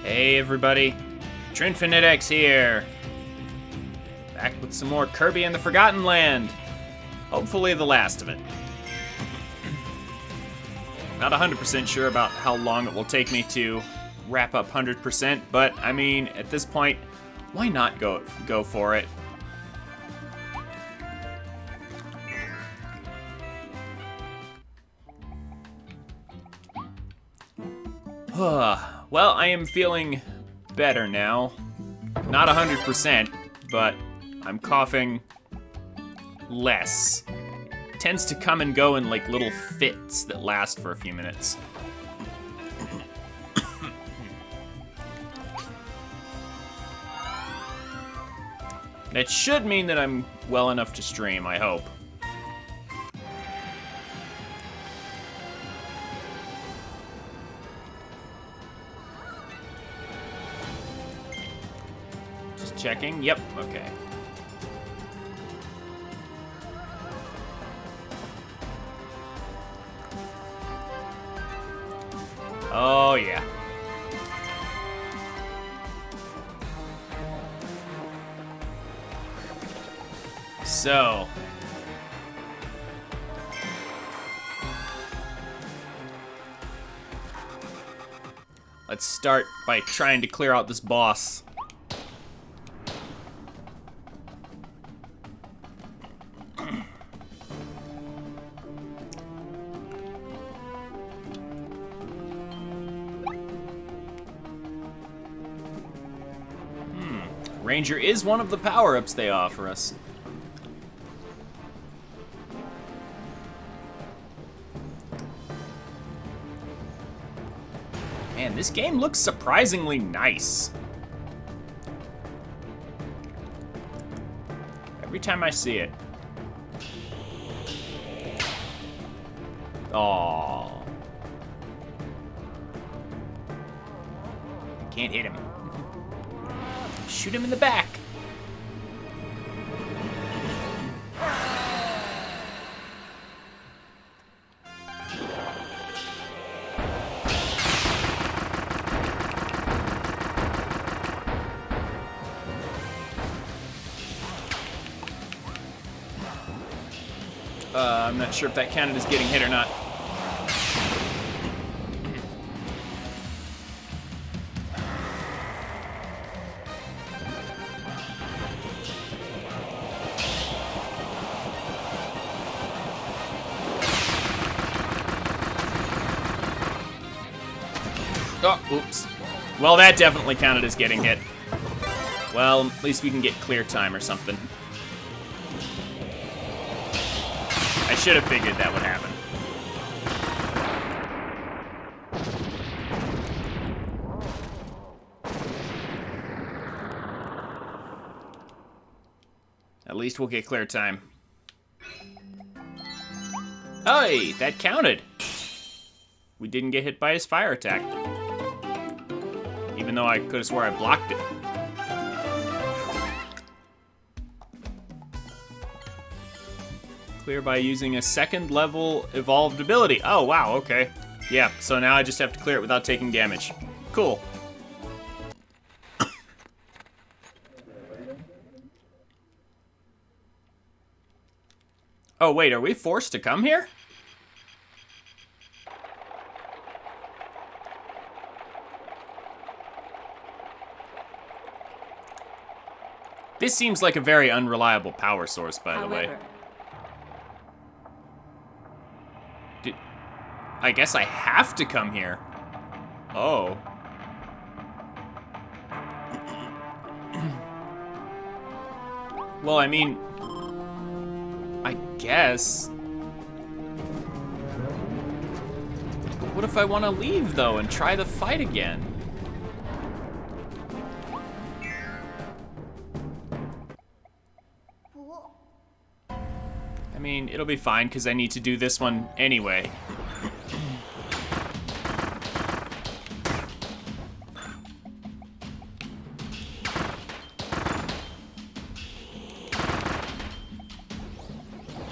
Hey everybody, TrinfiniteX here. Back with some more Kirby and the Forgotten Land. Hopefully the last of it. Not 100% sure about how long it will take me to wrap up 100%, but I mean, at this point, why not go for it? Well, I am feeling better now. Not 100%, but I'm coughing less. It tends to come and go in like little fits that last for a few minutes. That should mean that I'm well enough to stream, I hope. Just checking. Yep, okay. Oh, yeah. So, let's start by trying to clear out this boss. Ranger is one of the power-ups they offer us. Man, this game looks surprisingly nice. Every time I see it. Aww. I can't hit him. Shoot him in the back. I'm not sure if that counted as getting hit or not. Oh, oops. Well, that definitely counted as getting hit. Well, at least we can get clear time or something. I should have figured that would happen. At least we'll get clear time. Hey, that counted. We didn't get hit by his fire attack. Even though I could have swore I blocked it. Clear by using a second level evolved ability. Oh, wow, okay. Yeah, so now I just have to clear it without taking damage. Cool. Oh, wait, are we forced to come here? This seems like a very unreliable power source, by the way. I guess I have to come here. Oh. Well, I mean, I guess. What if I want to leave, though, and try the fight again? I mean, it'll be fine, because I need to do this one anyway.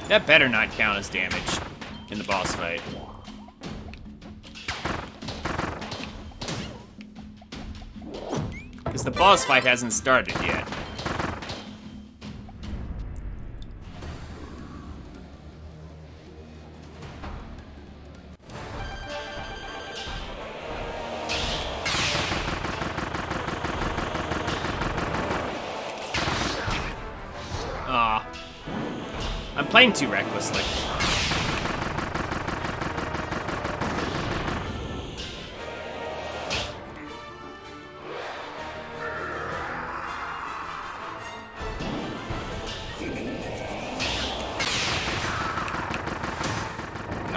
That better not count as damage in the boss fight. Because the boss fight hasn't started yet. I'm playing too recklessly.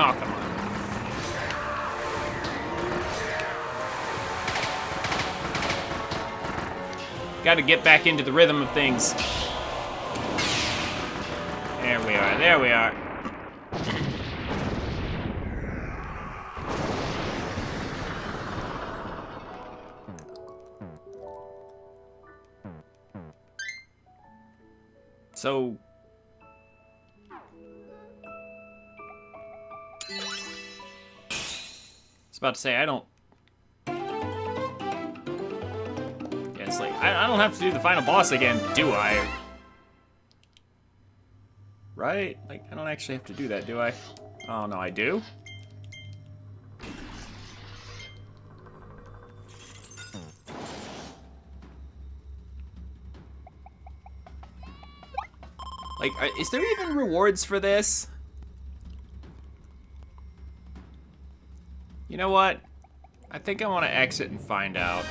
Oh, come on. Gotta get back into the rhythm of things. There we are, there we are. So... I was about to say, I don't... Yeah, it's like, I don't have to do the final boss again, do I? Right? Like, I don't actually have to do that, do I? Oh, no, I do? Like, is there even rewards for this? You know what? I think I want to exit and find out.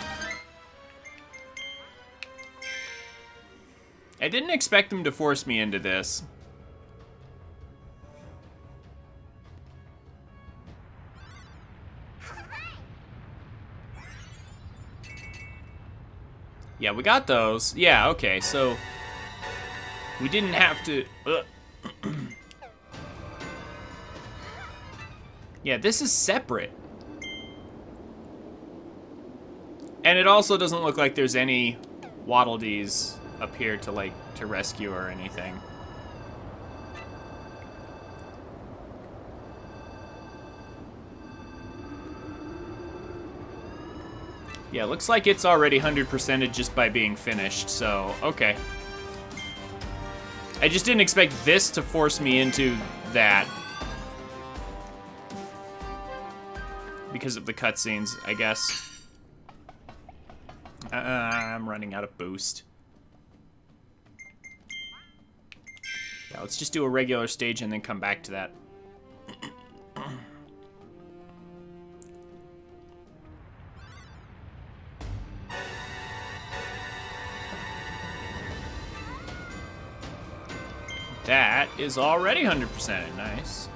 I didn't expect them to force me into this. Yeah, we got those. Yeah, okay, so... We didn't have to... Yeah, this is separate. And it also doesn't look like there's any Waddle Dees up here to, like, to rescue or anything. Yeah, looks like it's already 100%ed just by being finished, so, okay. I just didn't expect this to force me into that. Because of the cutscenes, I guess. I'm running out of boost. Yeah, let's just do a regular stage and then come back to that. That is already 100%. Nice.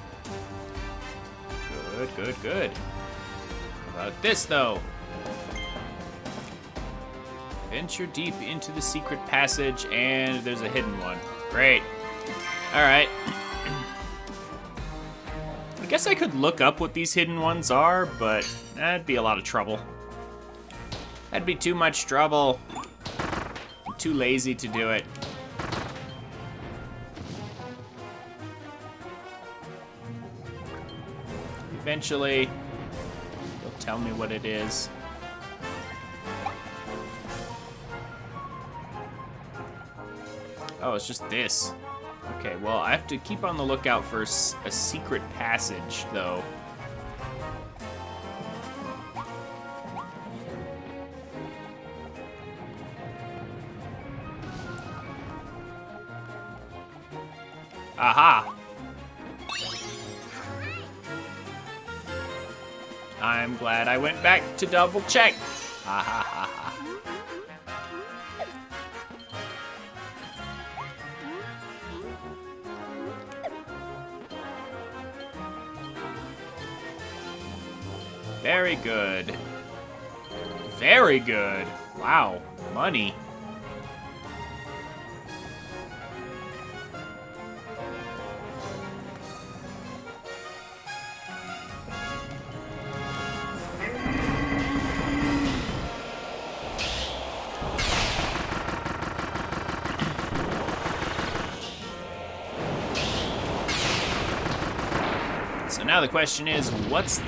Good, good, good. How about this, though? Venture deep into the secret passage, and there's a hidden one. Great. Alright. I guess I could look up what these hidden ones are, but that'd be a lot of trouble. That'd be too much trouble. I'm too lazy to do it. Eventually, they'll tell me what it is. Oh, it's just this. Okay, well, I have to keep on the lookout for a secret passage, though. Aha! I'm glad I went back to double check. Ha ha ha ha. Very good. Very good. Wow, money. So now the question is, what's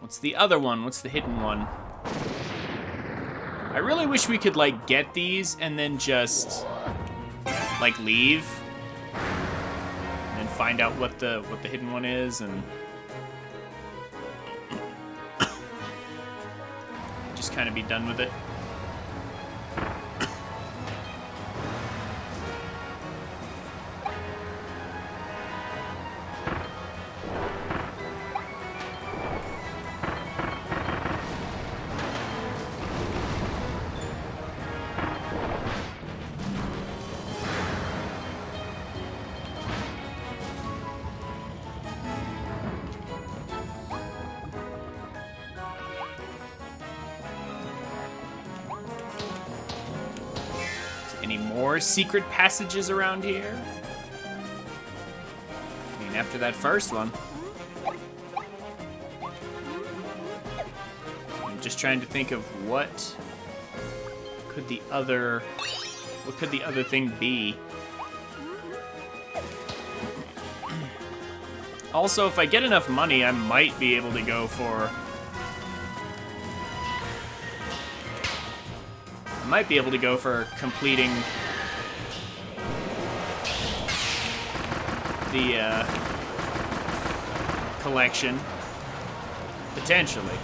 What's the other one? What's the hidden one? I really wish we could, like, get these and then just, like, leave. And then find out what the hidden one is and... just kind of be done with it. Any more secret passages around here? I mean, after that first one. I'm just trying to think of what could the other thing be? Also, if I get enough money, I might be able to go for... completing the collection, potentially.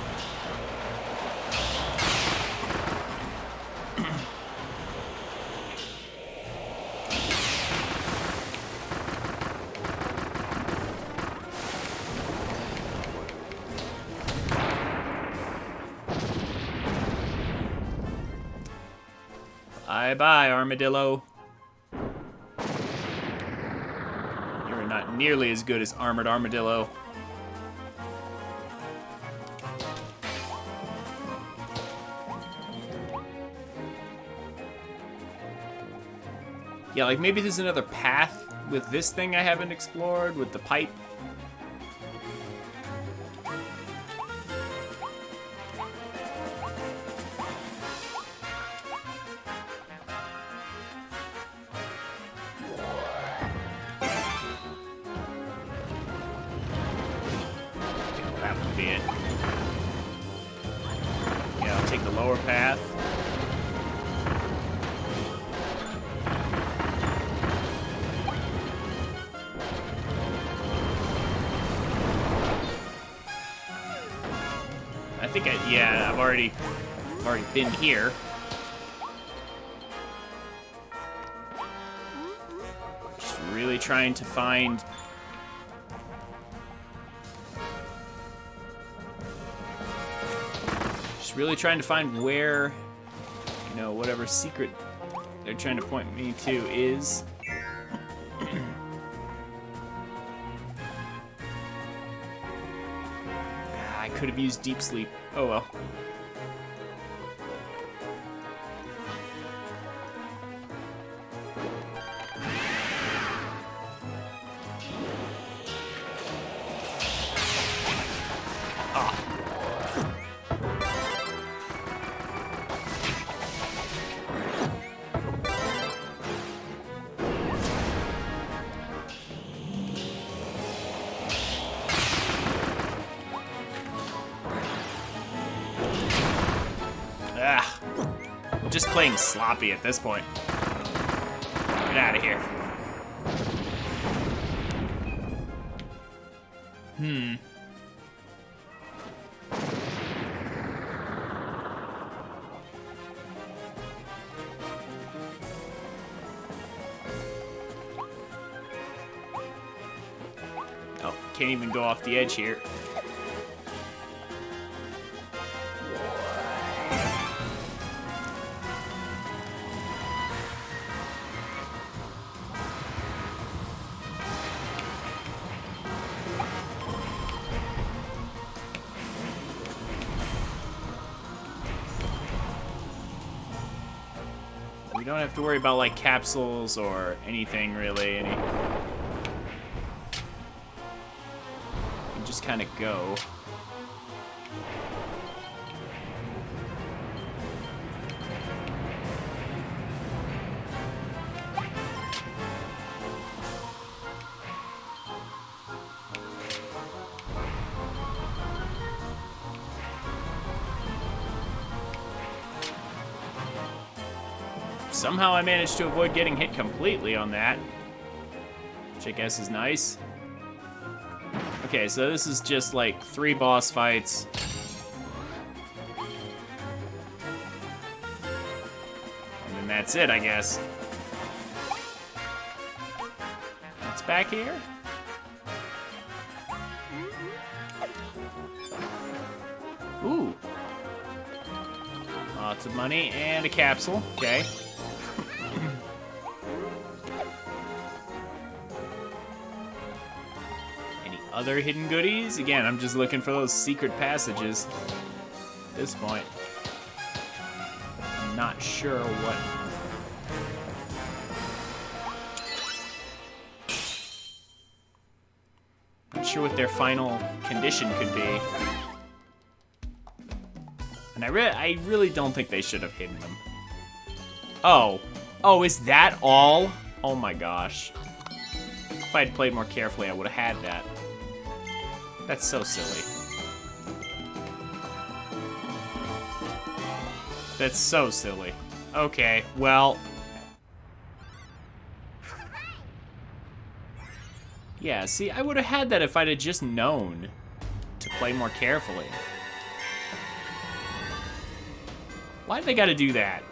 Bye-bye, armadillo. You're not nearly as good as armored armadillo. Yeah, like maybe there's another path with this thing I haven't explored, with the pipe. That would be it. Yeah, I'll take the lower path. I think I've already been here. Just really trying to find... where, you know, whatever secret they're trying to point me to is. I could have used deep sleep. Oh well. Just playing sloppy at this point. Get out of here. Oh, can't even go off the edge here. We don't have to worry about, like, capsules or anything, really. You can just kind of go. Somehow I managed to avoid getting hit completely on that, which I guess is nice. Okay, so this is just like 3 boss fights. And then that's it, I guess. What's back here? Ooh. Lots of money and a capsule. Okay. Any other hidden goodies? Again, I'm just looking for those secret passages at this point. I'm not sure what... Not sure what their final condition could be. And I really don't think they should have hidden them. Oh. Oh, is that all? Oh my gosh. If I'd played more carefully, I would have had that. That's so silly. That's so silly. Okay, well... Yeah, see, I would have had that if I'd have just known to play more carefully. Why do they gotta do that?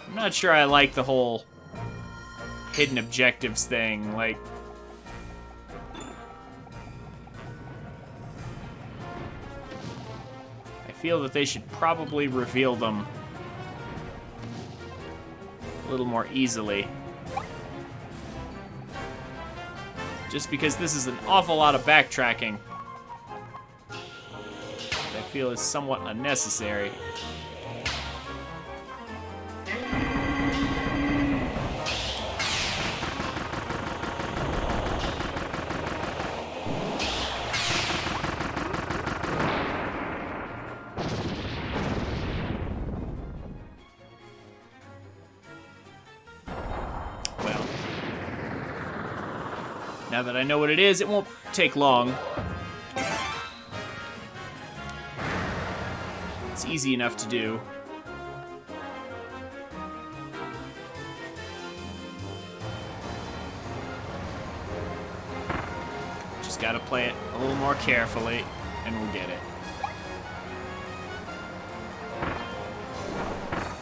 I'm not sure I like the whole hidden objectives thing, like... I feel that they should probably reveal them a little more easily. Just because this is an awful lot of backtracking that I feel is somewhat unnecessary. Now that I know what it is, it won't take long. It's easy enough to do. Just gotta play it a little more carefully, and we'll get it.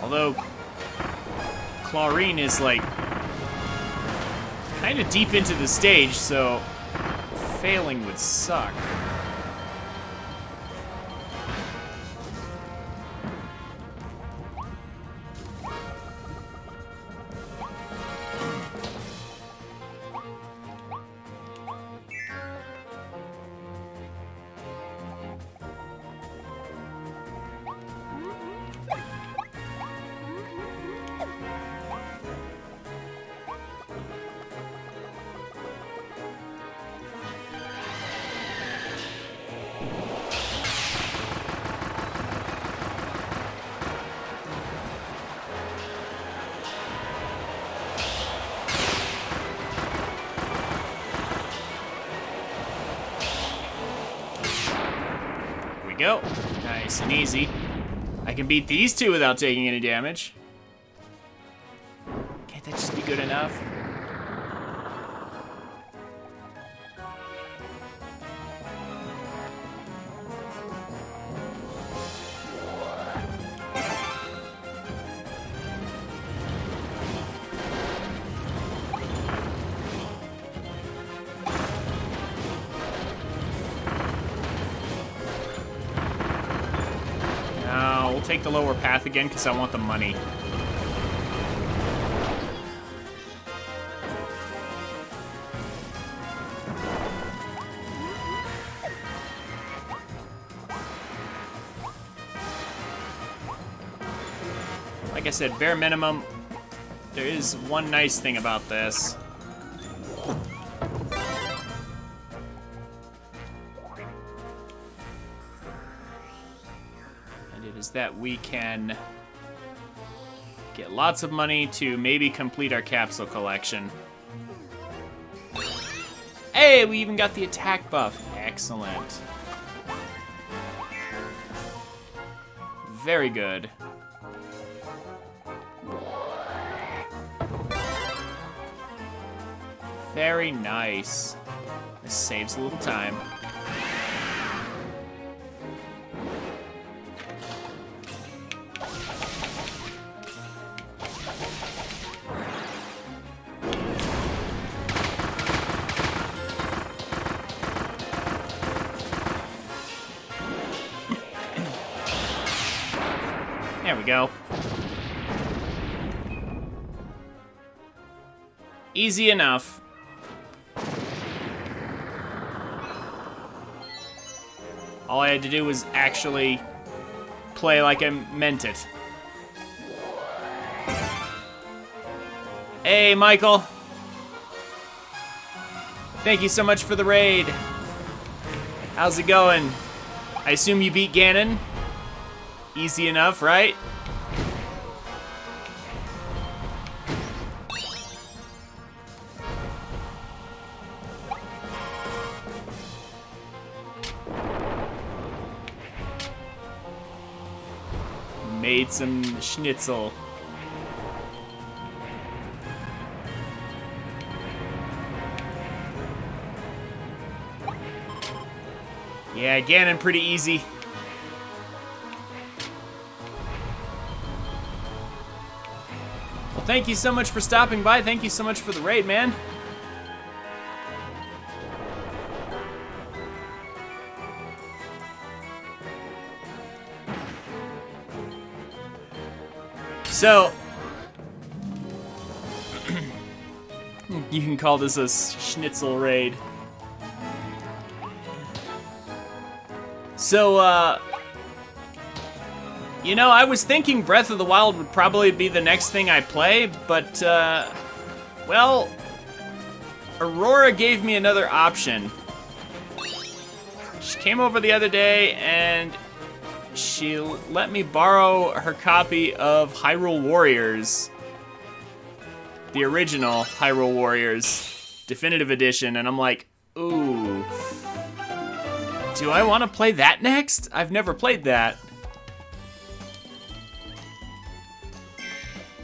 Although, Chlorine is like kind of deep into the stage, so failing would suck. Go. Nice and easy. I can beat these two without taking any damage. Can't that just be good enough? Take the lower path again because I want the money. Like I said, bare minimum, there is one nice thing about this. Is that we can get lots of money to maybe complete our capsule collection. Hey, we even got the attack buff. Excellent. Very good. Very nice. This saves a little time. There we go. Easy enough. All I had to do was actually play like I meant it. Hey, Michael. Thank you so much for the raid. How's it going? I assume you beat Ganon? Easy enough, right? Made some schnitzel. Yeah, Ganon pretty easy. Well, thank you so much for stopping by. Thank you so much for the raid, man. So, you can call this a schnitzel raid. So, you know, I was thinking Breath of the Wild would probably be the next thing I play, but, well, Aurora gave me another option. She came over the other day and she let me borrow her copy of Hyrule Warriors. The original Hyrule Warriors Definitive Edition, and I'm like, ooh. Do I want to play that next? I've never played that.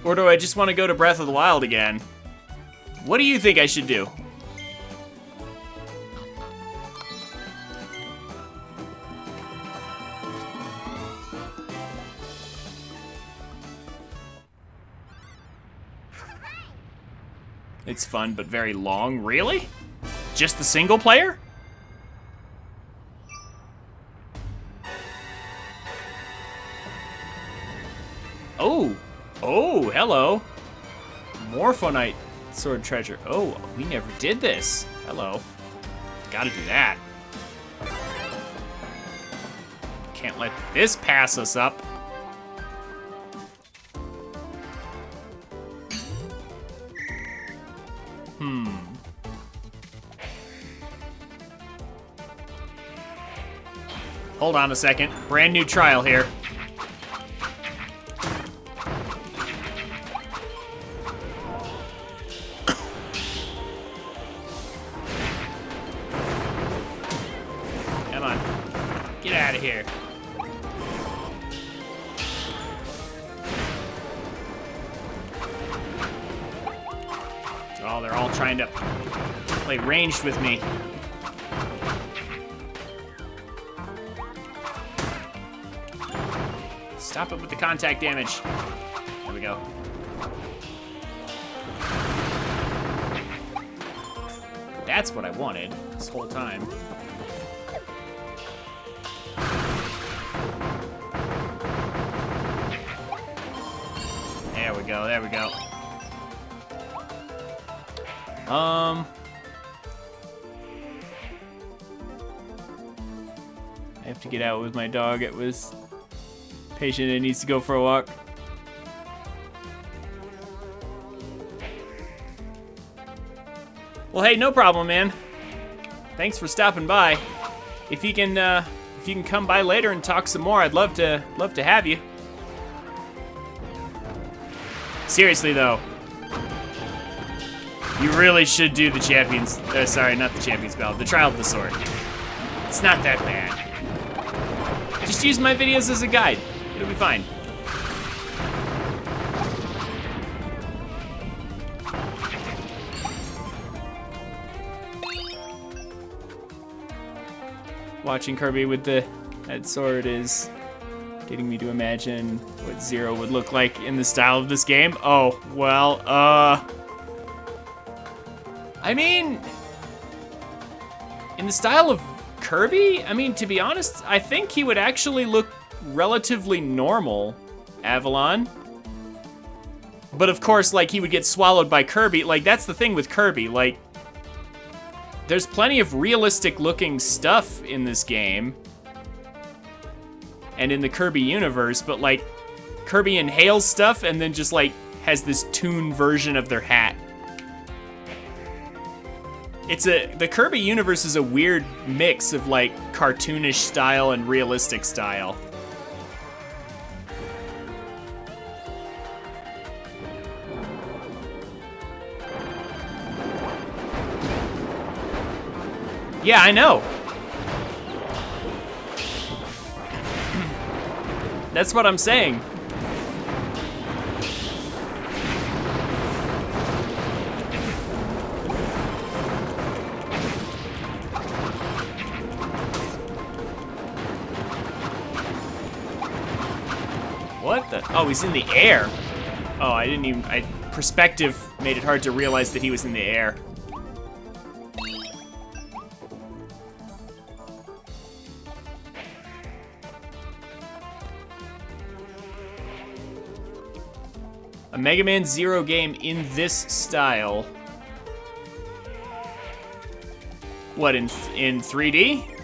Or do I just want to go to Breath of the Wild again? What do you think I should do? It's fun, but very long. Really? Just the single player? Oh. Oh, hello. Morphonite sword treasure. Oh, we never did this. Hello. Gotta do that. Can't let this pass us up. Hold on a second. Brand new trial here. Come on. Get out of here. Oh, they're all trying to play ranged with me. Stop it with the contact damage. There we go. That's what I wanted this whole time. There we go, there we go. I have to get out with my dog. It was patient and needs to go for a walk. Well, hey, no problem, man. Thanks for stopping by. If you can come by later and talk some more, I'd love to have you. Seriously though, you really should do the Champions. Sorry, not the Champions Ballad. The Trial of the Sword. It's not that bad. Just use my videos as a guide. It'll be fine. watching Kirby with that sword is getting me to imagine what Zero would look like in the style of this game. Oh, well, I mean, in the style of Kirby, I mean, to be honest, I think he would actually look relatively normal, Avalon. But of course, like, he would get swallowed by Kirby. Like, that's the thing with Kirby. Like, there's plenty of realistic looking stuff in this game and in the Kirby universe, but like, Kirby inhales stuff and then just like has this toon version of their hat. The Kirby universe is a weird mix of like cartoonish style and realistic style. Yeah, I know. That's what I'm saying. What the? Oh, he's in the air. Oh, I didn't even, perspective made it hard to realize that he was in the air. A Mega Man Zero game in this style. What, in 3D?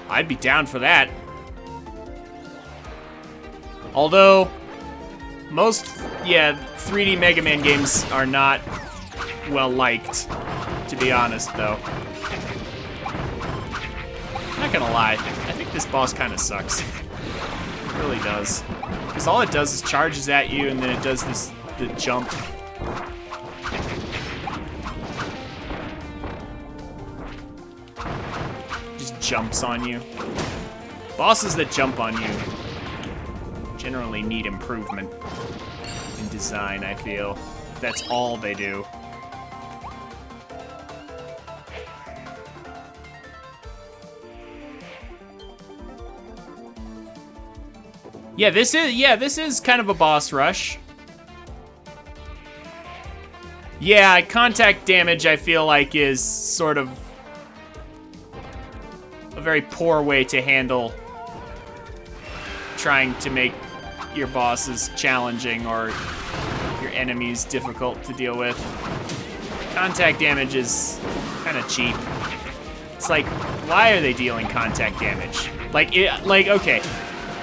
I'd be down for that. Although, most, 3D Mega Man games are not well liked, to be honest, though. Not gonna lie, I think this boss kind of sucks. It really does. Because all it does is charges at you, and then it does the jump. Just jumps on you. Bosses that jump on you generally need improvement in design, I feel. That's all they do. Yeah, this is kind of a boss rush. Yeah, contact damage, I feel like, is sort of a very poor way to handle trying to make your bosses challenging or your enemies difficult to deal with. Contact damage is kind of cheap. It's like, why are they dealing contact damage? Like, okay.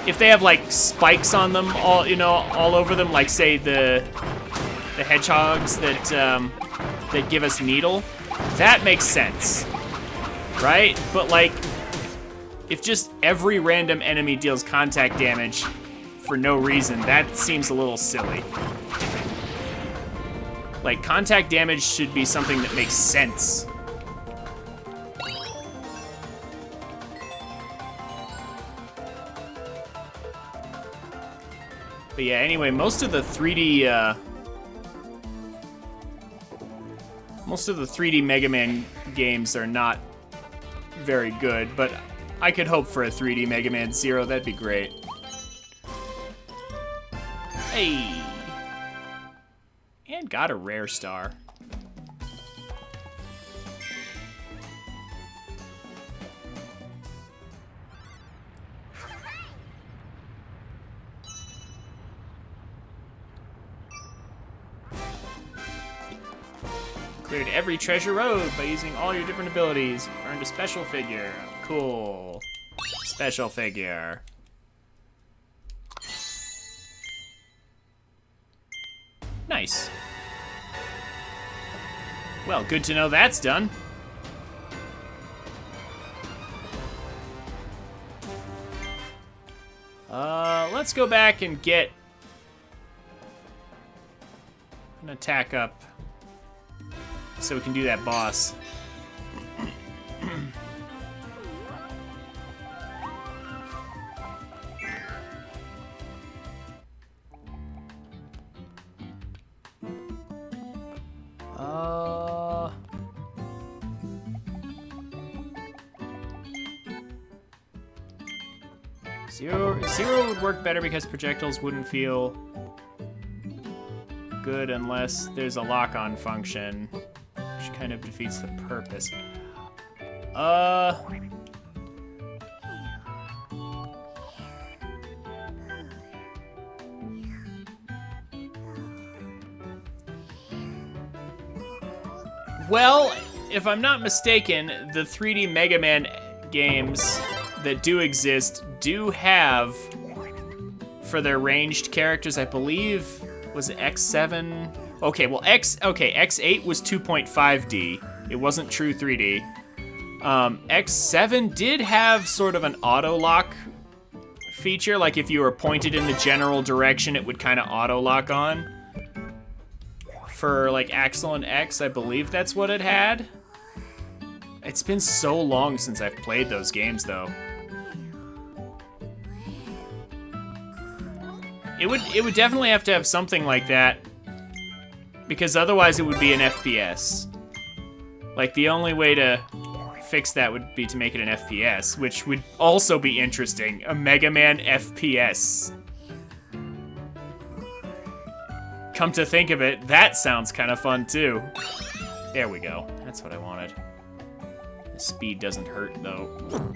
If they have like spikes on them, all over them, like say the hedgehogs that give us needle, that makes sense, right? But like, if just every random enemy deals contact damage for no reason, that seems a little silly. Like, contact damage should be something that makes sense. But yeah, anyway, most of the 3D Mega Man games are not very good, but I could hope for a 3D Mega Man Zero. That'd be great. Hey! And got a rare star. Cleared every treasure road by using all your different abilities. Earned a special figure. Cool. Special figure. Nice. Well, good to know that's done. Let's go back and get an attack up so we can do that boss. Zero would work better because projectiles wouldn't feel good unless there's a lock-on function, which kind of defeats the purpose. Well, if I'm not mistaken, the 3D Mega Man games that do exist do have, for their ranged characters, I believe, was it X7? Okay, well, X8 was 2.5D. It wasn't true 3D. X7 did have sort of an auto-lock feature, like if you were pointed in the general direction, it would kind of auto-lock on. For like Axel and X, I believe that's what it had. It's been so long since I've played those games, though. It would definitely have to have something like that, because otherwise it would be an FPS. Like, the only way to fix that would be to make it an FPS, which would also be interesting. A Mega Man FPS. Come to think of it, that sounds kind of fun too. There we go. That's what I wanted. The speed doesn't hurt though.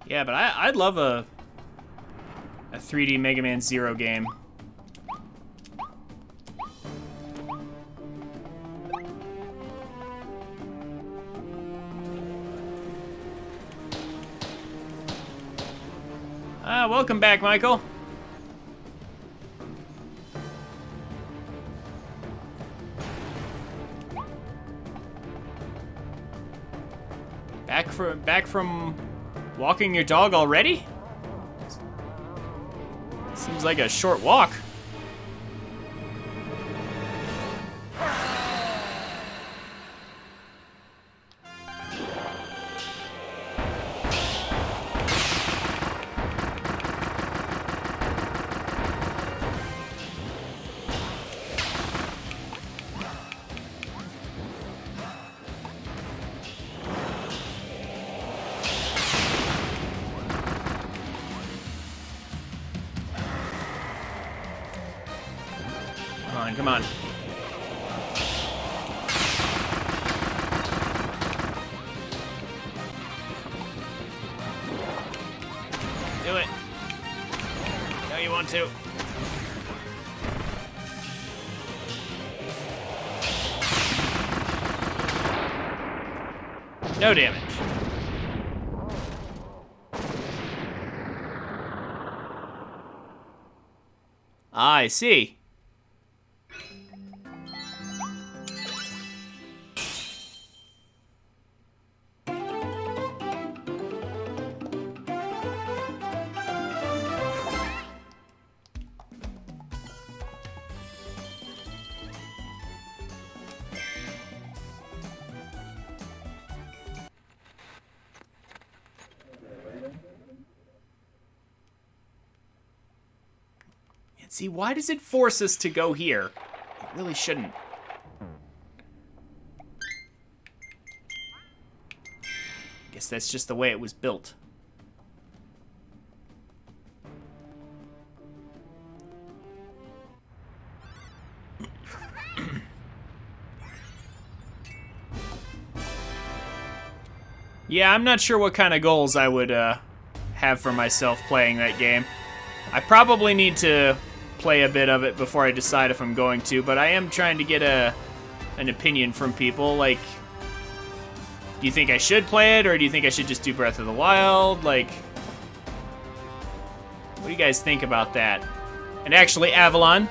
Yeah, but I'd love a 3D Mega Man Zero game. Welcome back, Michael. Back from walking your dog already? Seems like a short walk. Come on. Do it. No, you want to. No damage. I see. See, why does it force us to go here? It really shouldn't. Guess that's just the way it was built. Yeah, I'm not sure what kind of goals I would have for myself playing that game. I probably need to play a bit of it before I decide if I'm going to, but I am trying to get an opinion from people. Like, do you think I should play it, or do you think I should just do Breath of the Wild? Like, what do you guys think about that? And actually, Avalon,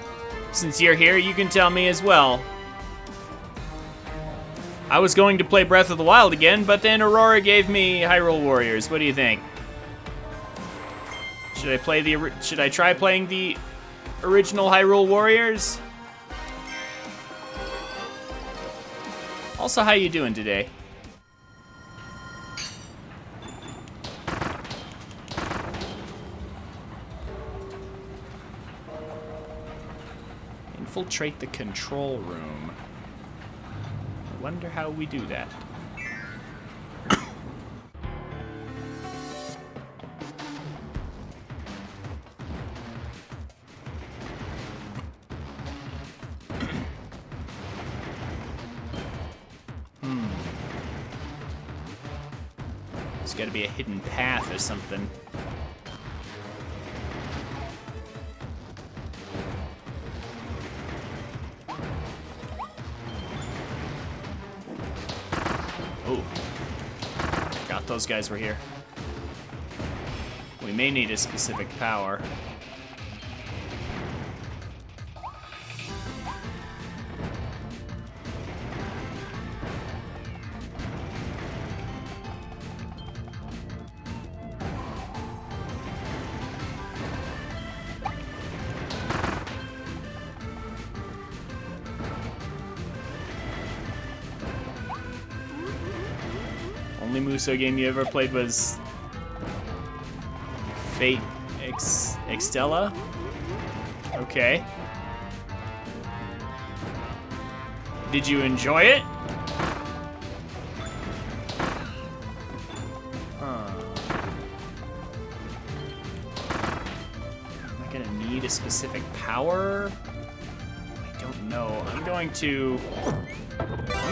since you're here, you can tell me as well. I was going to play Breath of the Wild again, but then Aurora gave me Hyrule Warriors. What do you think? Should I try playing the original Hyrule Warriors? Also, how you doing today? Infiltrate the control room. I wonder how we do that. There's got to be a hidden path or something. Oh. Forgot those guys were here. We may need a specific power. Only Muso game you ever played was Fate Extella? Okay. Did you enjoy it? Huh. Am I gonna need a specific power? I don't know. I'm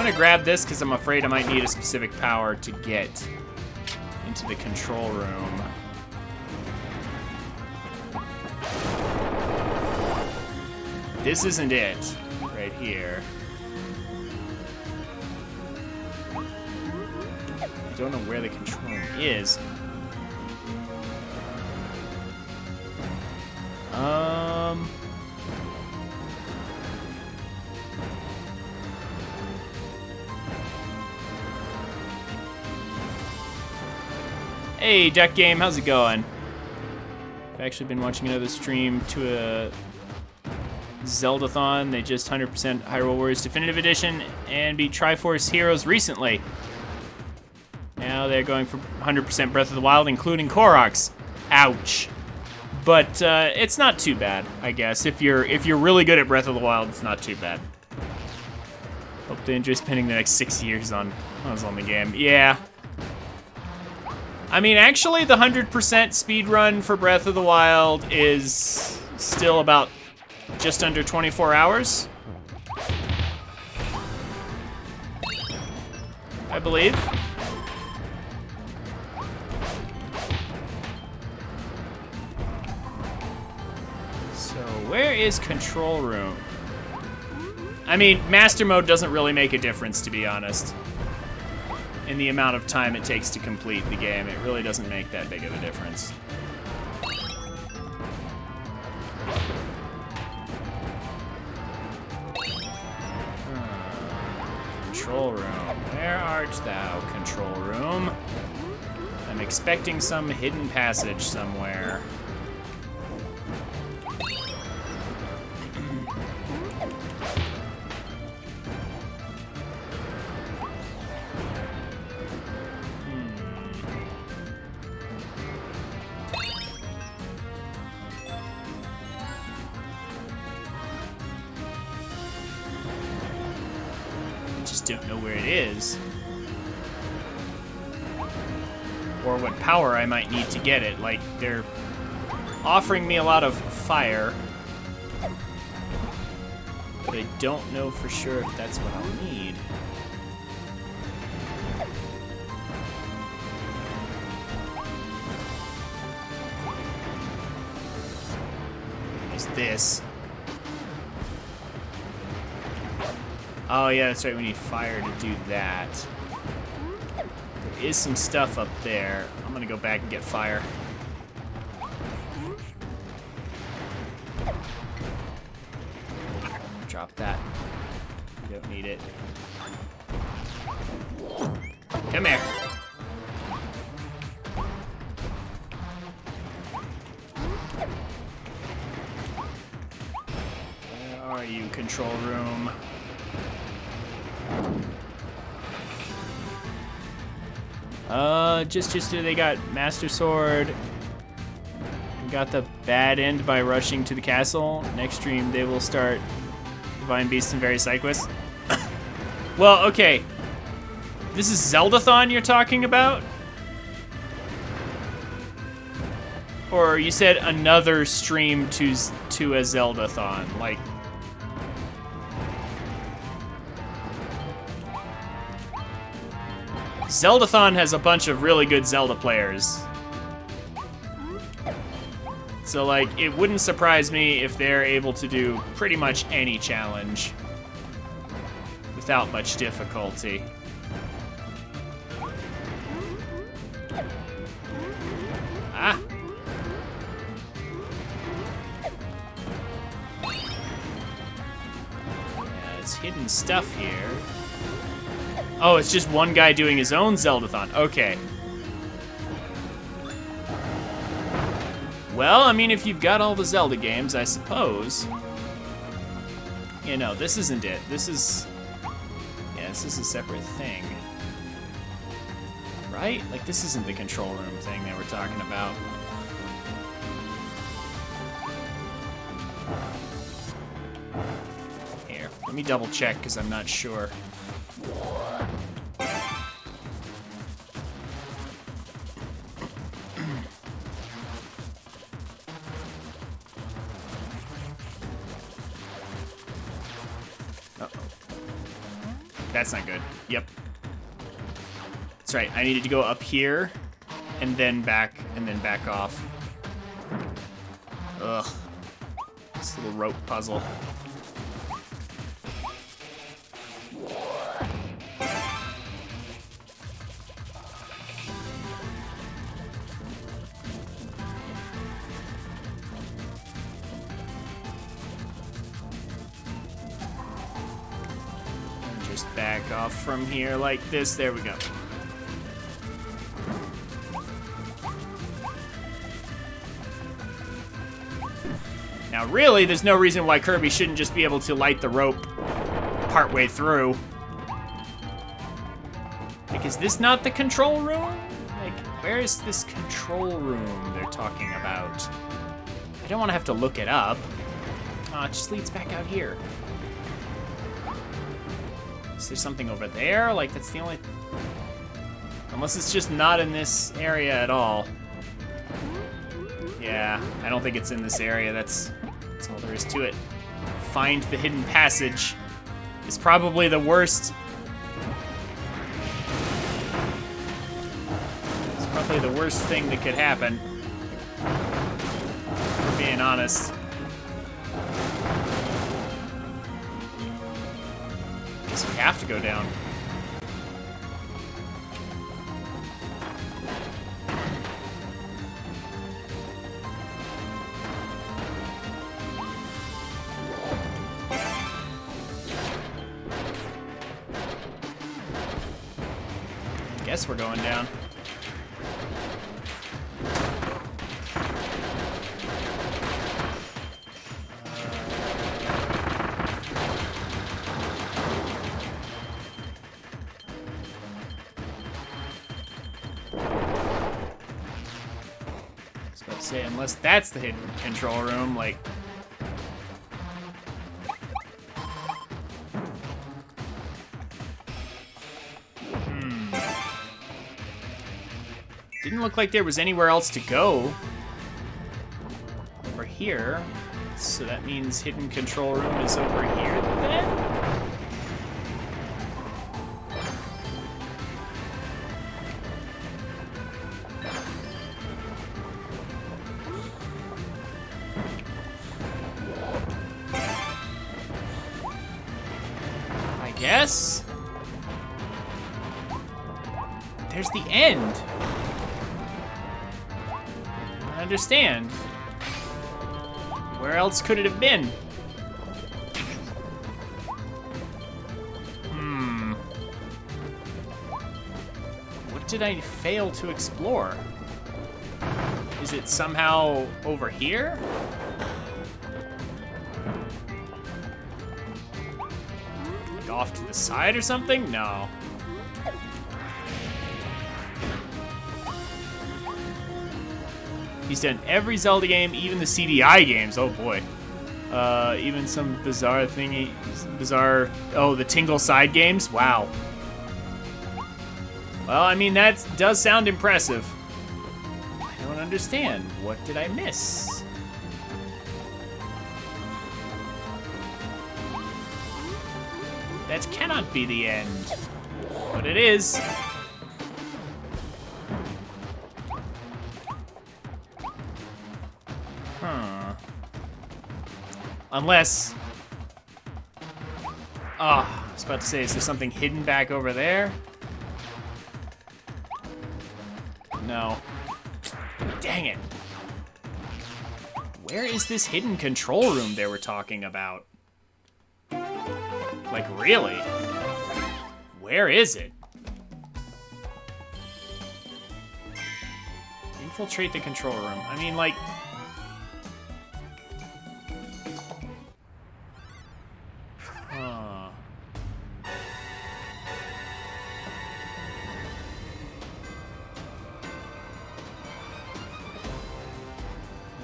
gonna grab this because I'm afraid I might need a specific power to get into the control room. This isn't it, right here. I don't know where the control room is. Hey, Duck Game, how's it going? I've actually been watching another stream to a Zeldathon. They just 100% Hyrule Warriors Definitive Edition and beat Triforce Heroes recently. Now they're going for 100% Breath of the Wild, including Koroks. Ouch. But it's not too bad, I guess. If you're really good at Breath of the Wild, it's not too bad. Hope they enjoy spending the next 6 years on the game. Yeah. I mean, actually, the 100% speedrun for Breath of the Wild is still about just under 24 hours, I believe. So, where is control room? I mean, master mode doesn't really make a difference, to be honest. In the amount of time it takes to complete the game, it really doesn't make that big of a difference. Control room. Where art thou, control room? I'm expecting some hidden passage somewhere. Don't know where it is, or what power I might need to get it. Like, they're offering me a lot of fire, but I don't know for sure if that's what I'll need. There's this. Oh yeah, that's right, we need fire to do that. There is some stuff up there. I'm gonna go back and get fire. Drop that. You don't need it. Come here. Where are you, control room? Just they got Master Sword. Got the bad end by rushing to the castle. Next stream, they will start Divine Beasts and various side quests. Well, okay. This is Zeldathon you're talking about? Or you said another stream to a Zeldathon, like... Zeldathon has a bunch of really good Zelda players. So, like, it wouldn't surprise me if they're able to do pretty much any challenge without much difficulty. Ah! Yeah, there's hidden stuff here. Oh, it's just one guy doing his own Zeldathon. Okay. Well, I mean, if you've got all the Zelda games, I suppose. You know, this isn't it. This is... Yeah, this is a separate thing. Right? Like, this isn't the control room thing that we're talking about. Here, let me double check, because I'm not sure. That's not good. Yep. That's right. I needed to go up here and then back off. Ugh. This little rope puzzle. Back off from here like this. There we go. Now, really, there's no reason why Kirby shouldn't just be able to light the rope partway through. Like, is this not the control room? Like, where is this control room they're talking about? I don't want to have to look it up. Oh, it just leads back out here. Is there something over there? Like, that's the only... Unless it's just not in this area at all. Yeah, I don't think it's in this area. That's all there is to it. Find the hidden passage is probably the worst. It's probably the worst thing that could happen. For being honest. We have to go down. Guess we're going down. Say, unless that's the hidden control room, like... Didn't look like there was anywhere else to go. Over here. So that means hidden control room is over here then? Yes? There's the end. I understand. Where else could it have been? did I fail to explore? Is it somehow over here? Like off to the side or something? No. He's done every Zelda game, even the CDI games. Oh boy. Even some bizarre thingy, oh, the Tingle side games? Wow. Well, I mean, that does sound impressive. I don't understand. What did I miss? That cannot be the end. But it is. Unless... I was about to say, is there something hidden back over there? No. Dang it. Where is this hidden control room they were talking about? Like, really? Where is it? Infiltrate the control room. I mean, like...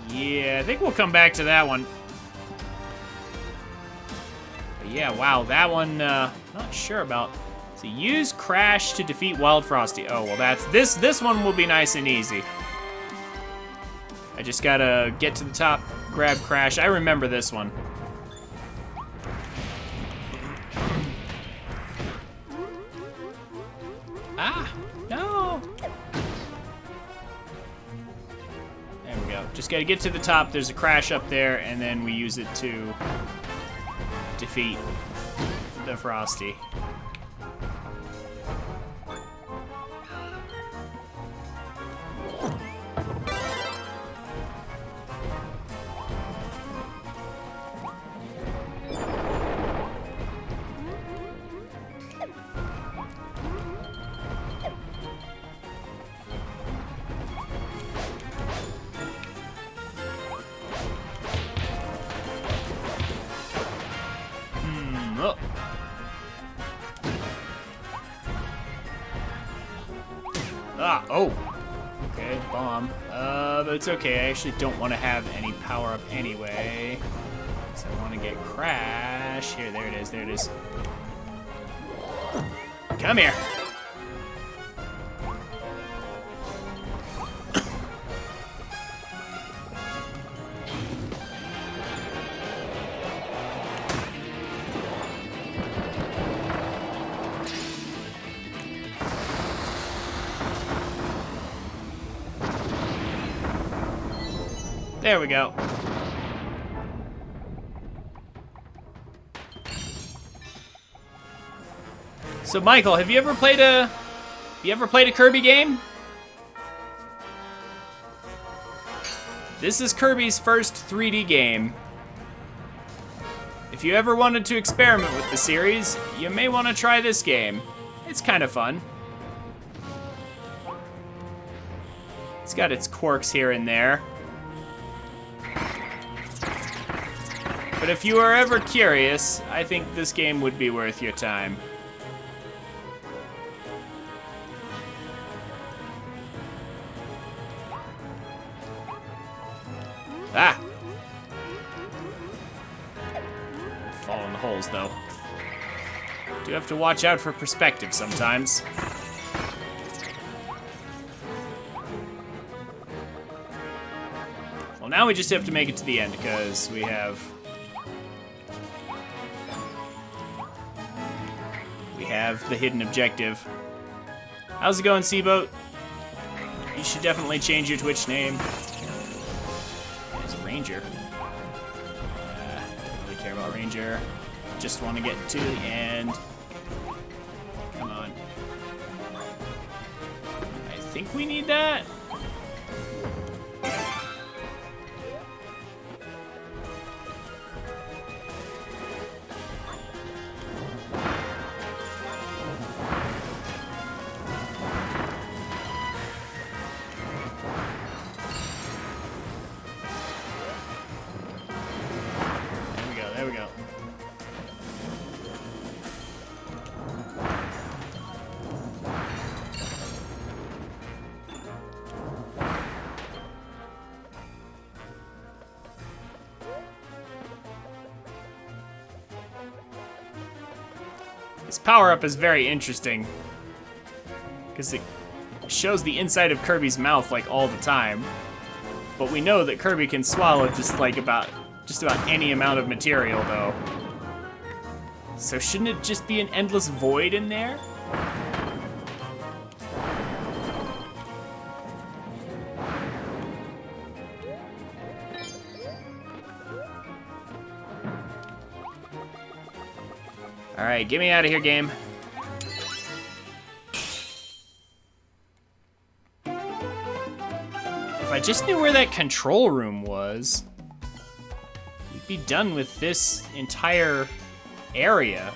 Yeah, I think we'll come back to that one. But yeah, wow, that one, not sure about. So use Crash to defeat Wild Frosty. Oh, well, that's, this one will be nice and easy. I just gotta get to the top, grab Crash. I remember this one. Ah, no. There we go. Just gotta get to the top. There's a Crash up there, and then we use it to defeat the Frosty. Oh. Ah, oh. Okay, bomb. But it's okay. I actually don't want to have any power up anyway. So I want to get Crash. Here, there it is, there it is. Come here. There we go. So Michael, have you ever played a Kirby game? This is Kirby's first 3D game. If you ever wanted to experiment with the series, you may want to try this game. It's kind of fun. It's got its quirks here and there. But if you are ever curious, I think this game would be worth your time. Ah! Fall in the holes, though. Do have to watch out for perspective sometimes. Well, now we just have to make it to the end, because we have the hidden objective. How's it going, Seaboat? You should definitely change your Twitch name. It's Ranger. Don't really care about Ranger. Just want to get to the end. Come on. I think we need that. This power-up is very interesting because it shows the inside of Kirby's mouth like all the time. But we know that Kirby can swallow just about any amount of material, though. So shouldn't it just be an endless void in there? All right, get me out of here, game. If I just knew where that control room was, we'd be done with this entire area.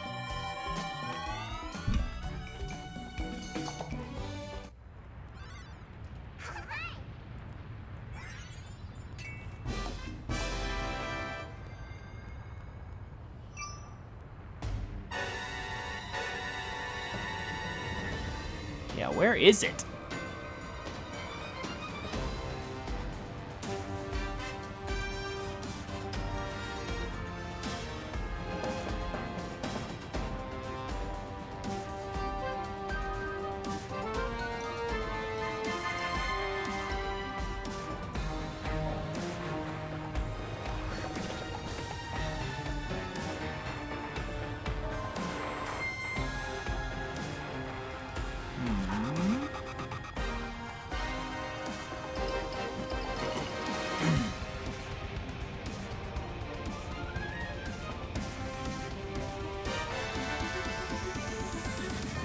Yeah, where is it?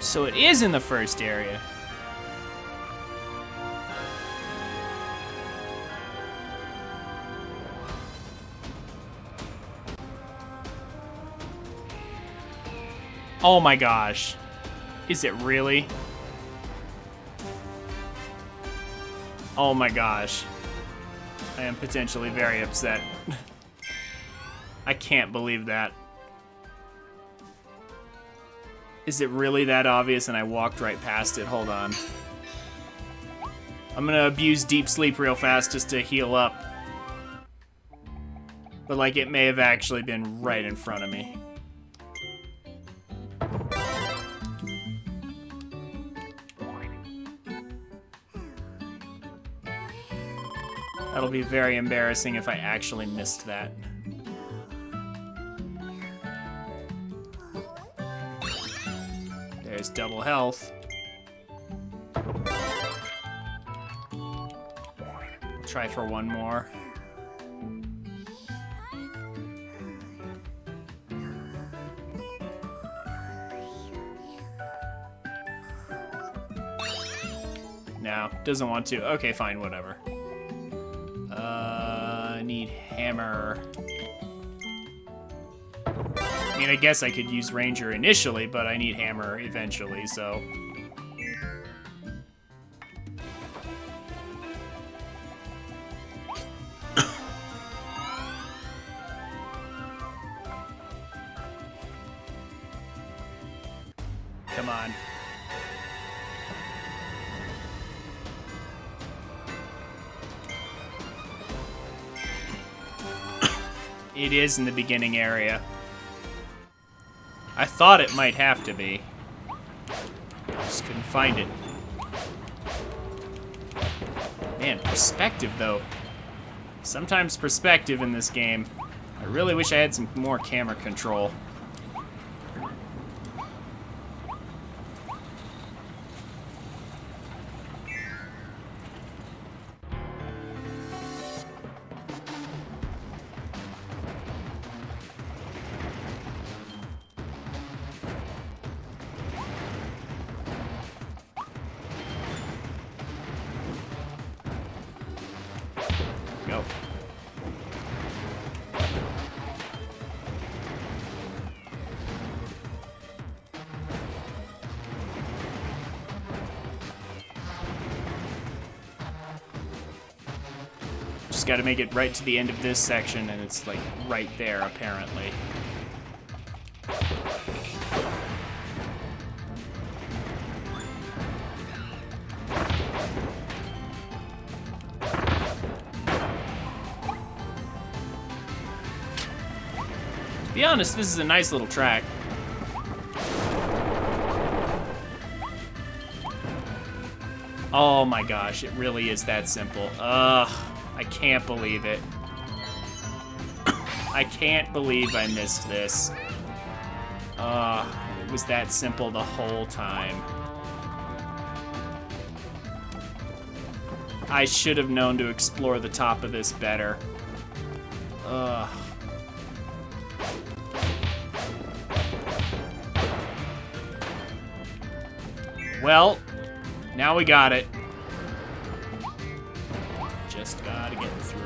So it is in the first area. Oh my gosh. Is it really? Oh my gosh. I am potentially very upset. I can't believe that. Is it really that obvious and I walked right past it? Hold on. I'm gonna abuse deep sleep real fast just to heal up. But like it may have actually been right in front of me. That'll be very embarrassing if I actually missed that. There's double health. I'll try for one more. No, doesn't want to. Okay, fine, whatever. I need hammer. I mean, I guess I could use Ranger initially, but I need hammer eventually, so. Come on. It is in the beginning area. I thought it might have to be. Just couldn't find it. Man, perspective though. Sometimes perspective in this game. I really wish I had some more camera control. Go. Just got to make it right to the end of this section, and it's like right there, apparently. To be honest, this is a nice little track. Oh my gosh, it really is that simple. Ugh, I can't believe it. I can't believe I missed this. It was that simple the whole time. I should have known to explore the top of this better. Ugh. Well, now we got it. Just gotta get through.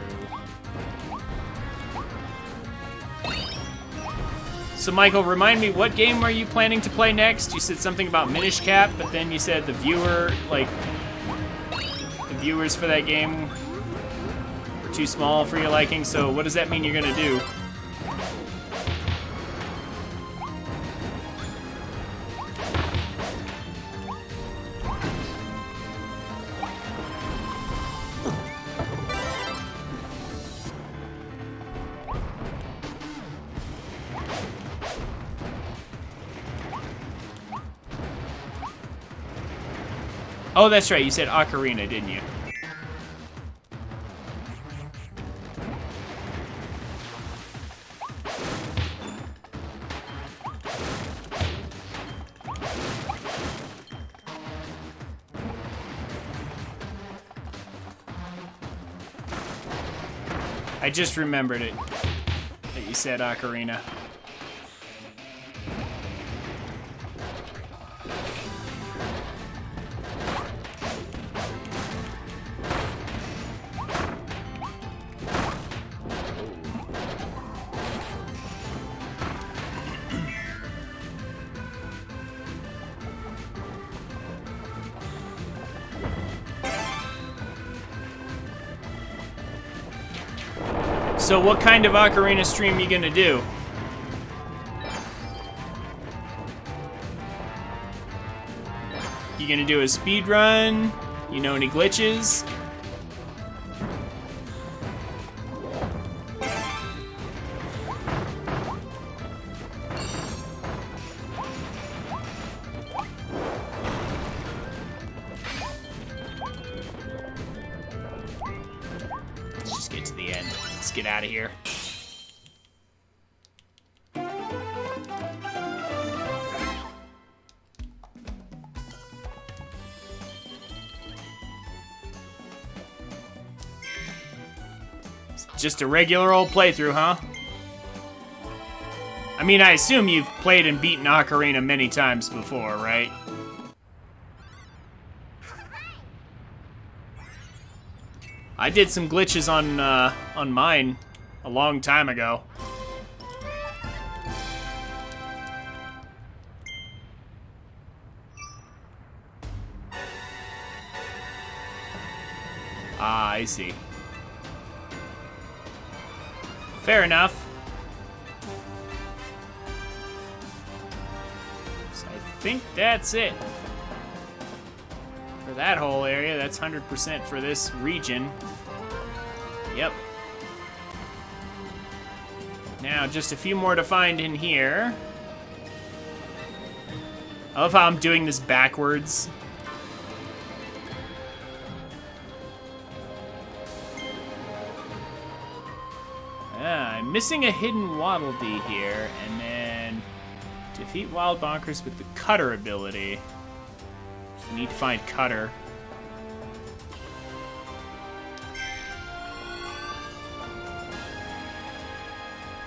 So Michael, remind me, what game are you planning to play next? You said something about Minish Cap, but then you said the viewers for that game were too small for your liking, so what does that mean you're gonna do? Oh, that's right, you said Ocarina, didn't you? I just remembered it, that you said Ocarina. So what kind of Ocarina stream you gonna do? You gonna do a speed run? You know any glitches? Let's just get to the end. Let's get out of here. Just a regular old playthrough, huh? I mean, I assume you've played and beaten Ocarina many times before, right? I did some glitches on mine a long time ago. Ah, I see. Fair enough. So I think that's it. For that whole area, that's 100% for this region. Yep. Now, just a few more to find in here. I love how I'm doing this backwards. I'm missing a hidden Waddle Dee here, and then defeat Wild Bonkers with the Cutter ability. So we need to find Cutter.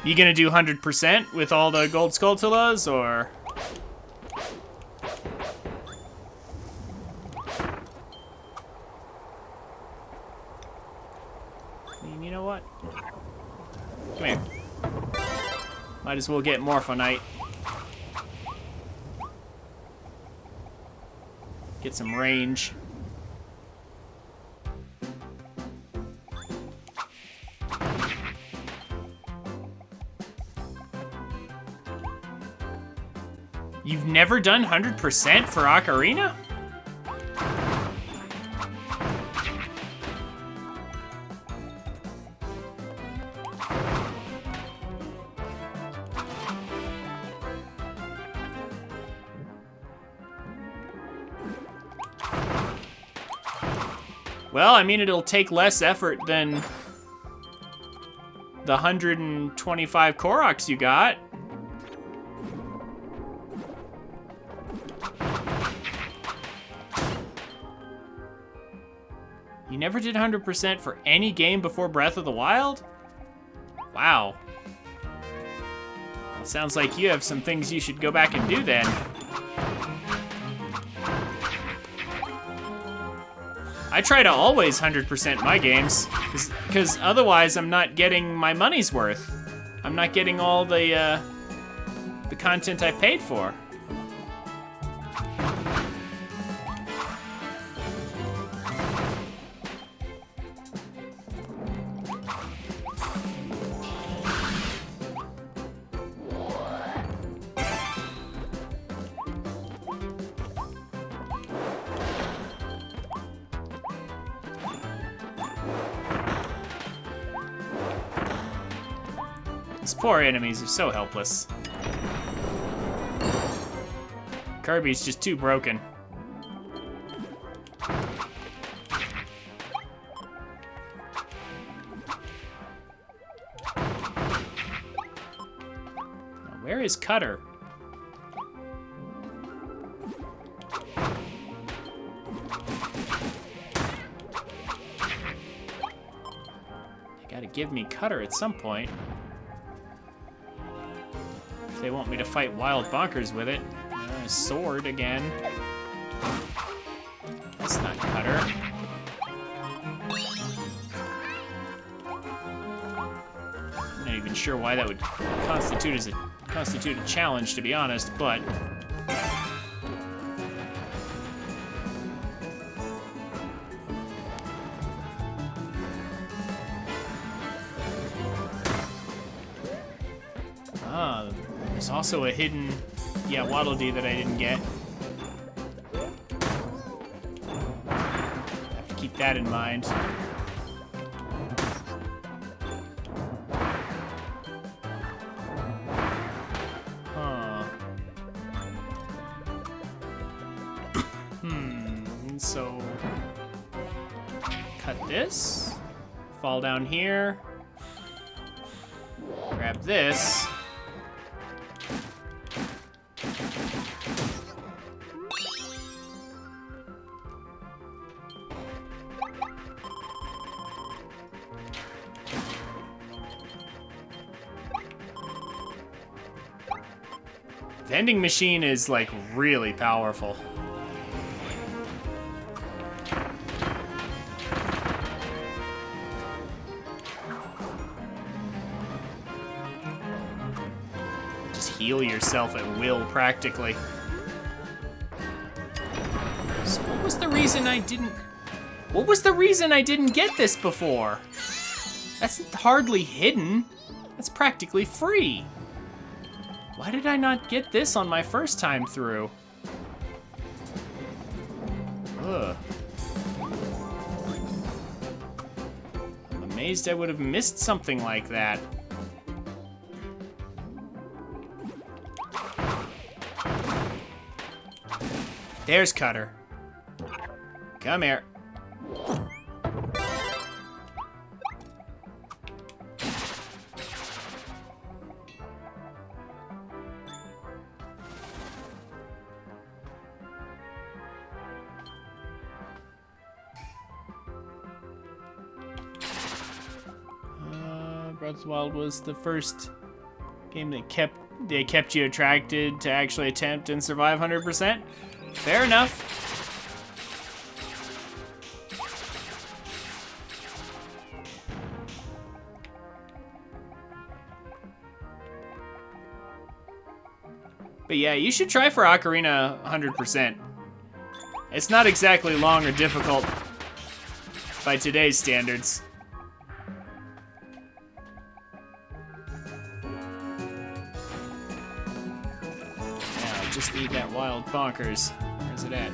You gonna do 100% with all the Gold Skulltulas, or? I mean, you know what? Come here. Might as well get Morphonite. Get some range. You've never done 100% for Ocarina? Well, I mean, it'll take less effort than the 125 Koroks you got. You never did 100% for any game before Breath of the Wild? Wow. Well, sounds like you have some things you should go back and do then. I try to always 100% my games, because otherwise I'm not getting my money's worth. I'm not getting all the content I paid for. These poor enemies are so helpless. Kirby's just too broken. Now, where is Cutter? They gotta give me Cutter at some point. They want me to fight wild bonkers with it. Sword again. That's not Cutter. I'm not even sure why that would constitute a challenge, to be honest, but there's also a hidden, Waddle Dee that I didn't get. Have to keep that in mind. Huh. So cut this, fall down here, grab this. Vending machine is like really powerful. Just heal yourself at will, practically. So what was the reason I didn't get this before? That's hardly hidden. That's practically free. Why did I not get this on my first time through? Ugh. I'm amazed I would have missed something like that. There's Cutter. Come here. Breath of the Wild was the first game that kept you attracted to actually attempt and survive 100%. Fair enough. But yeah, you should try for Ocarina 100%. It's not exactly long or difficult by today's standards. Just need that wild bonkers. Where's it at?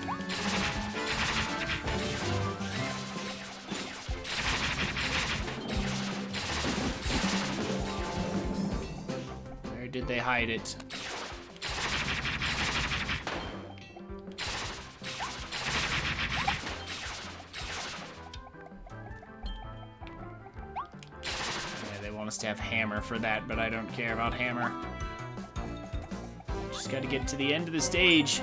Where did they hide it? want us to have hammer for that, but I don't care about hammer. Just gotta get to the end of the stage.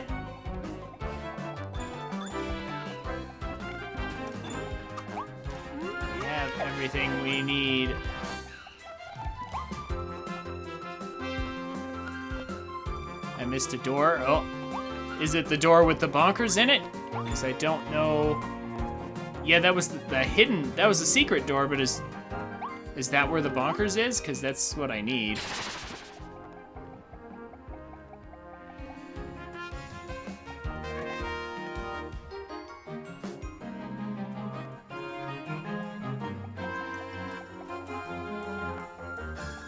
We have everything we need. I missed a door. Oh, is it the door with the bonkers in it? Because I don't know. Yeah, that was the hidden, that was the secret door, but is that where the bonkers is? Because that's what I need.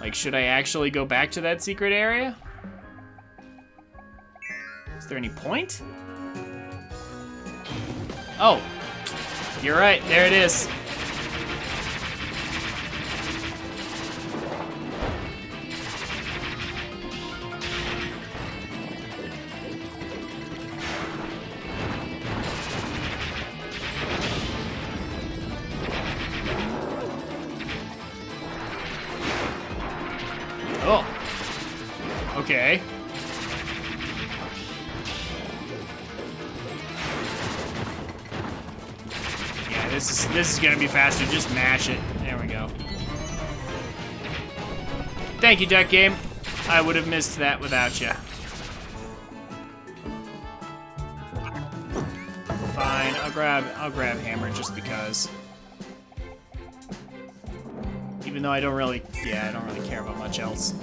Like, should I actually go back to that secret area? Is there any point? Oh, you're right, there it is. Oh, okay. Yeah, this is gonna be faster. Just mash it. There we go. Thank you, Duck Game. I would have missed that without you. Fine, I'll grab hammer just because. Even though I don't really care about much else.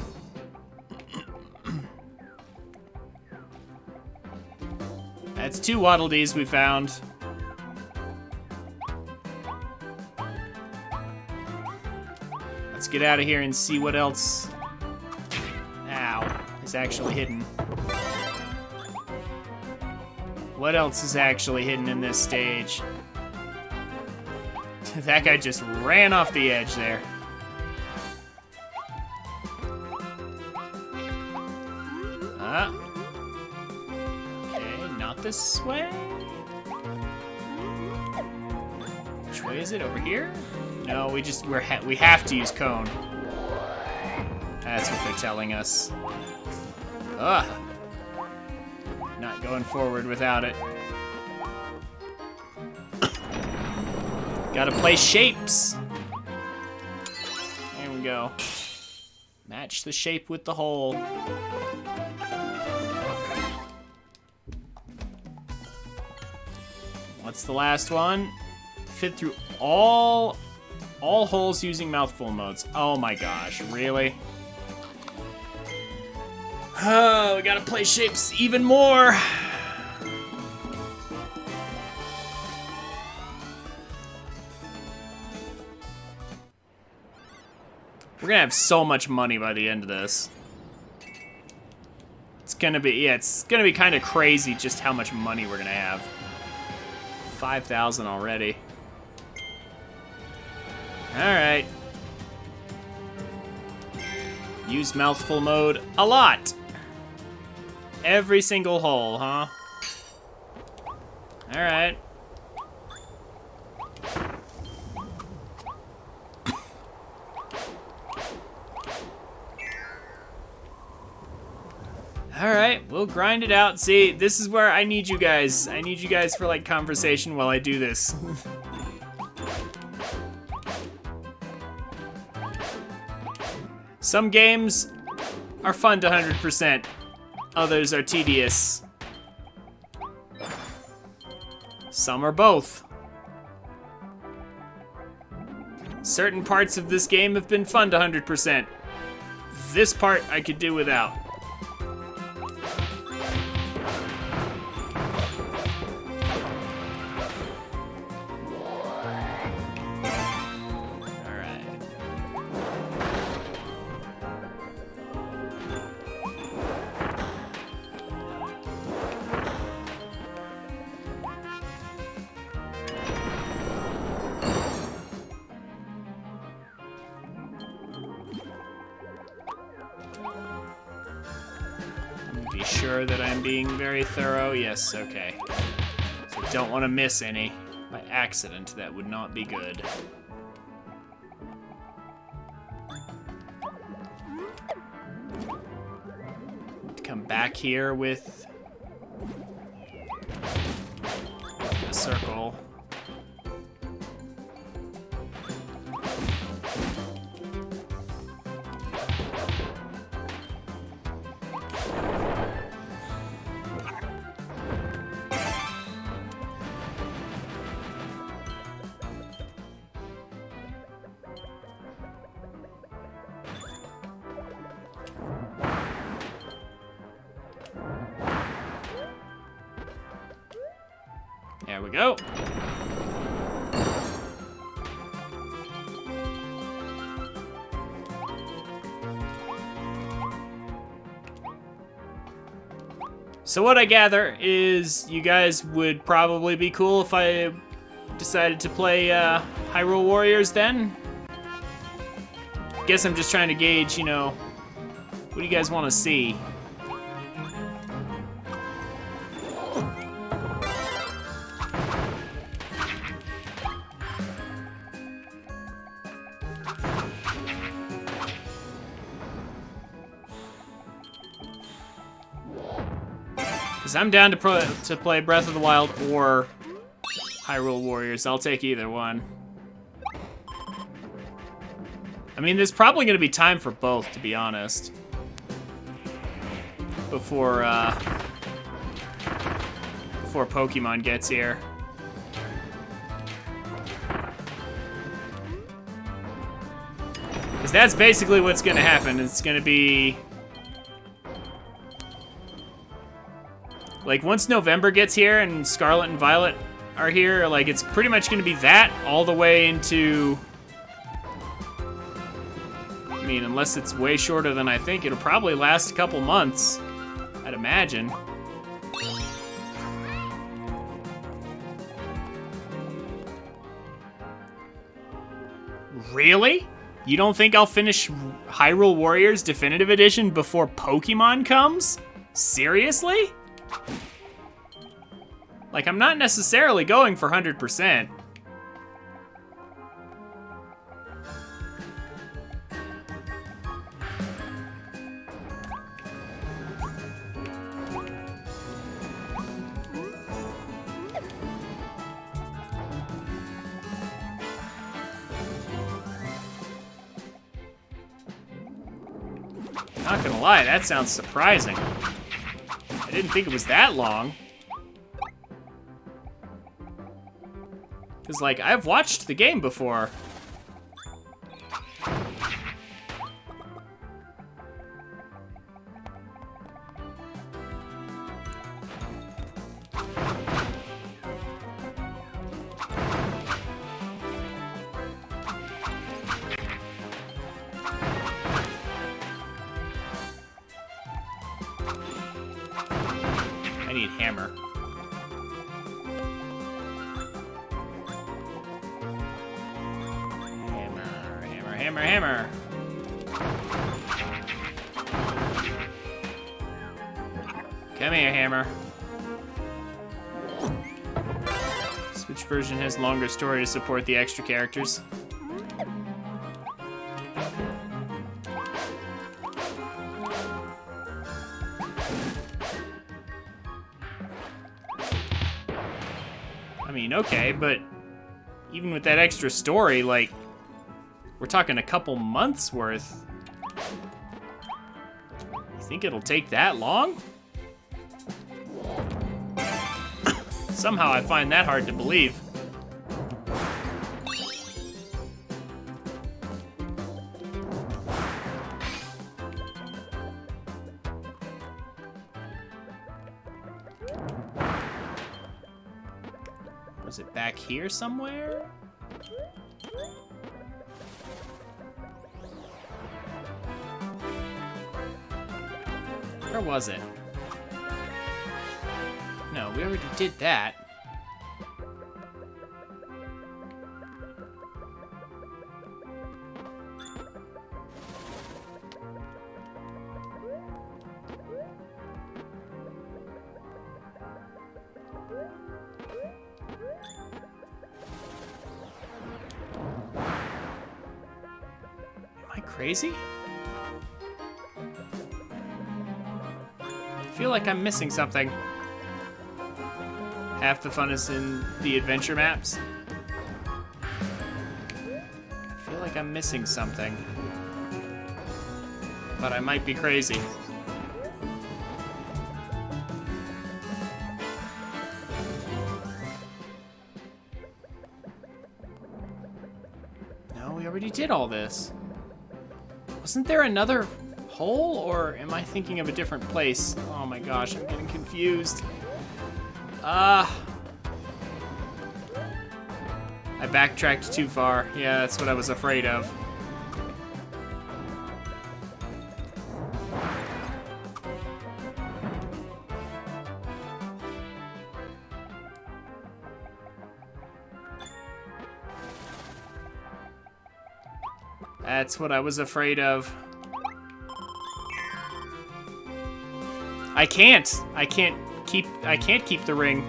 That's 2 Waddle Dees we found. Let's get out of here and see what else, is actually hidden. What else is actually hidden in this stage? That guy just ran off the edge there. Okay, not this way. Which way is it? Over here? No, we have to use cone. That's what they're telling us. Ugh. Not going forward without it. Gotta play shapes. There we go. Match the shape with the hole. What's the last one? Fit through all holes using mouthful modes. Oh my gosh, really? Oh, we gotta play shapes even more. We're gonna have so much money by the end of this. It's gonna be kind of crazy just how much money we're gonna have. 5,000 already. All right. Use mouthful mode a lot. Every single hole, huh? All right. All right, we'll grind it out. See, this is where I need you guys. I need you guys for like conversation while I do this. Some games are fun to 100%. Others are tedious. Some are both. Certain parts of this game have been fun to 100%. This part I could do without. Be sure that I'm being very thorough. Yes, okay. So don't want to miss any by accident. That would not be good. come back here with a circle. There we go. So what I gather is you guys would probably be cool if I decided to play Hyrule Warriors then? Guess I'm just trying to gauge, you know, what do you guys want to see? Because I'm down to play Breath of the Wild or Hyrule Warriors. I'll take either one. I mean, there's probably going to be time for both, to be honest. Before Pokemon gets here. Because that's basically what's going to happen. It's going to be... like, once November gets here and Scarlet and Violet are here, like, it's pretty much going to be that all the way into... I mean, unless it's way shorter than I think, it'll probably last a couple months, I'd imagine. Really? You don't think I'll finish Hyrule Warriors Definitive Edition before Pokemon comes? Seriously? Like, I'm not necessarily going for 100%. Not gonna lie, that sounds surprising. I didn't think it was that long. Because, like, I've watched the game before. I need hammer. Hammer, hammer. Come here, hammer. Switch version has longer story to support the extra characters. I mean, okay, but even with that extra story, like, we're talking a couple months worth. You think it'll take that long? Somehow I find that hard to believe. Was it back here somewhere? Where was it? No, we already did that. Am I crazy? feel like I'm missing something. Half the fun is in the adventure maps. I feel like I'm missing something. But I might be crazy. No, we already did all this. Wasn't there another hole, or am I thinking of a different place? Oh my gosh, I'm getting confused. I backtracked too far. Yeah, that's what I was afraid of. That's what I was afraid of. I can't keep the ring.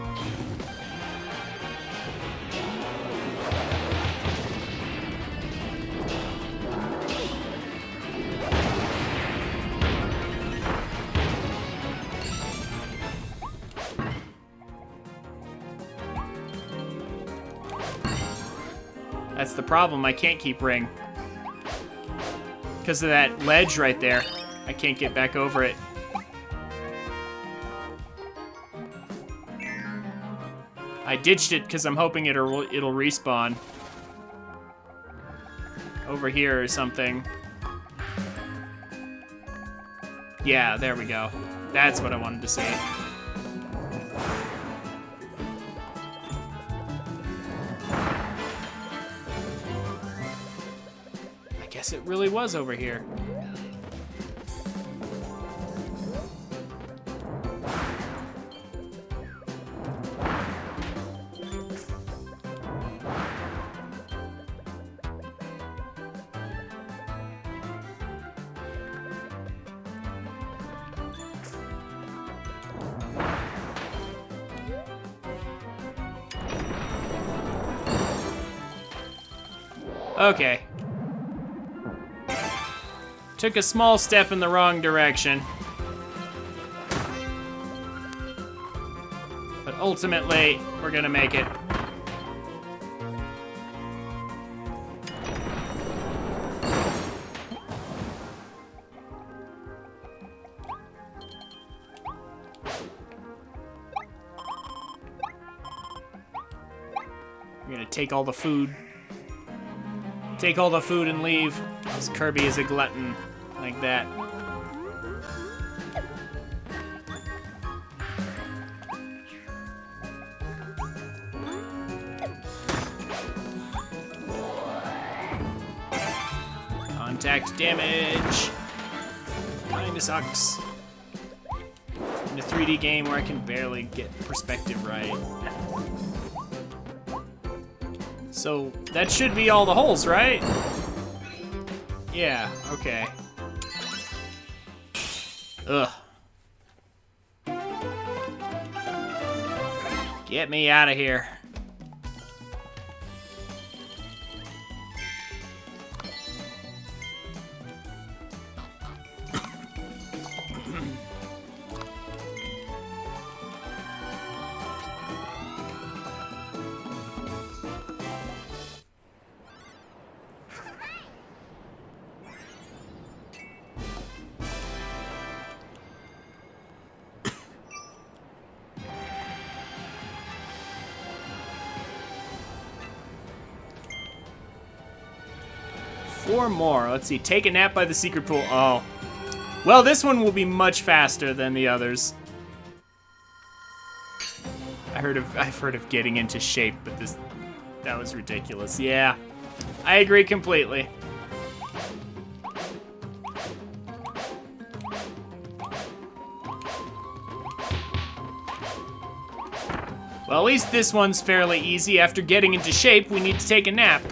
That's the problem, I can't keep ring. Because of that ledge right there. I can't get back over it. I ditched it because I'm hoping it'll respawn. Over here or something. Yeah, there we go. That's what I wanted to see. I guess it really was over here. Okay. Took a small step in the wrong direction. But ultimately, we're gonna make it. We're gonna take all the food. Take all the food and leave, because Kirby is a glutton, like that. Contact damage. Kinda sucks. In a 3D game where I can barely get perspective right. So, that should be all the holes, right? Yeah, okay. Ugh. Get me out of here. Four more. Let's see. Take a nap by the secret pool. Oh. Well, this one will be much faster than the others. I've heard of getting into shape, but that was ridiculous. Yeah. I agree completely. Well, at least this one's fairly easy. After getting into shape, we need to take a nap.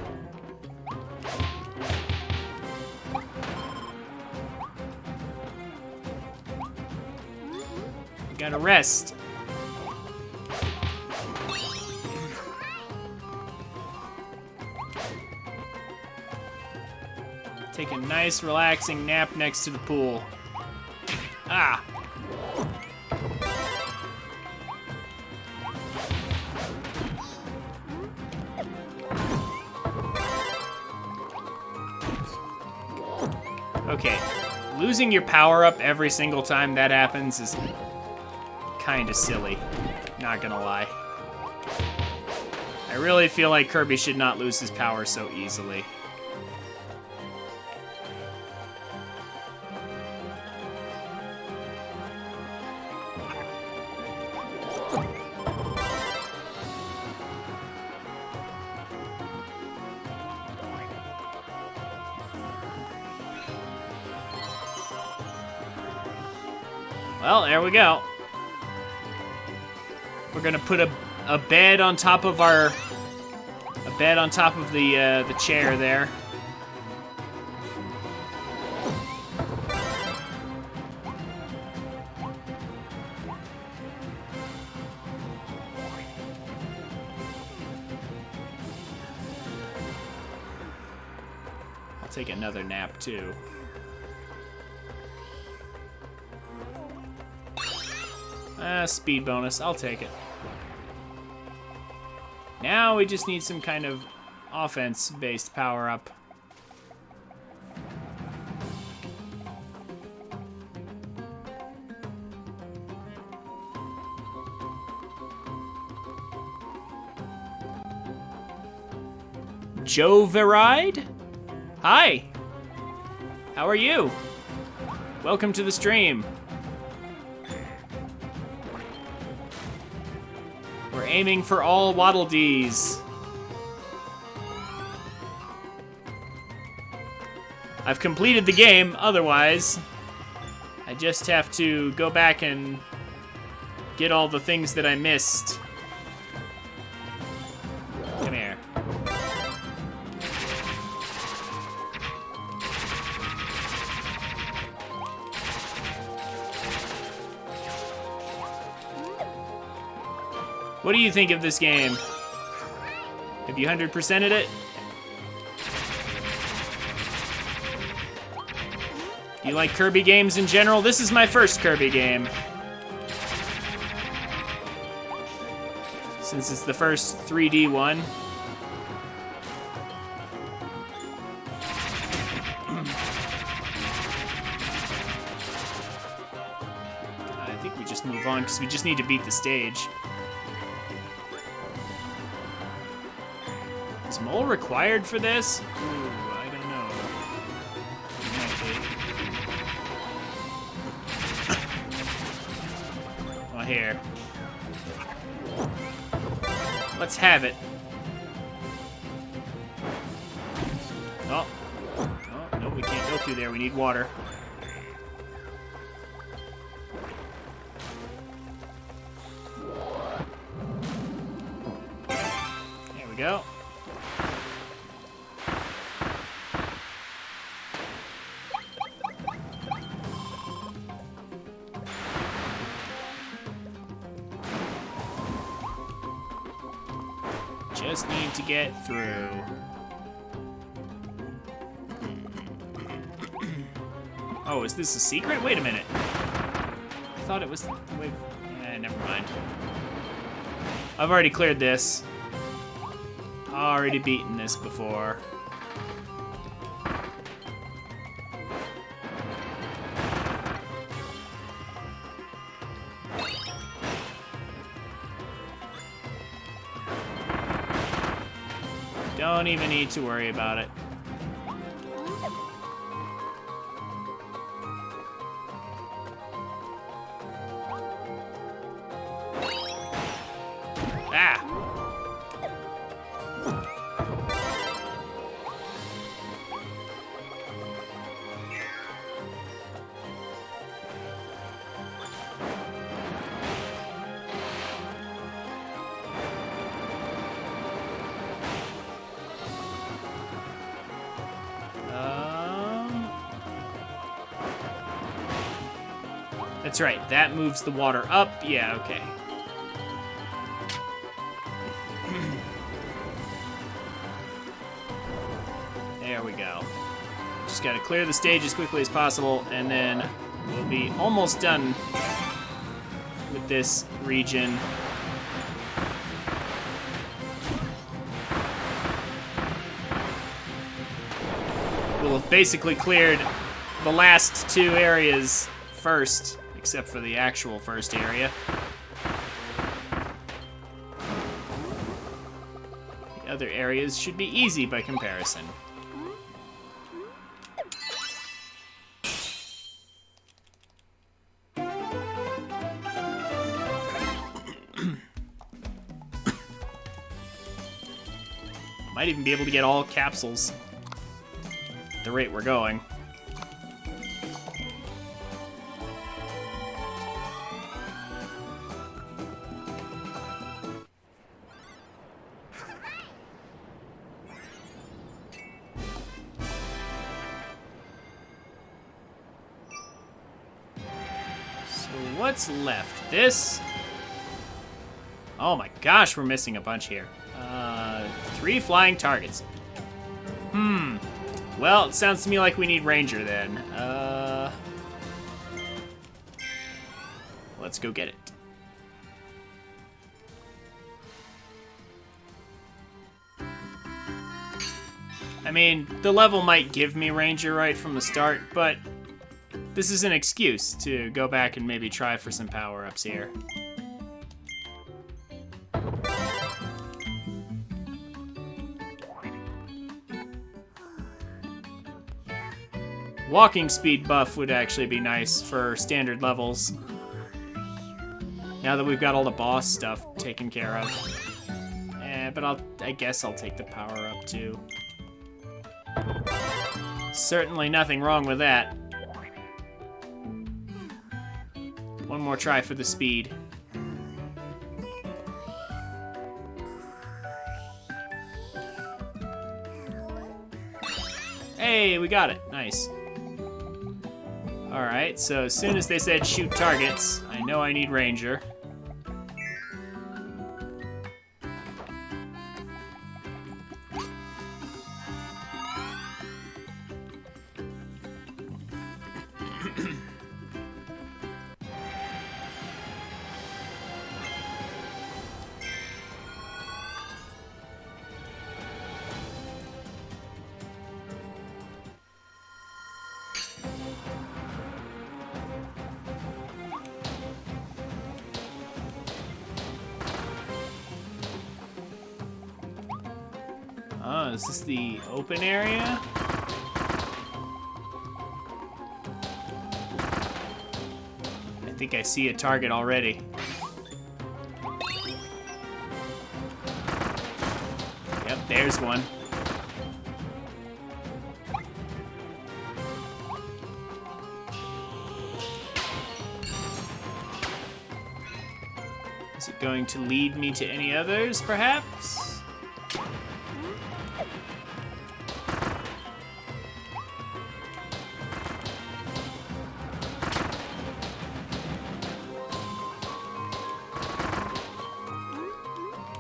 Gotta rest. Take a nice relaxing nap next to the pool. Ah. Okay, losing your power-up every single time that happens is kind of silly, not gonna lie. I really feel like Kirby should not lose his power so easily. Well, there we go. We're gonna put a bed on top of the chair there. I'll take another nap too. Speed bonus, I'll take it. Now we just need some kind of offense-based power-up. Joveride? Hi! How are you? Welcome to the stream. We're aiming for all Waddle Dees. I've completed the game, otherwise. I just have to go back and get all the things that I missed. Come here. What do you think of this game? Have you 100%ed it? Do you like Kirby games in general? This is my first Kirby game. Since it's the first 3D one. I think we just move on because we just need to beat the stage. Is Mole required for this? Ooh, I don't know. Well, here. Let's have it. Oh. Oh, no, we can't go through there. We need water. There we go. Just need to get through. Oh, is this a secret? Wait a minute. I thought it was the way... never mind. I've already cleared this. Already beaten this before. Don't even need to worry about it. Ah! That's right, that moves the water up. Yeah, okay. There we go. Just gotta clear the stage as quickly as possible, and then we'll be almost done with this region. We'll have basically cleared the last two areas first, except for the actual first area. The other areas should be easy by comparison. Might even be able to get all capsules at the rate we're going. So what's left? This? Oh my gosh, we're missing a bunch here. 3 flying targets. Well, it sounds to me like we need Ranger then. Let's go get it. I mean, the level might give me Ranger right from the start, but this is an excuse to go back and maybe try for some power-ups here. Walking speed buff would actually be nice for standard levels. Now that we've got all the boss stuff taken care of. But I guess I'll take the power up too. Certainly nothing wrong with that. One more try for the speed. Hey, we got it. Nice. Alright, so as soon as they said shoot targets, I know I need Ranger. Oh, is this the open area? I think I see a target already. Yep, there's one. Is it going to lead me to any others, perhaps?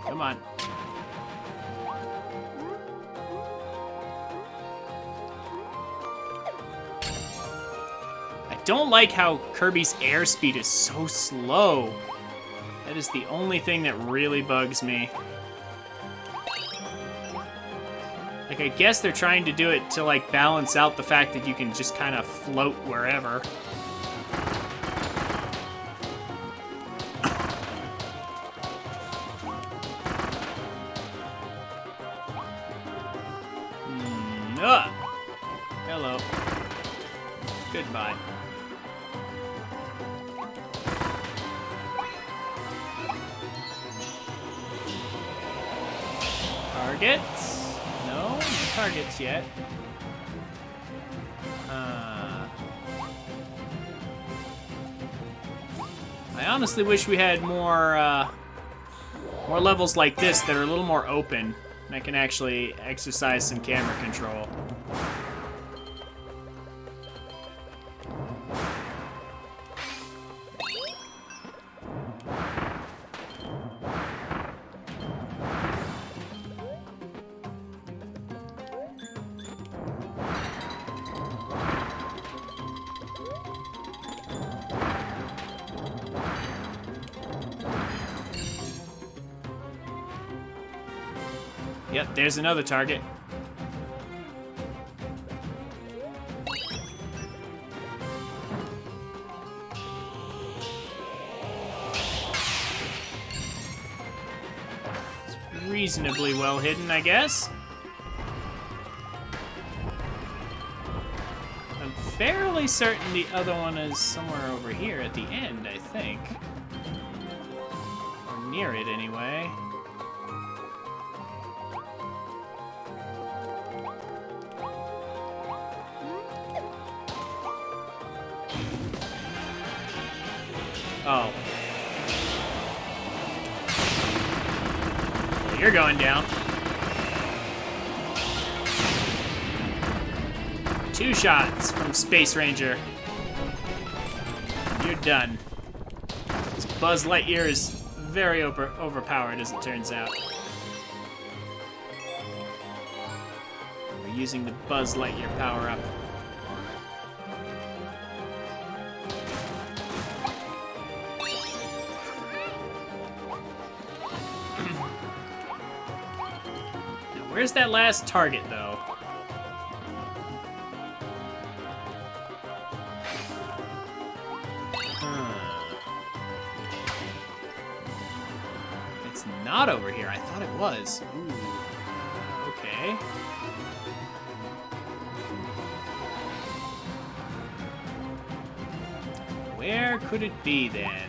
Come on. I don't like how Kirby's airspeed is so slow. That is the only thing that really bugs me. Like, I guess they're trying to do it to, like, balance out the fact that you can just kind of float wherever. Hello. Goodbye. Targets? No targets yet. I honestly wish we had more levels like this that are a little more open. And I can actually exercise some camera control. Yep, there's another target. reasonably well hidden, I guess. I'm fairly certain the other one is somewhere over here at the end, I think. Or near it, anyway. Oh. You're going down. 2 shots from Space Ranger. You're done. This Buzz Lightyear is very overpowered, as it turns out. We're using the Buzz Lightyear power-up. Where's that last target, though? It's not over here. I thought it was. Ooh. Okay. Where could it be, then?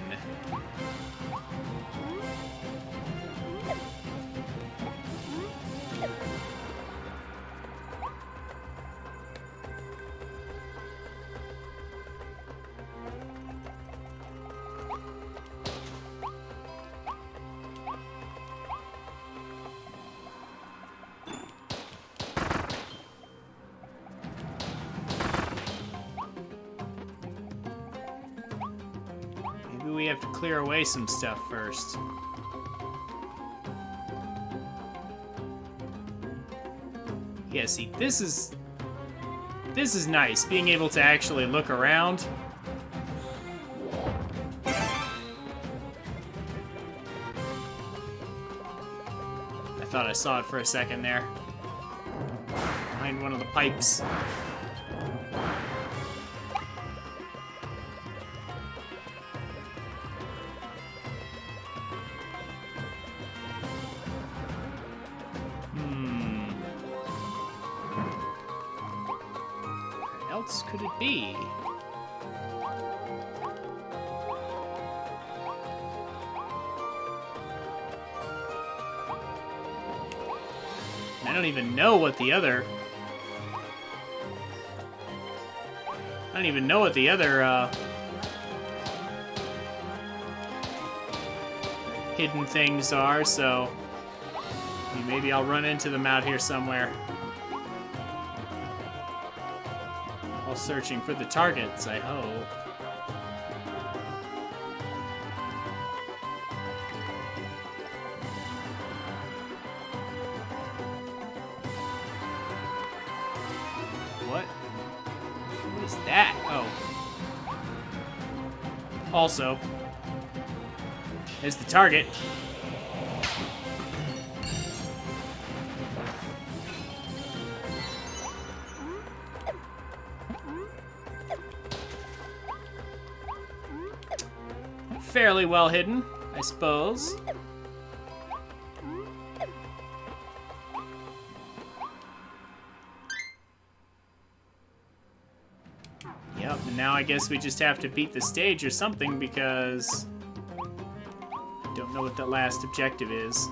We have to clear away some stuff first. Yeah, see, this is nice, being able to actually look around. I thought I saw it for a second there. Behind one of the pipes. Else could it be? I don't even know what the other... hidden things are, so maybe I'll run into them out here somewhere. While searching for the targets, I hope. What? What is that? Oh. Also, there's the target. Fairly well hidden, I suppose. Yep, and now I guess we just have to beat the stage or something because I don't know what the last objective is.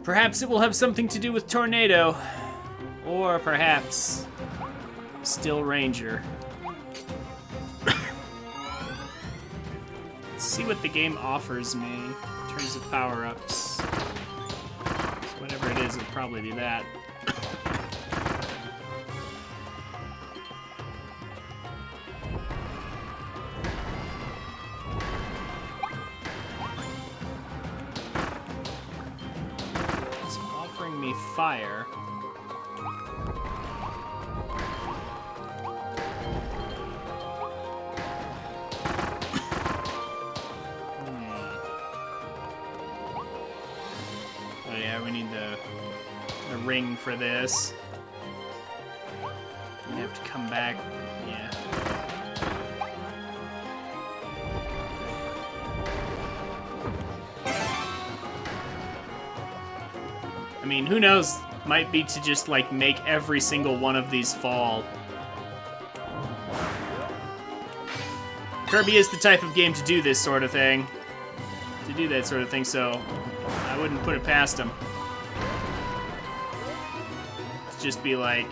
Perhaps it will have something to do with Tornado. Or perhaps Still Ranger. Let's see what the game offers me in terms of power-ups. So whatever it is, it'll probably be that. It's offering me fire. Ring for this. You have to come back. Yeah. I mean, who knows? Might be to just, like, make every single one of these fall. Kirby is the type of game to do this sort of thing. To do that sort of thing, so I wouldn't put it past him. To just be like...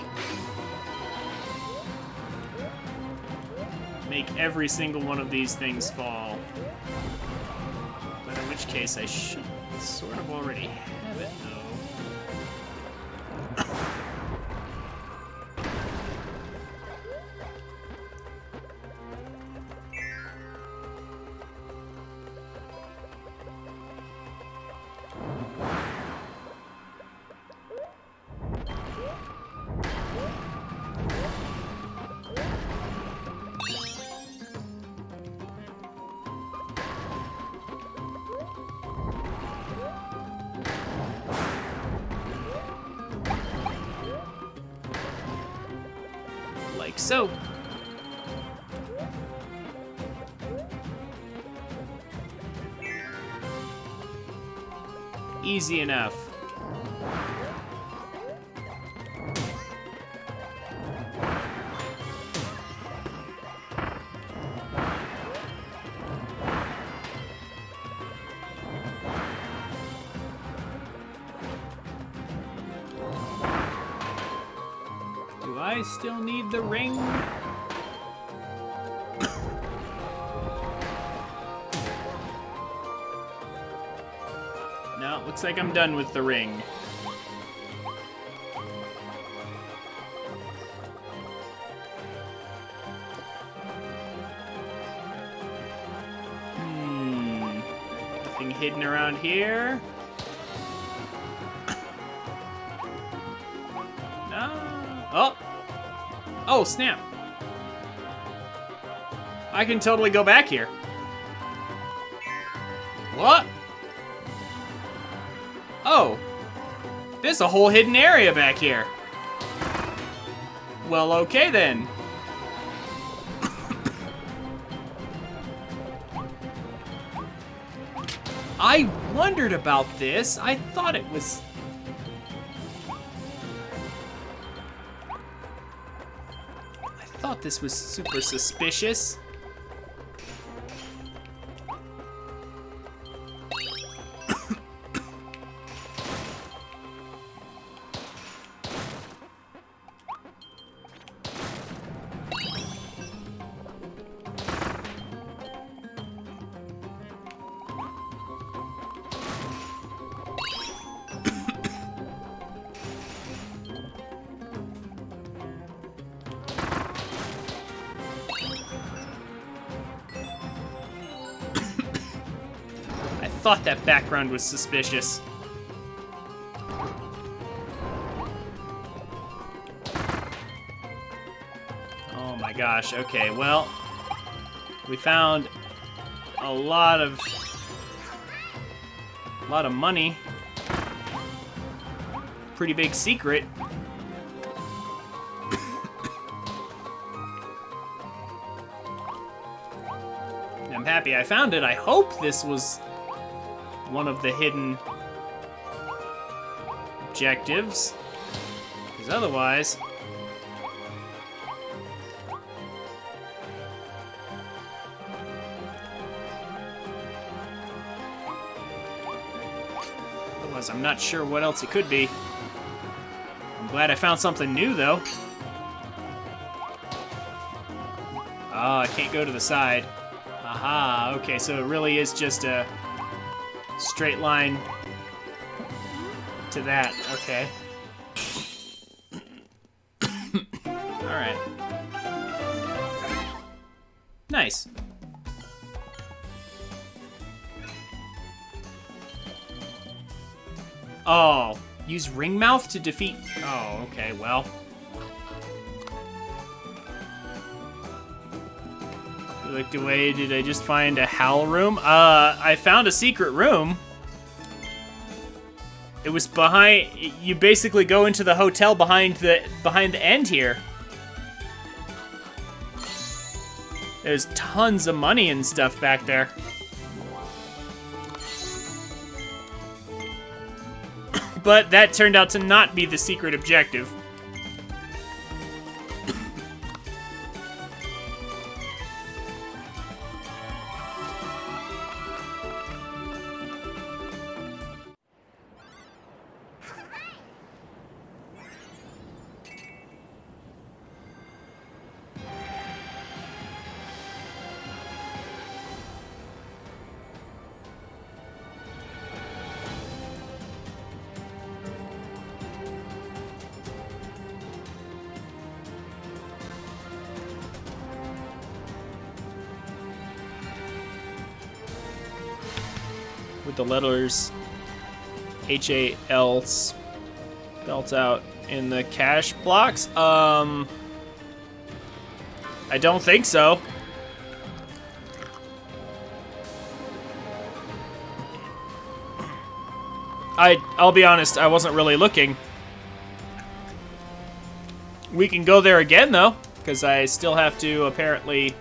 make every single one of these things fall. But in which case I should sort of already have it, though. Like so. Easy enough. Do I still need the ring? No, looks like I'm done with the ring. Nothing hidden around here? No. Oh! Oh, snap. I can totally go back here. What? Oh. There's a whole hidden area back here. Well, okay then. I wondered about this. I thought it was... I thought this was super suspicious. I thought that background was suspicious. Oh my gosh, okay, well, we found a lot of money. Pretty big secret. I'm happy I found it. I hope this was one of the hidden objectives, because otherwise... Otherwise, I'm not sure what else it could be. I'm glad I found something new, though. Oh, I can't go to the side. Aha, okay, so it really is just a straight line to that, okay. Alright. Nice. Oh, use ring mouth to defeat... Oh, okay, well. You looked away, did I just find a howl room? I found a secret room. It was behind... You basically go into the hotel behind the end here. There's tons of money and stuff back there. But that turned out to not be the secret objective. With the letters HAL spelled out in the cash blocks? I don't think so. I'll be honest, I wasn't really looking. We can go there again, though, because I still have to apparently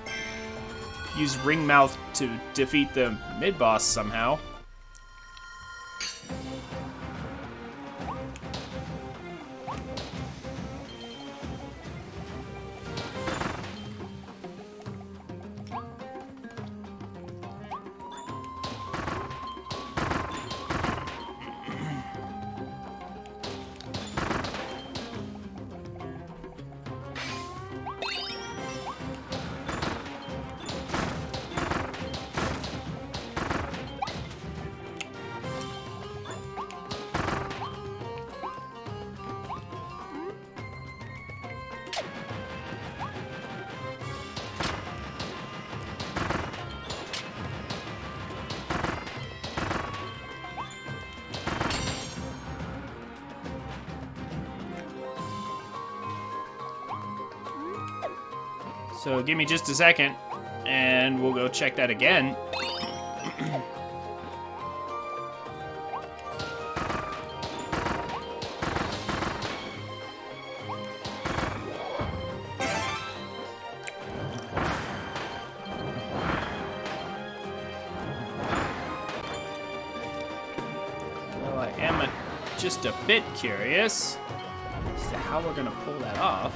use Ringmouth to defeat the mid-boss somehow. So give me just a second, and we'll go check that again. Well, I am just a bit curious as to how we're gonna pull that off.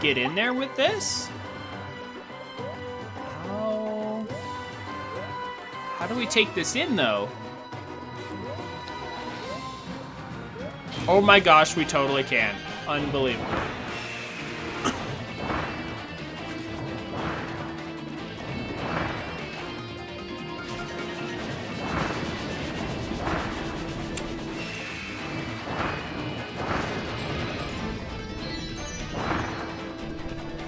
Get in there with this? How do we take this in, though? Oh my gosh, we totally can. Unbelievable.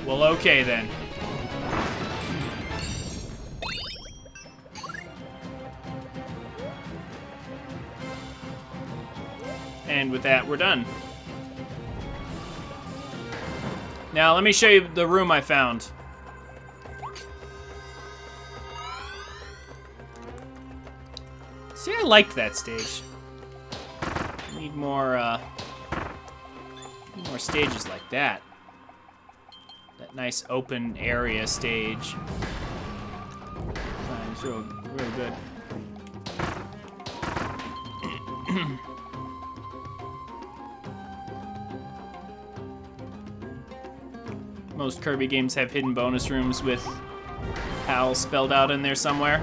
Well, okay then. And with that, we're done. Now, let me show you the room I found. See, I liked that stage. Need more stages like that. That nice open area stage. It's real good. Most Kirby games have hidden bonus rooms with HAL spelled out in there somewhere.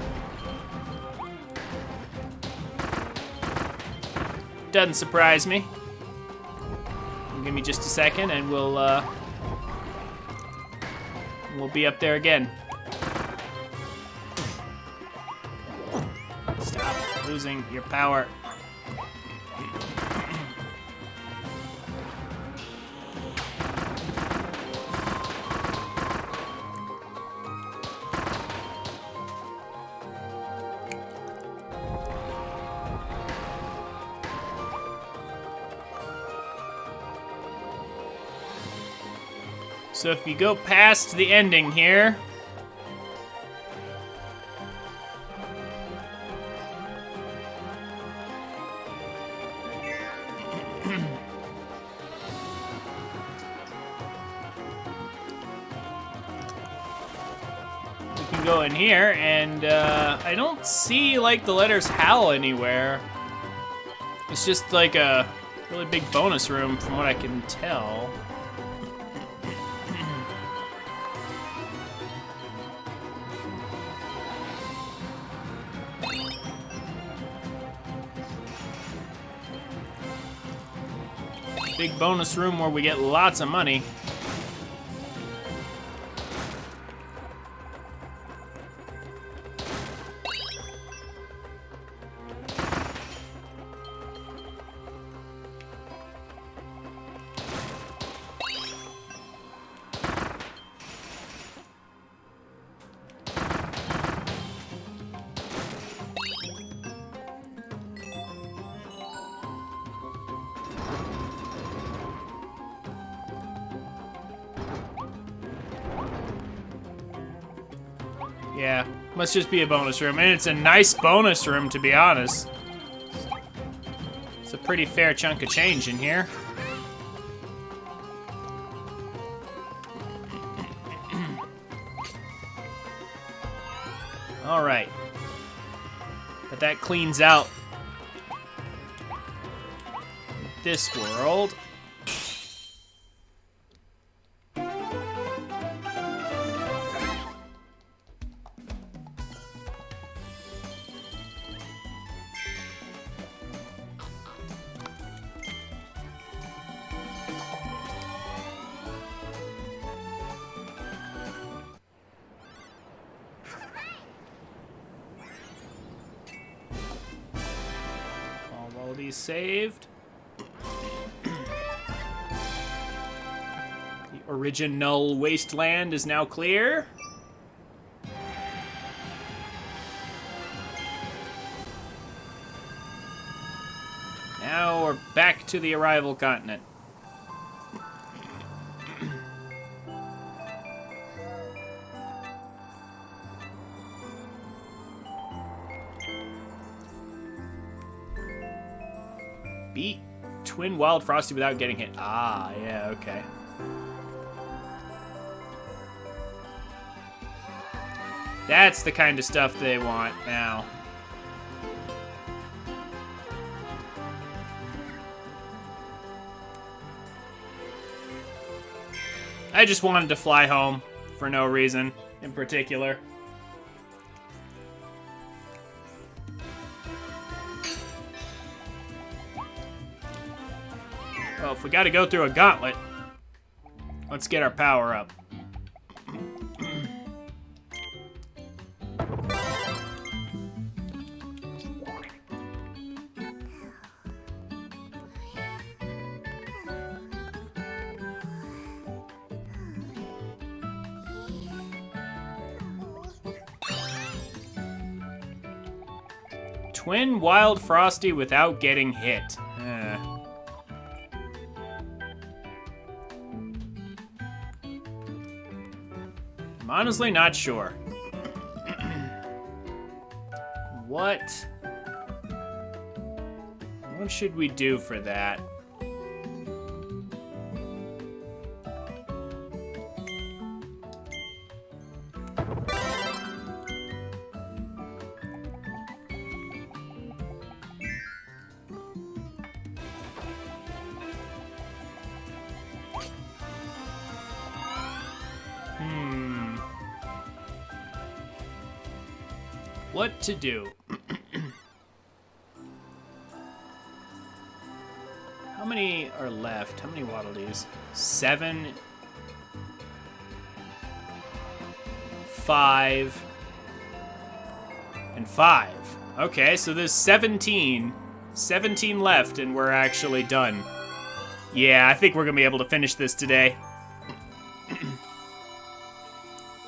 Doesn't surprise me. Give me just a second and we'll be up there again. Stop losing your power. So if you go past the ending here, can go in here, and I don't see like the letters HAL anywhere. It's just like a really big bonus room from what I can tell. Big bonus room where we get lots of money. Yeah, must just be a bonus room. And it's a nice bonus room, to be honest. It's a pretty fair chunk of change in here. All right. But that cleans out this world. Quality saved. The original wasteland is now clear. Now we're back to the arrival continent. Beat Twin Wild Frosty without getting hit. Ah, yeah, okay. That's the kind of stuff they want now. I just wanted to fly home for no reason in particular. Well, if we gotta go through a gauntlet, let's get our power up. Twin Wild Frosty without getting hit. I'm honestly not sure. What should we do for that? What to do? How many are left? How many Waddle Dees? 7, 5, and 5. Okay, so there's 17 left, and we're actually done. Yeah, I think we're gonna be able to finish this today.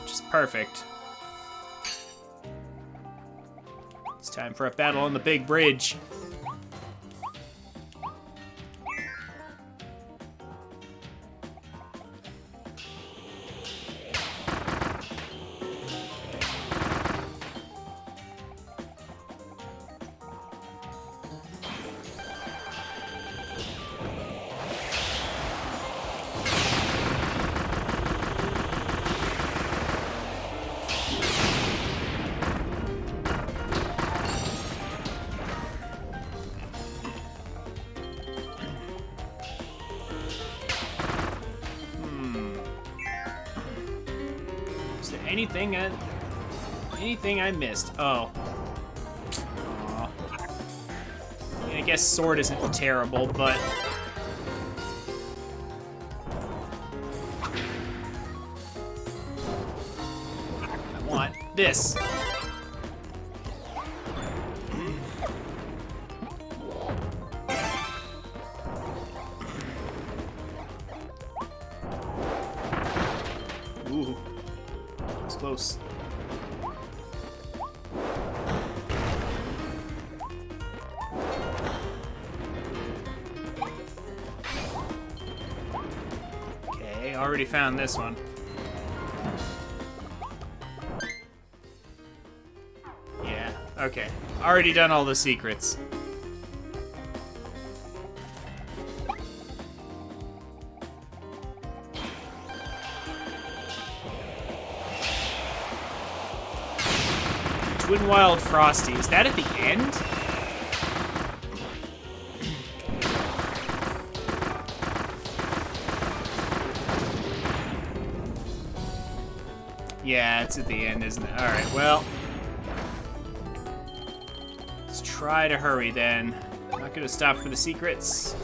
Which is perfect. It's time for a battle on the big bridge. there anything I missed? Oh. Aw. I mean, I guess sword isn't terrible, but... I want this. Ooh. That was close. Okay, already found this one. Yeah, okay. Already done all the secrets. Twin Wild Frosty. Is that at the end? Yeah, it's at the end, isn't it? Alright, well. Let's try to hurry then. I'm not gonna stop for the secrets.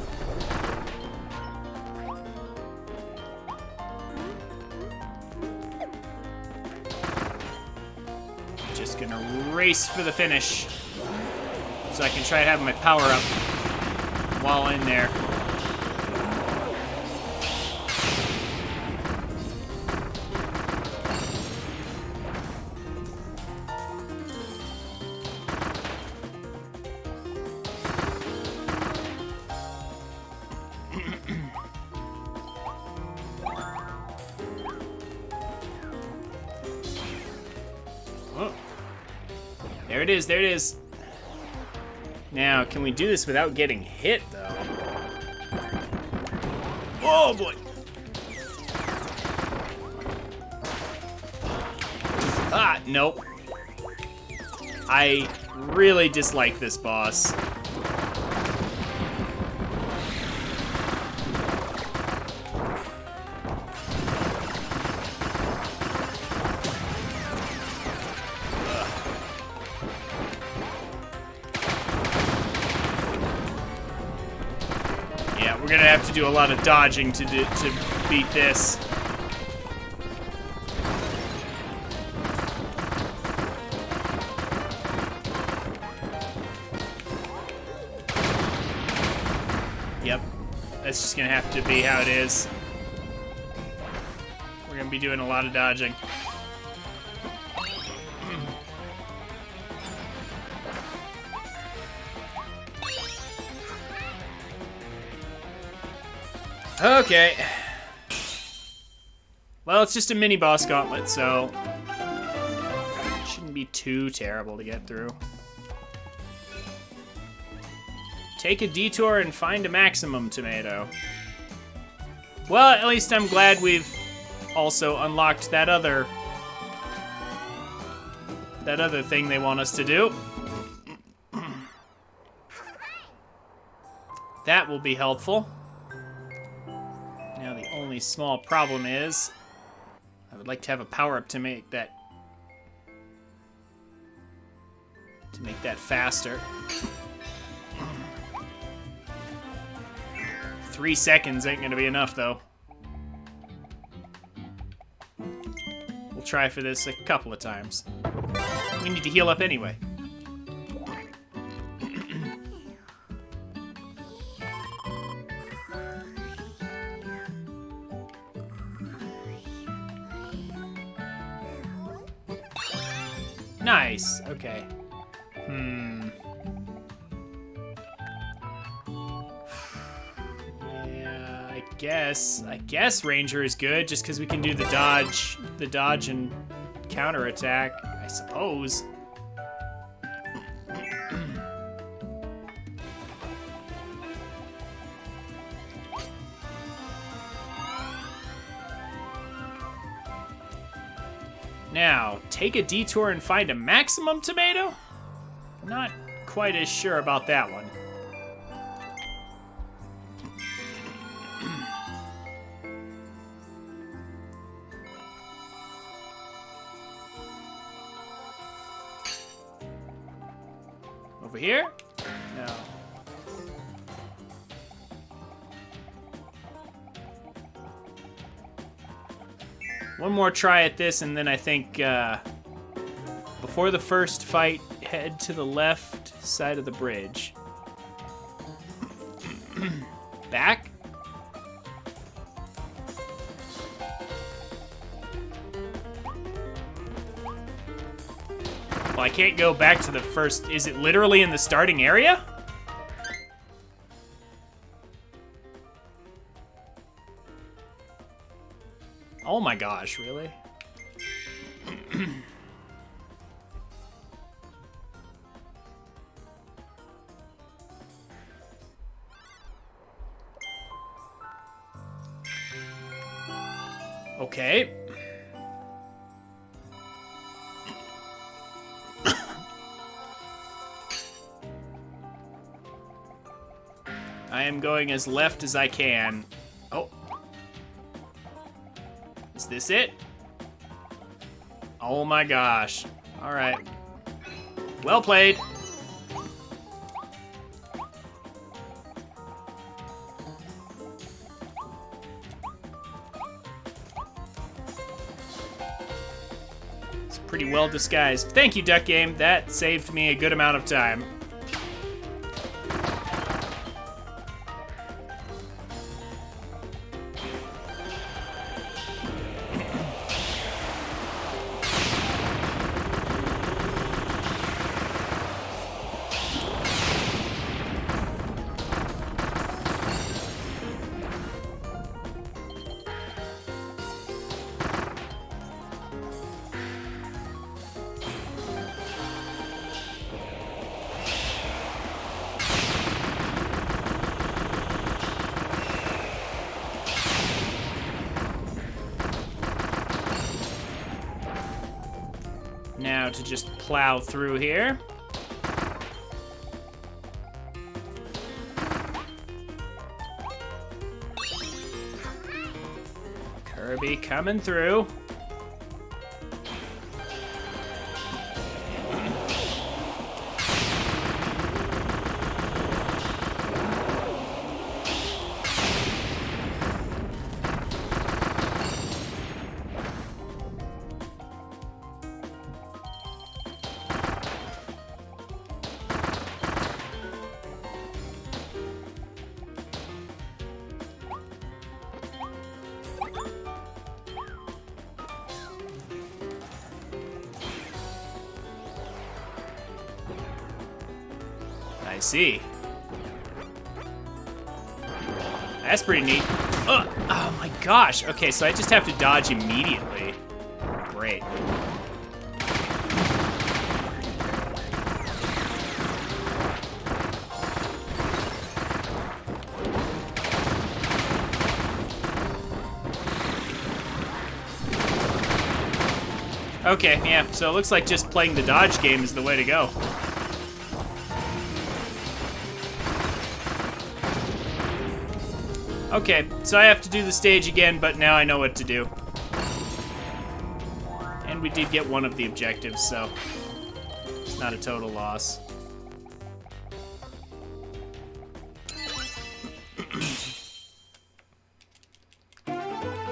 Just gonna race for the finish. So I can try to have my power up while in there. Oh. There it is, there it is. Now, can we do this without getting hit, though? Oh, boy. Ah, nope. I really dislike this boss. Yeah, we're gonna have to do a lot of dodging to beat this. Yep, that's just gonna have to be how it is. We're gonna be doing a lot of dodging. Okay. Well, it's just a mini boss gauntlet, so it shouldn't be too terrible to get through. Take a detour and find a maximum tomato. Well, at least I'm glad we've also unlocked that other thing they want us to do. That will be helpful. Now the only small problem is I would like to have a power-up to make that faster. 3 seconds ain't gonna be enough, though. We'll try for this a couple of times. We need to heal up anyway. Nice, okay. Yeah, I guess Ranger is good just because we can do the dodge and counterattack, I suppose. Now, take a detour and find a maximum tomato? I'm not quite as sure about that one. Over here? No. One more try at this, and then I think before the first fight, head to the left side of the bridge. Back? Well, I can't go back to the first. Is it literally in the starting area? Oh my gosh, really? Okay. I am going as left as I can. Oh. Is this it? Oh my gosh. All right. Well played. It's pretty well disguised. Thank you, Duck Game. That saved me a good amount of time. Now to just plow through here. Kirby coming through. I see. That's pretty neat. Oh my gosh. Okay, so I just have to dodge immediately. Great. Okay, yeah, so it looks like just playing the dodge game is the way to go. Okay, so I have to do the stage again, but now I know what to do. And we did get one of the objectives, so it's not a total loss.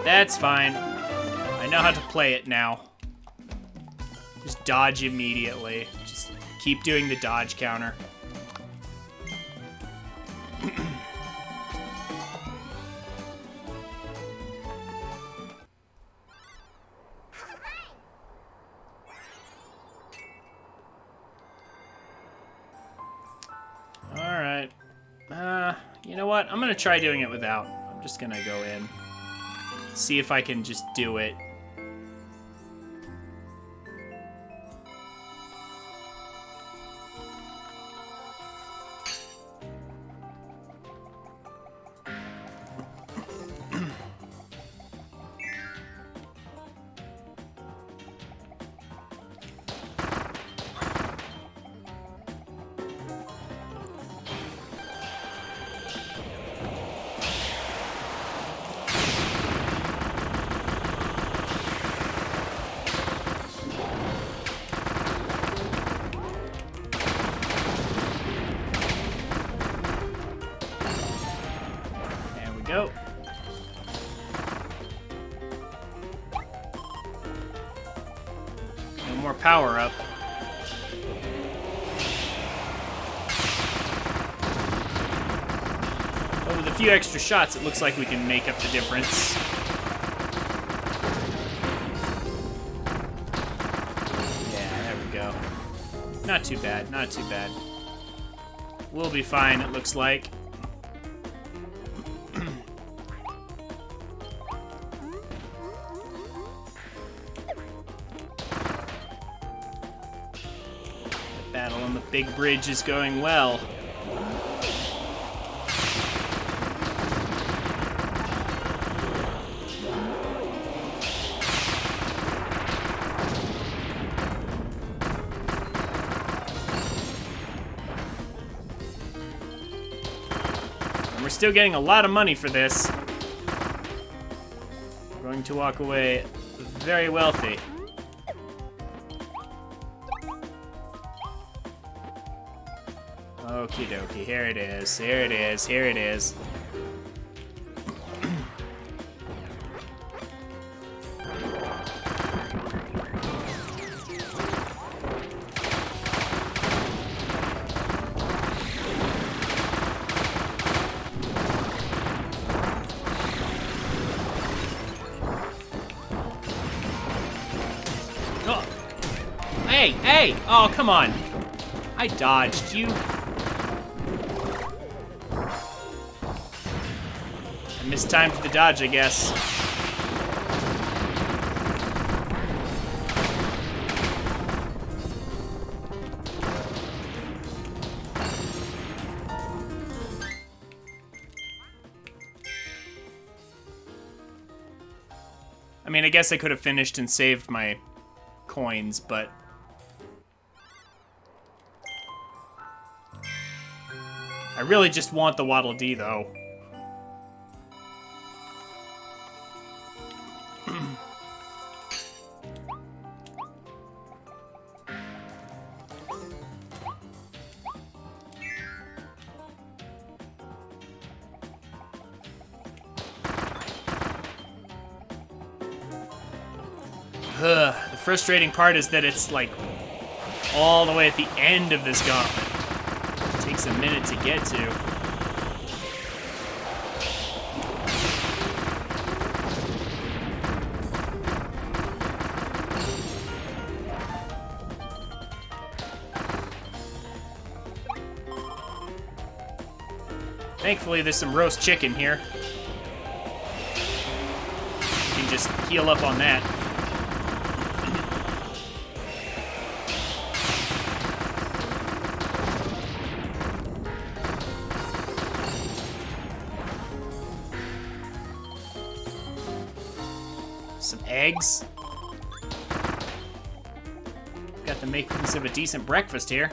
That's fine. I know how to play it now. Just dodge immediately. Just keep doing the dodge counter. Alright. You know what? I'm gonna try doing it without. I'm just gonna go in. See if I can just do it. more power up. But with a few extra shots, it looks like we can make up the difference. Yeah, there we go. Not too bad, not too bad. We'll be fine, it looks like. The battle on the big bridge is going well. We're still getting a lot of money for this. We're going to walk away very wealthy. Okie dokie, here it is, here it is, here it is. Hey, hey! Oh, come on. I dodged you. I mistimed the dodge, I guess. I mean, I guess I could have finished and saved my coins, but... I really just want the Waddle Dee, though. The frustrating part is that it's, like, all the way at the end of this gauntlet. Takes a minute to get to. Thankfully, there's some roast chicken here. You can just heal up on that. Some eggs. Got the makings of a decent breakfast here.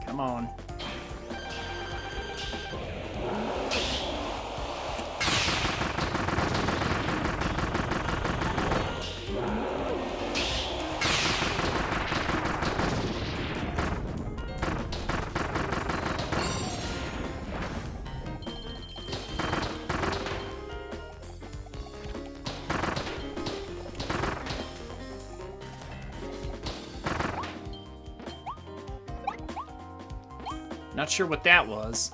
Come on. Not sure what that was.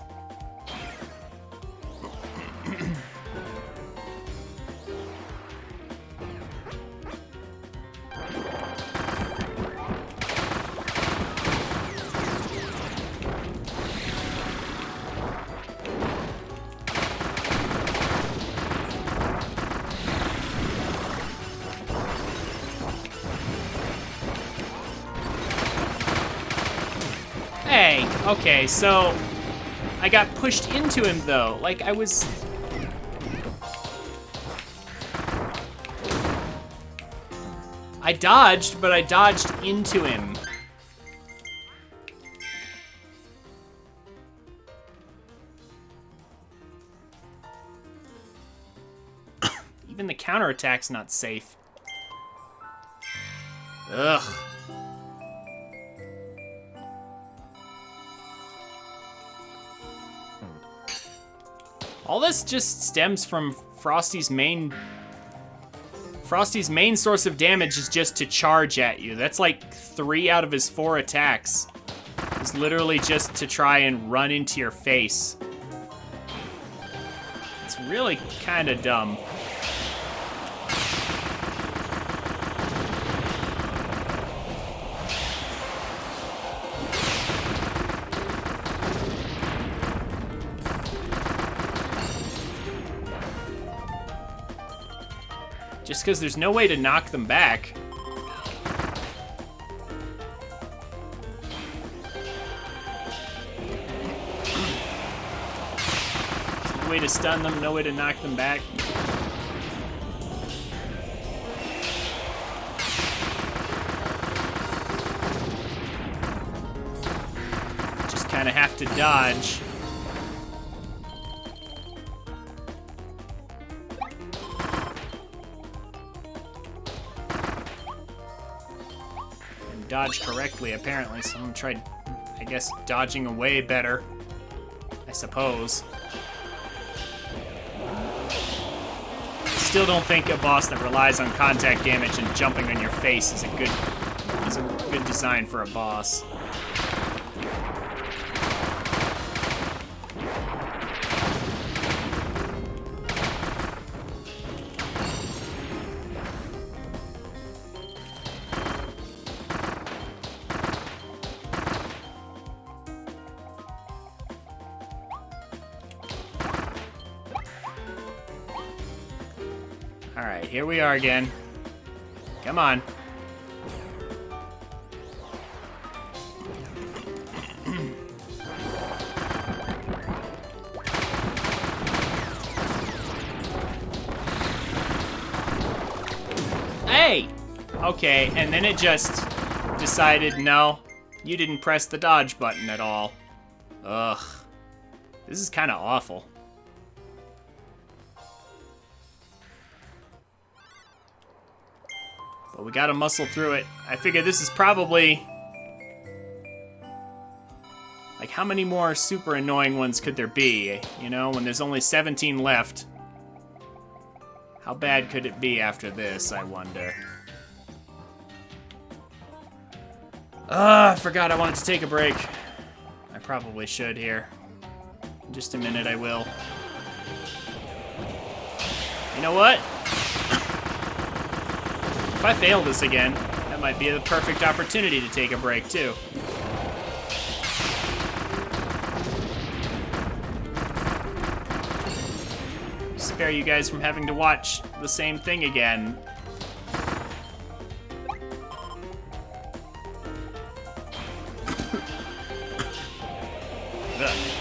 Hey, okay, so I got pushed into him though. Like I was... I dodged, but I dodged into him. Even the counterattack's not safe. Ugh. All this just stems from Frosty's main source of damage is just to charge at you. That's like 3 out of his 4 attacks. It's literally just to try and run into your face. It's really kind of dumb. Just because there's no way to knock them back. No way to stun them, no way to knock them back. Just kind of have to dodge. Dodge correctly, apparently, so I'm gonna try, I guess, dodging away better, I suppose. I still don't think a boss that relies on contact damage and jumping on your face is a good design for a boss. Alright, here we are again. Come on. Hey! Okay, and then it just decided, no, you didn't press the dodge button at all. Ugh. This is kind of awful. But we gotta muscle through it. I figure this is probably... like, how many more super annoying ones could there be? You know, when there's only 17 left. How bad could it be after this, I wonder? I forgot I wanted to take a break. I probably should here. In just a minute, I will. You know what? If I fail this again, that might be the perfect opportunity to take a break, too. Spare you guys from having to watch the same thing again. Ugh.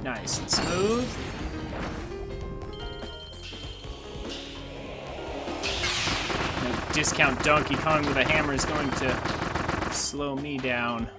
Nice and smooth. No discount Donkey Kong with a hammer is going to slow me down.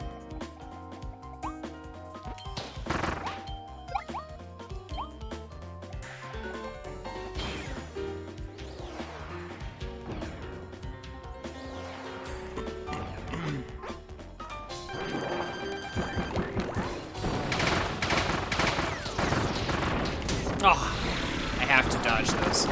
Oh, I have to dodge those.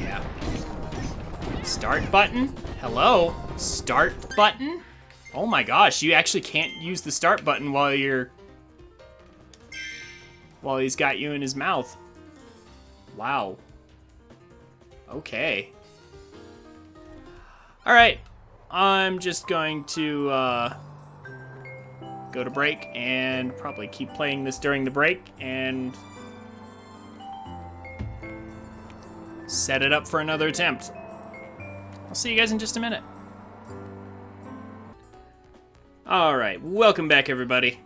Yeah. Start button? Hello? Start button? Oh my gosh, you actually can't use the start button while he's got you in his mouth. Wow. Okay. Alright. I'm just going to go to break and probably keep playing this during the break and set it up for another attempt. I'll see you guys in just a minute. Alright, welcome back everybody.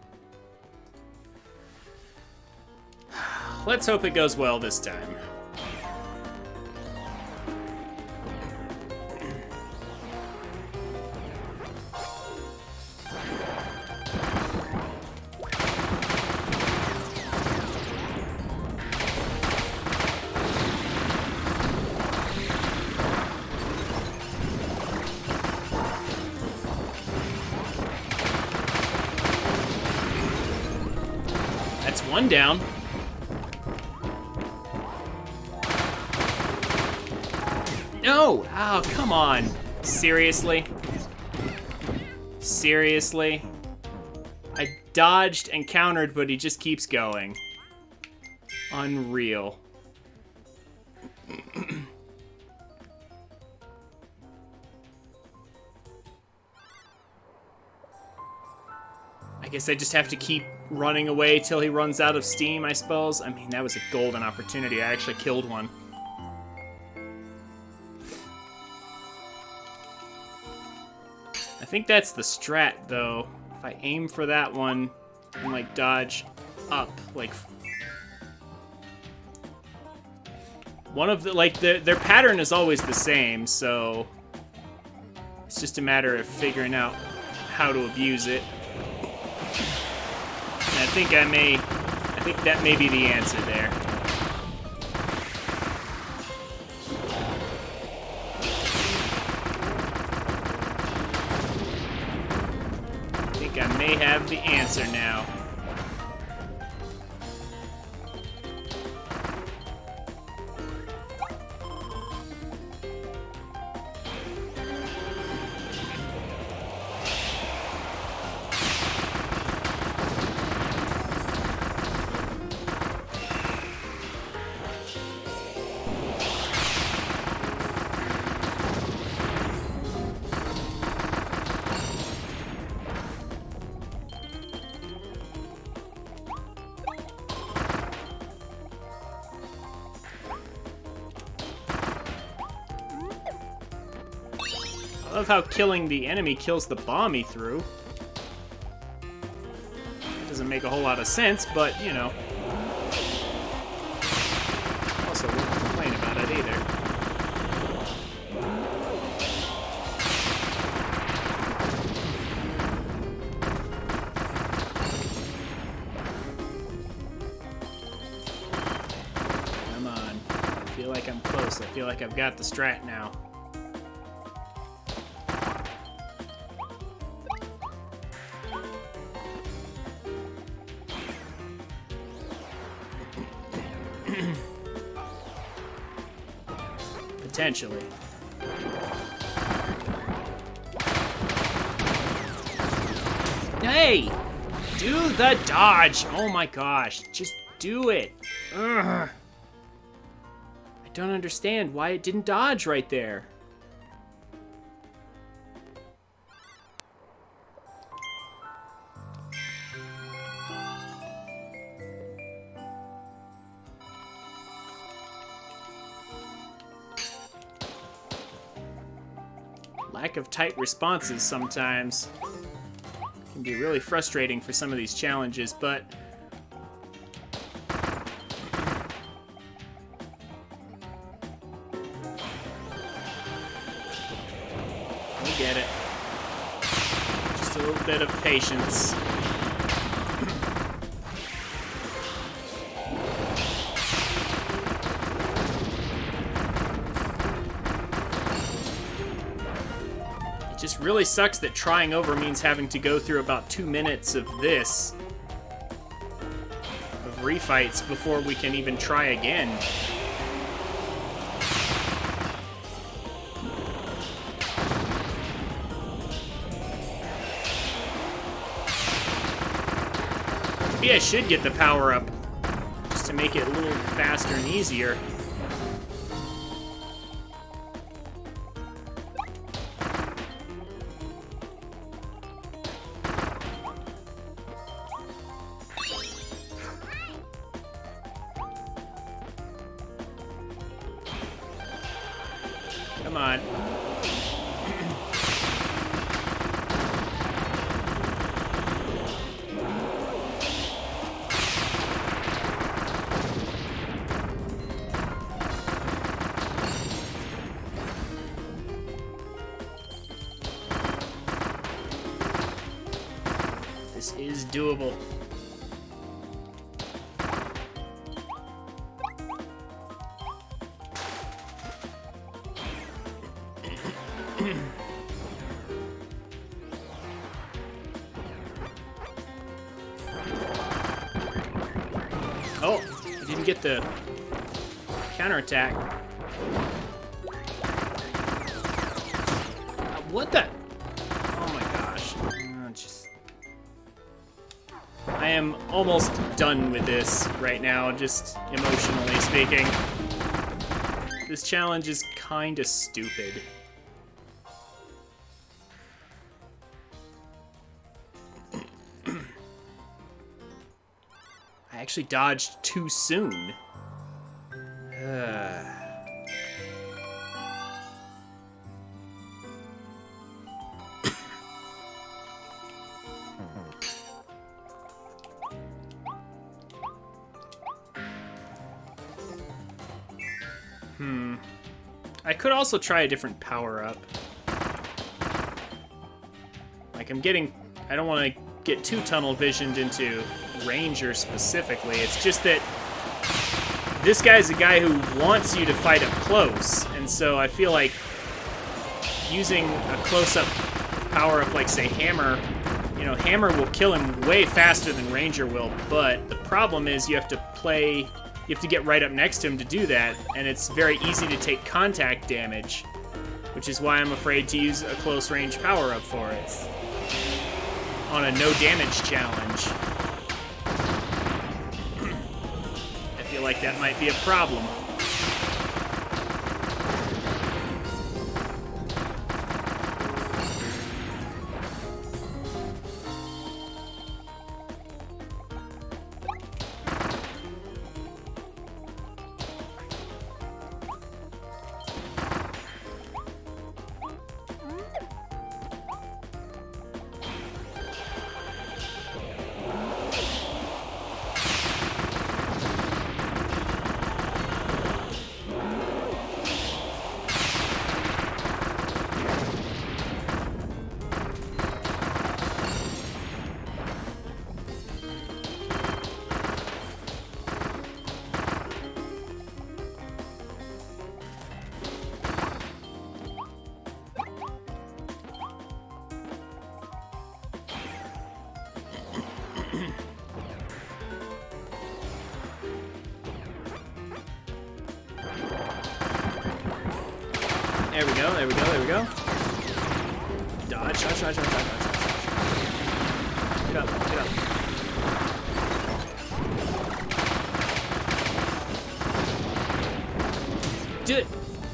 Let's hope it goes well this time. That's one down. No! Oh, come on. Seriously? Seriously? I dodged and countered, but he just keeps going. Unreal. I guess I just have to keep running away till he runs out of steam, I suppose. I mean, that was a golden opportunity. I actually killed one. I think that's the strat, though. If I aim for that one and, like, dodge up, like... One of the, like, their pattern is always the same, so... It's just a matter of figuring out how to abuse it. And I think that may be the answer there. I think I may have the answer now. I love how killing the enemy kills the bomb he threw. Doesn't make a whole lot of sense, but, you know. Also, won't complain about it either. Come on. I feel like I'm close. I feel like I've got the strat now. Potentially. Hey! Do the dodge! Oh my gosh, just do it. Ugh. I don't understand why it didn't dodge right there. Lack of tight responses sometimes can be really frustrating for some of these challenges, but we'll get it. Just a little bit of patience. It just really sucks that trying over means having to go through about 2 minutes of this, of refights, before we can even try again. Maybe I should get the power up, just to make it a little faster and easier. Come on. This is doable. Oh, I didn't get the counterattack. What the? Oh my gosh. I am almost done with this right now, just emotionally speaking. This challenge is kinda stupid. I actually dodged too soon. I could also try a different power-up. Like, I don't want to get too tunnel-visioned into Ranger specifically. It's just that this guy's a guy who wants you to fight up close, and so I feel like using a close-up power-up like, say, Hammer, you know, Hammer will kill him way faster than Ranger will, but the problem is you have to get right up next to him to do that, and it's very easy to take contact damage, which is why I'm afraid to use a close-range power-up for it. On a no-damage challenge. I feel like that might be a problem. There we go, there we go, there we go. Dodge, dodge, dodge, dodge, dodge, dodge. Get up, get up.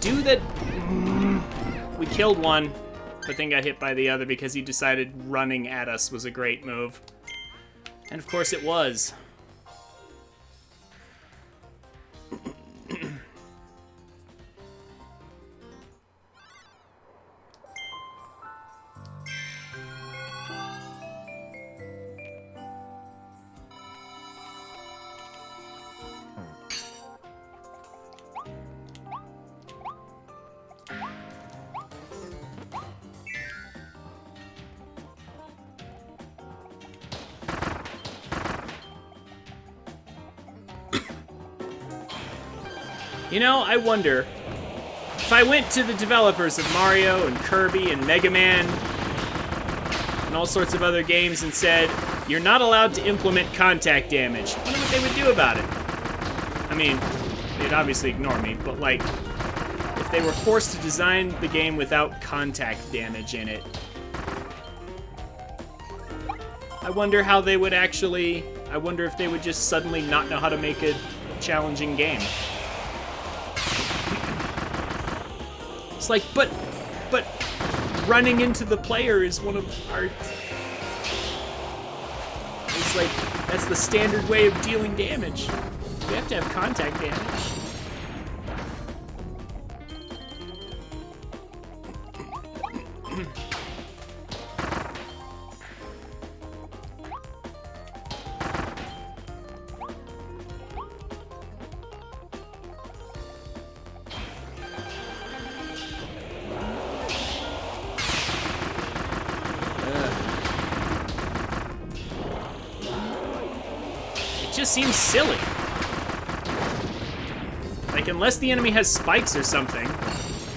Do that. We killed one, but then got hit by the other because he decided running at us was a great move. And of course it was. You know, I wonder if I went to the developers of Mario and Kirby and Mega Man and all sorts of other games and said, you're not allowed to implement contact damage. I wonder what they would do about it. I mean, they'd obviously ignore me, but like, if they were forced to design the game without contact damage in it, I wonder how they would actually, I wonder if they would just suddenly not know how to make a challenging game. It's like, but running into the player is one of our... It's like, that's the standard way of dealing damage. You have to have contact damage. It just seems silly. Like, unless the enemy has spikes or something,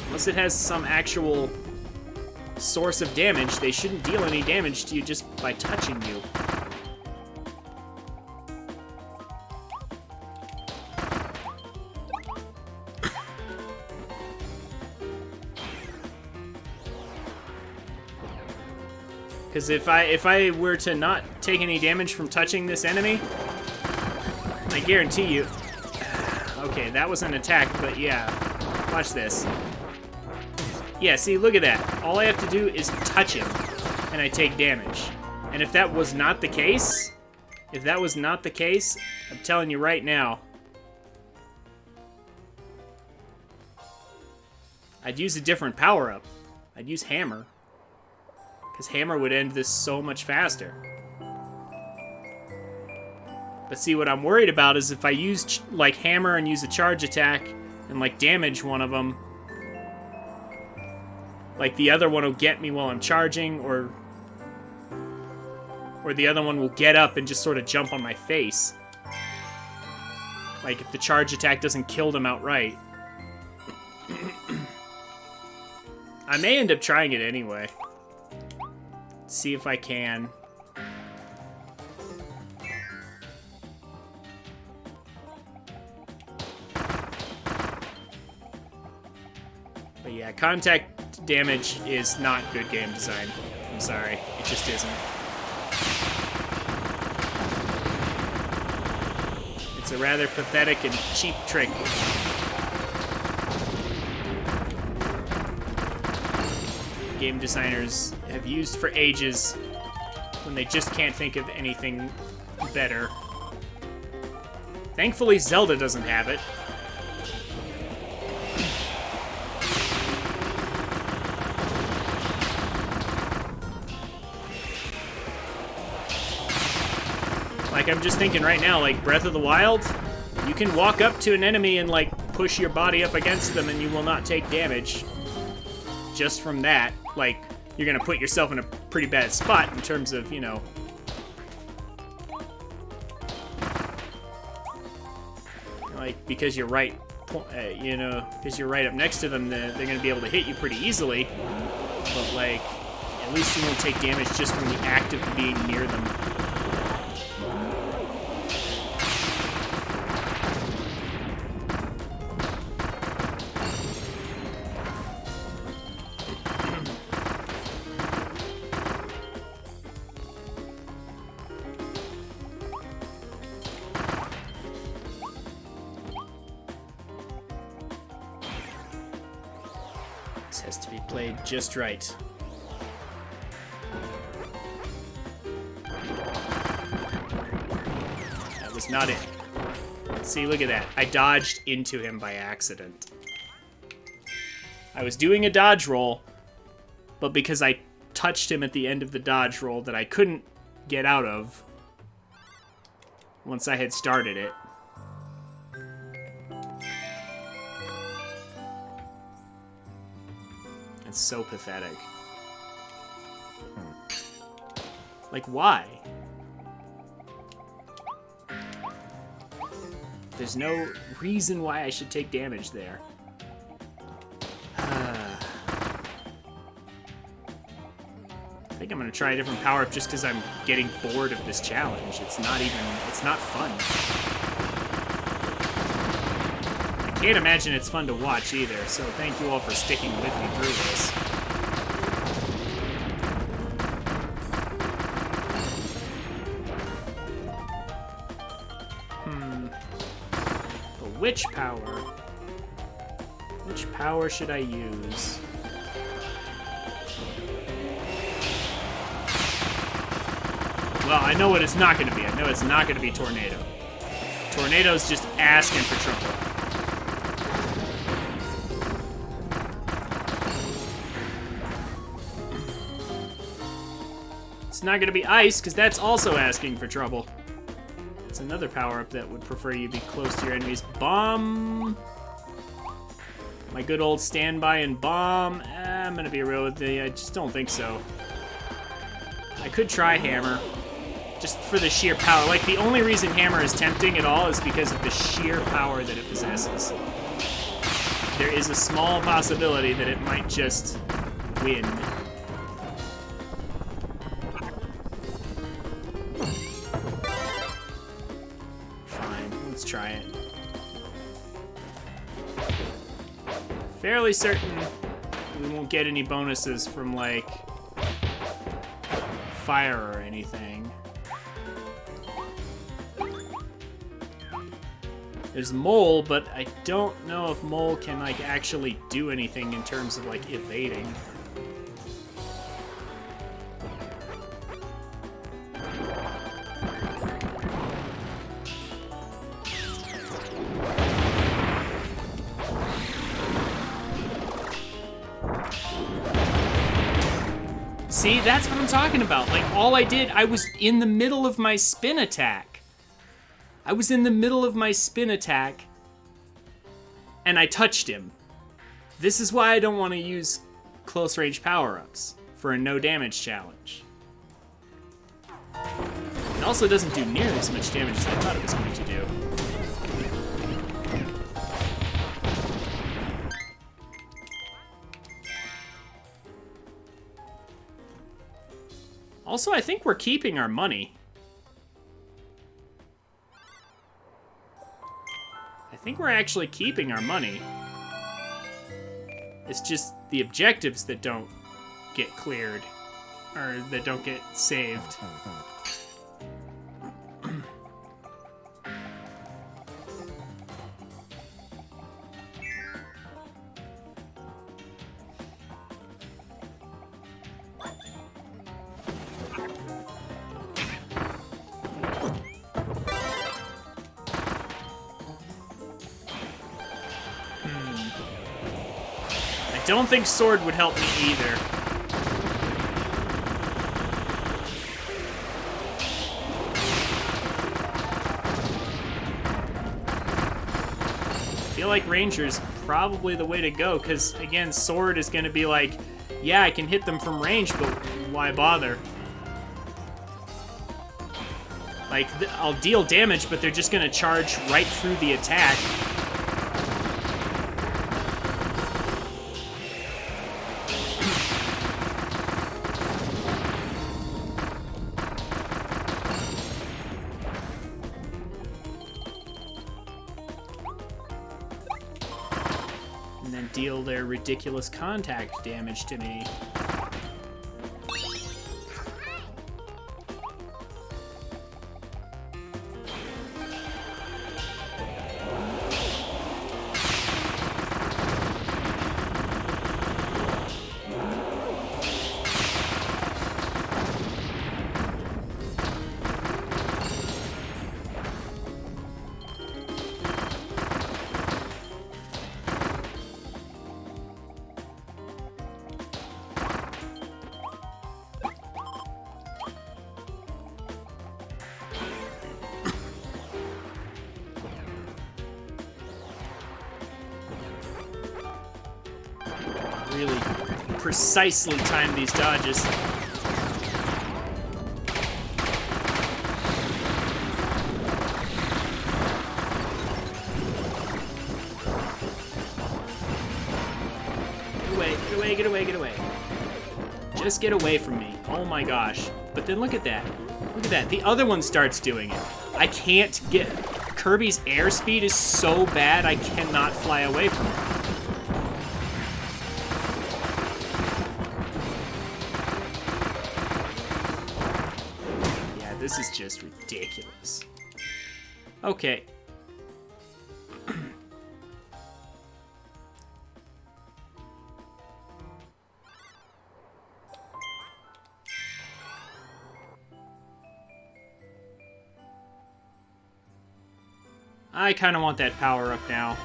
unless it has some actual source of damage, they shouldn't deal any damage to you just by touching you. Because if I were to not take any damage from touching this enemy, I guarantee you... Okay, that was an attack, but yeah. Watch this. Yeah, see, look at that. All I have to do is touch him, and I take damage. And if that was not the case, I'm telling you right now, I'd use a different power-up. I'd use Hammer. Because Hammer would end this so much faster. But see, what I'm worried about is if I use, like, Hammer and use a charge attack and, like, damage one of them, like, the other one will get me while I'm charging, or the other one will get up and just sort of jump on my face. Like, if the charge attack doesn't kill them outright. I may end up trying it anyway. See if I can. But yeah, contact damage is not good game design. I'm sorry, it just isn't. It's a rather pathetic and cheap trick. Game designers have used for ages when they just can't think of anything better. Thankfully, Zelda doesn't have it. Like, I'm just thinking right now, like, Breath of the Wild, you can walk up to an enemy and, like, push your body up against them and you will not take damage. Just from that, like, you're gonna put yourself in a pretty bad spot in terms of, you know... Like, because you're right, you know, because you're right up next to them, they're gonna be able to hit you pretty easily. But, like, at least you won't take damage just from the act of being near them. Has to be played just right. That was not it. See, look at that. I dodged into him by accident. I was doing a dodge roll, but because I touched him at the end of the dodge roll that I couldn't get out of once I had started it. It's so pathetic. Like, why? There's no reason why I should take damage there. I think I'm gonna try a different power-up just because I'm getting bored of this challenge. It's not fun. I can't imagine it's fun to watch either, so thank you all for sticking with me through this. Which power? Which power should I use? Well, I know what it's not going to be. I know it's not going to be Tornado. Tornado's just asking for trouble. It's not going to be Ice, because that's also asking for trouble. It's another power-up that would prefer you be close to your enemies. Bomb! My good old standby and bomb. I'm going to be real with you. I just don't think so. I could try Hammer. Just for the sheer power. Like, the only reason Hammer is tempting at all is because of the sheer power that it possesses. There is a small possibility that it might just win. Fine, let's try it. Fairly certain we won't get any bonuses from, like, fire or anything. There's Mole, but I don't know if Mole can, like, actually do anything in terms of, like, evading. See, that's what I'm talking about. Like, all I did, I was in the middle of my spin attack. I was in the middle of my spin attack, and I touched him. This is why I don't want to use close range power-ups for a no damage challenge. It also doesn't do near as much damage as I thought it was going to do. Also, I think we're keeping our money. I think we're actually keeping our money. It's just the objectives that don't get cleared, or that don't get saved. I don't think Sword would help me either. I feel like Ranger's probably the way to go, because, again, Sword is going to be like, yeah, I can hit them from range, but why bother? Like, I'll deal damage, but they're just going to charge right through the attack. And then deal their ridiculous contact damage to me. Really precisely time these dodges. Get away, get away, get away, get away. Just get away from me. Oh my gosh. But then look at that. Look at that. The other one starts doing it. I can't get... Kirby's airspeed is so bad, I cannot fly away from it. This is just ridiculous. Okay. I kind of want that power up now.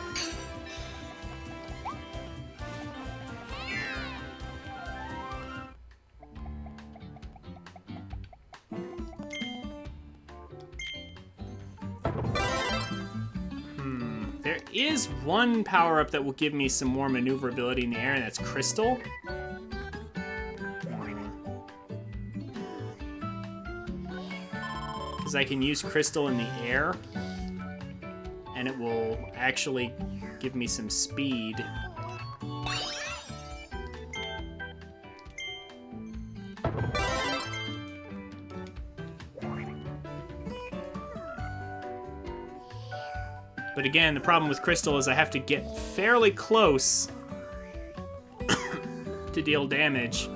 There is one power-up that will give me some more maneuverability in the air, and that's Crystal. Because I can use Crystal in the air, and it will actually give me some speed. But again, the problem with Crystal is I have to get fairly close to deal damage.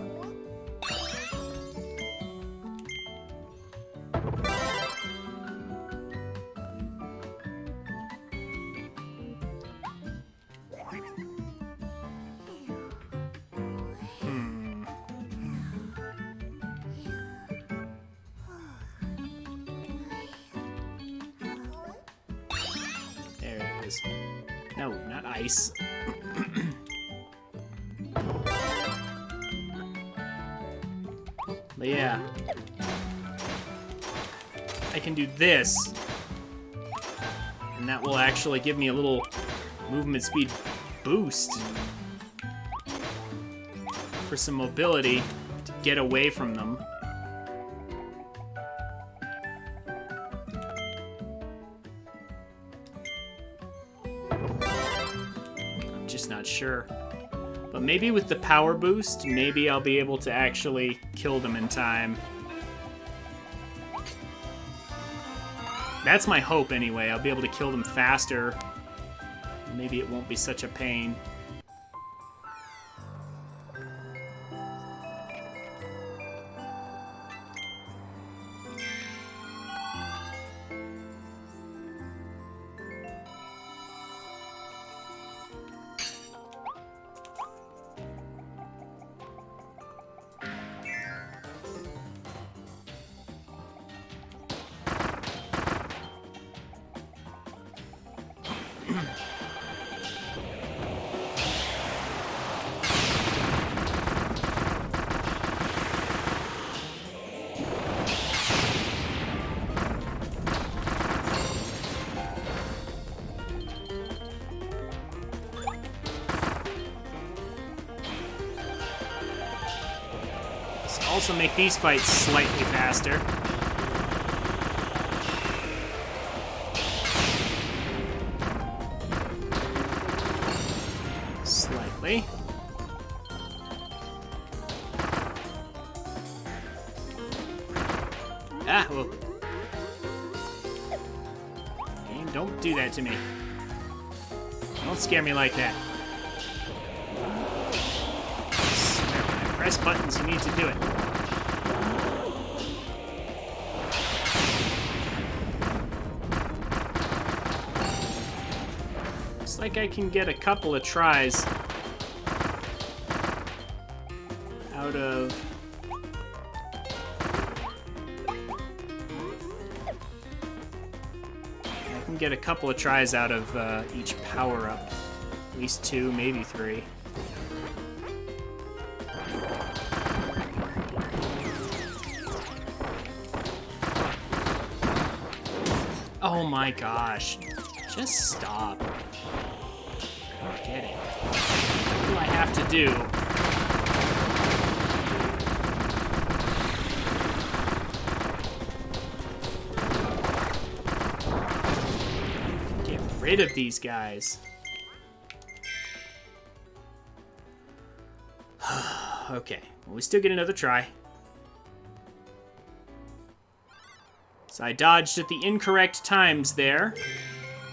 No, not ice. But yeah. I can do this. And that will actually give me a little movement speed boost. For some mobility to get away from them. Not sure. But maybe with the power boost, maybe I'll be able to actually kill them in time. That's my hope anyway. I'll be able to kill them faster. Maybe it won't be such a pain. Also make these fights slightly faster. Slightly. Ah, well. Game, don't do that to me. Don't scare me like that. I swear, when I press buttons, you need to do it. Looks like I can get a couple of tries out of... I can get a couple of tries out of each power-up. At least 2, maybe 3. Oh my gosh. Just stop. Get it. What do I have to do? Get rid of these guys. Okay, well, we still get another try. So I dodged at the incorrect times there,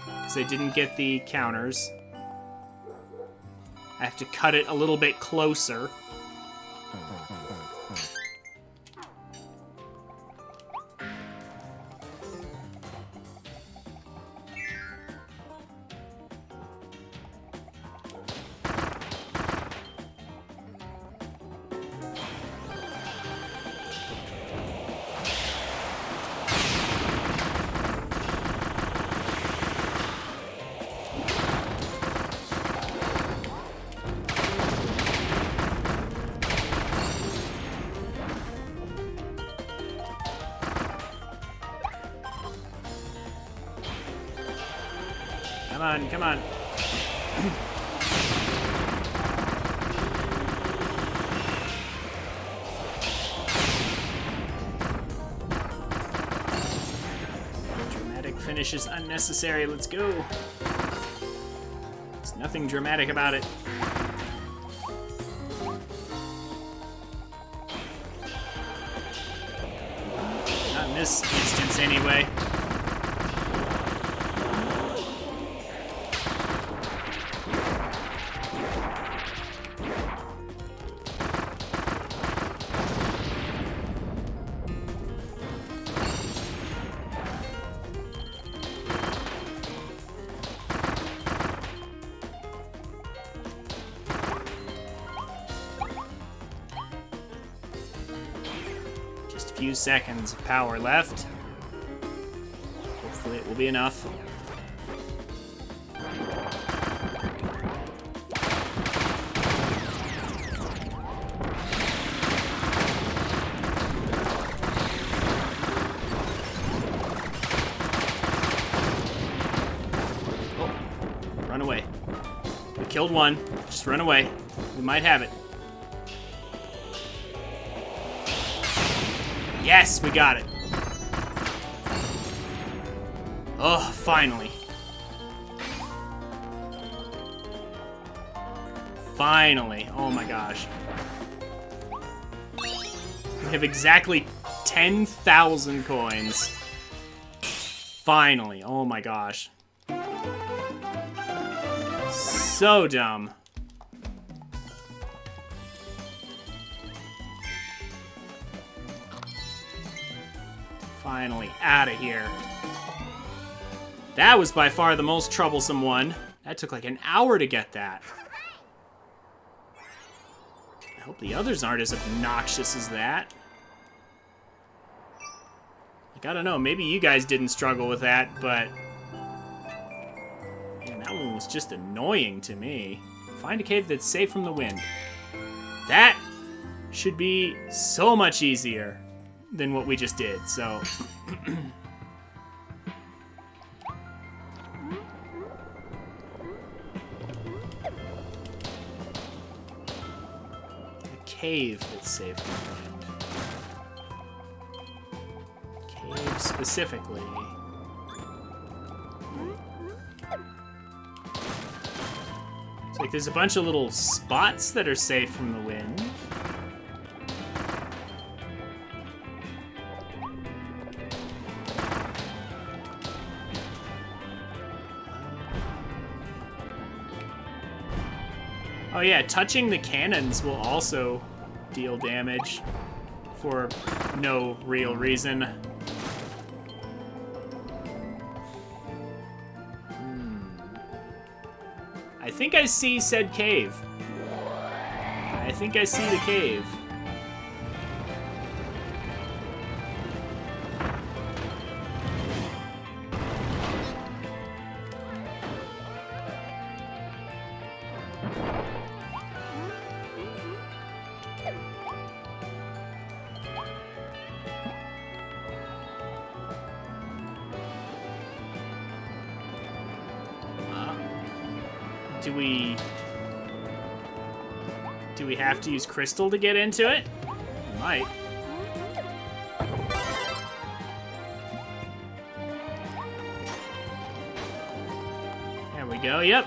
because I didn't get the counters. I have to cut it a little bit closer. on, come on. Dramatic finish is unnecessary. Let's go. There's nothing dramatic about it. Not in this instance, anyway. Few seconds of power left. Hopefully it will be enough. Oh, run away. We killed one. Just run away. We might have it. Yes, we got it. Oh, finally. Finally. Oh my gosh. We have exactly 10,000 coins. Finally. Oh my gosh. So dumb. Finally, out of here. That was by far the most troublesome one. That took like an hour to get that. I hope the others aren't as obnoxious as that. Like, I don't know, maybe you guys didn't struggle with that, but... man, that one was just annoying to me. Find a cave that's safe from the wind. That should be so much easier than what we just did, so... A cave that's safe from the wind. Cave specifically. It's like there's a bunch of little spots that are safe from the wind. Oh yeah, touching the cannons will also deal damage for no real reason. I think I see said cave. I think I see the cave. Do we have to use crystal to get into it? We might. There we go, yep.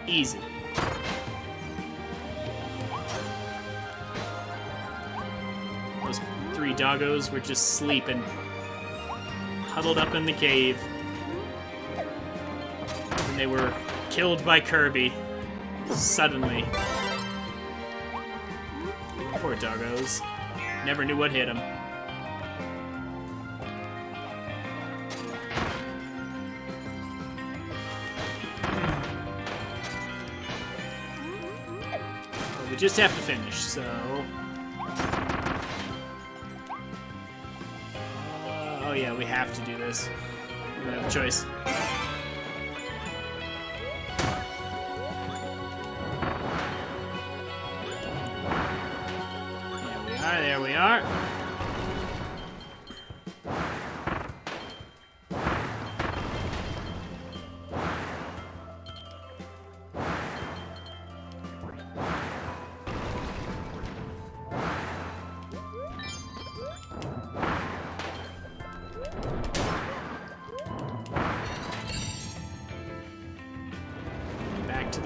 Easy. Those 3 doggos were just sleeping. Huddled up in the cave. And they were killed by Kirby. Suddenly. Poor doggos. Never knew what hit them. But we just have to finish, so... oh yeah, we have to do this. We don't have a choice. There we are.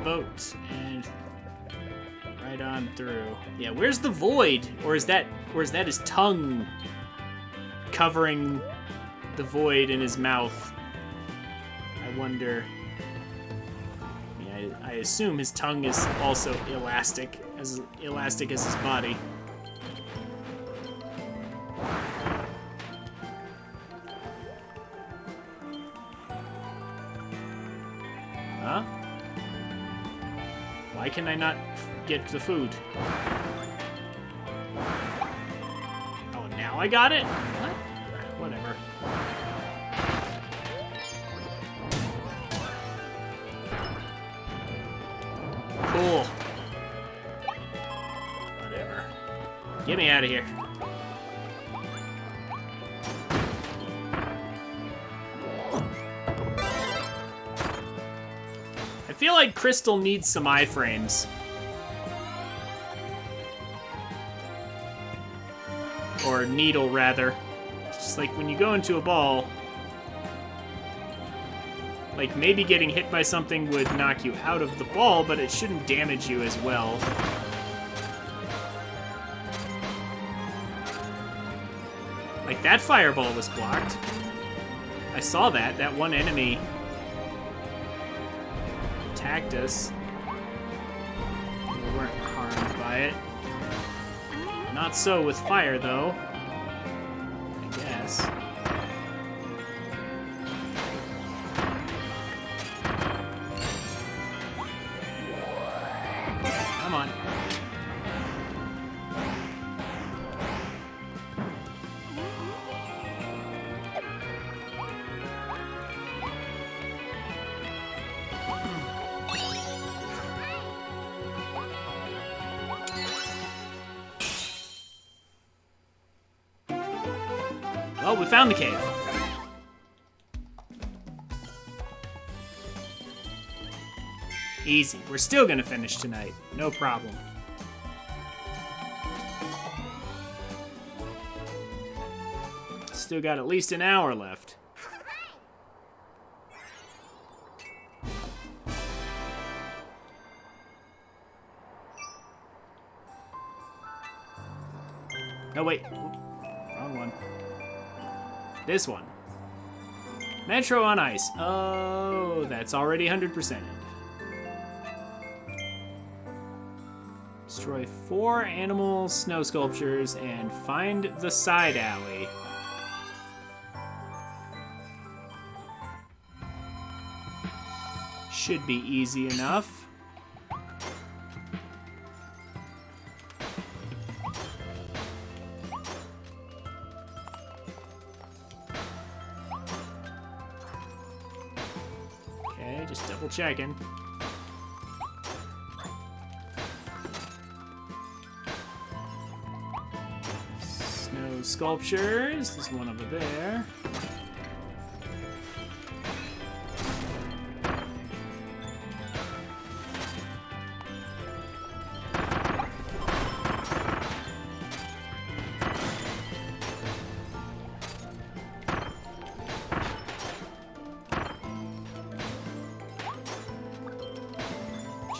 boat and right on through. Yeah, where's the void? Or is that his tongue covering the void in his mouth? I wonder. Yeah, I assume his tongue is also elastic as his body. Huh? Why can I not get the food? Oh, now I got it? What? Whatever. Cool. Whatever. Get me out of here. I feel like Crystal needs some iframes. Or needle, rather. It's just like when you go into a ball, like maybe getting hit by something would knock you out of the ball, but it shouldn't damage you as well. Like that fireball was blocked. I saw that. That one enemy attacked us. We weren't harmed by it. Not so with fire, though. I guess. Come on. Well, we found the cave. Easy. We're still gonna finish tonight. No problem. Still got at least an hour left. No, wait. Wrong one. This one. Metro on ice. Oh, that's already 100%. Destroy 4 animal snow sculptures and find the side alley. Should be easy enough. Just double checking. Snow sculptures. There's one over there.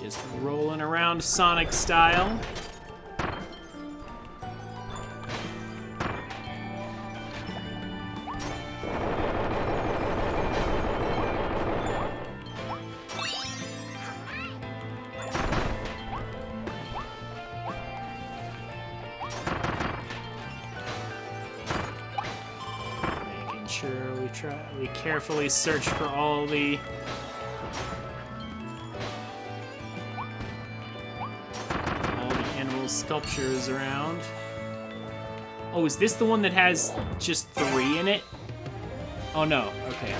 Just rolling around Sonic style. Making sure we carefully search for all the sculptures around. Oh, is this the one that has just 3 in it? Oh no, okay.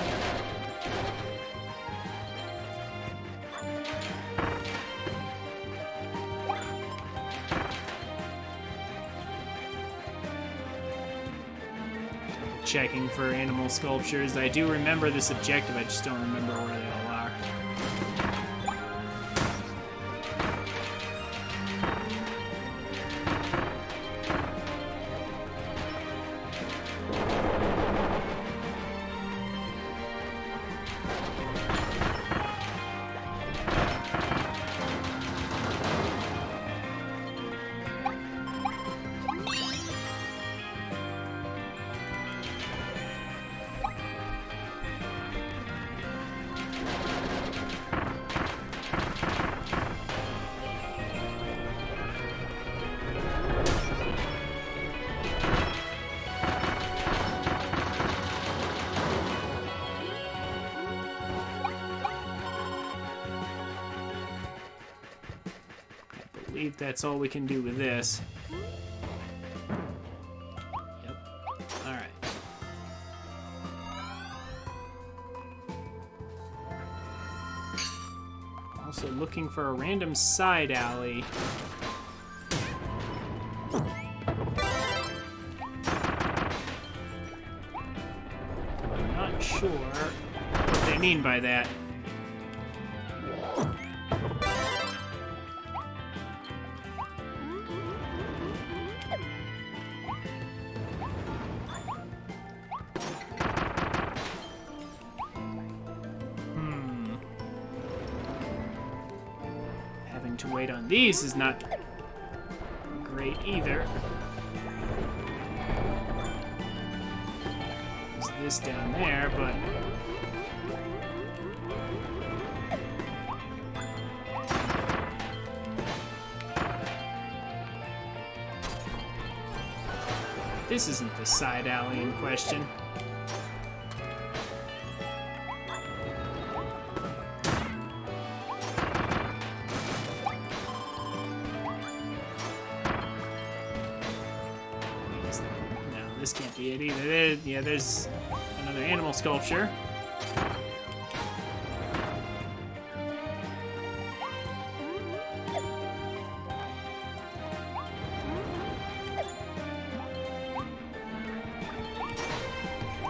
Checking for animal sculptures. I do remember this objective, I just don't remember where they all are. believe that's all we can do with this. Yep. Alright. Also looking for a random side alley. I'm not sure what they mean by that. Having to wait on these is not great either. There's this down there, but this isn't the side alley in question. No, this can't be it either. Yeah, there's another animal sculpture.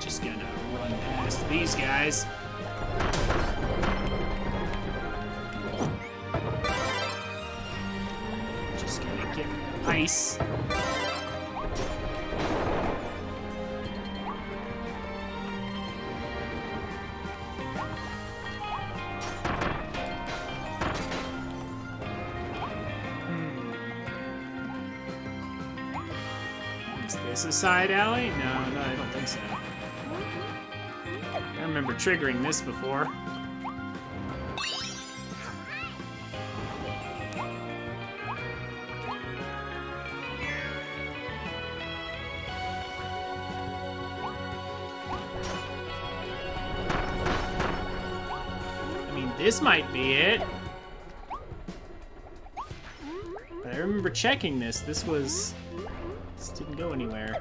Just gonna run past these guys. Just gonna get ice. Is this a side alley? No, I don't think so. I remember triggering this before. I mean, this might be it. But I remember checking this. This didn't go anywhere.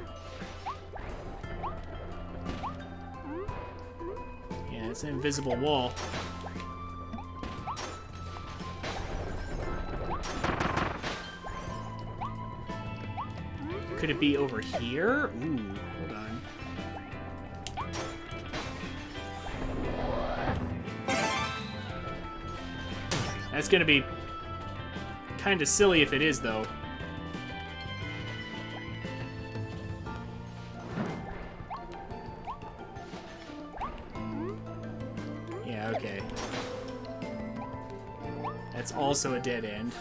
Yeah, it's an invisible wall. Could it be over here? Ooh, hold on. That's gonna be kind of silly if it is, though. Yeah, okay. That's also a dead end.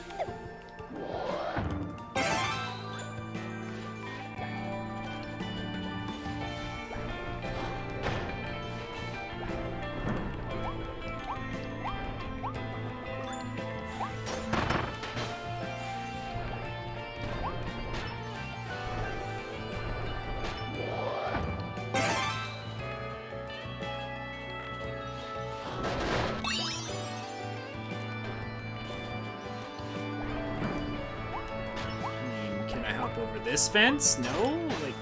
Over this fence? No? Like,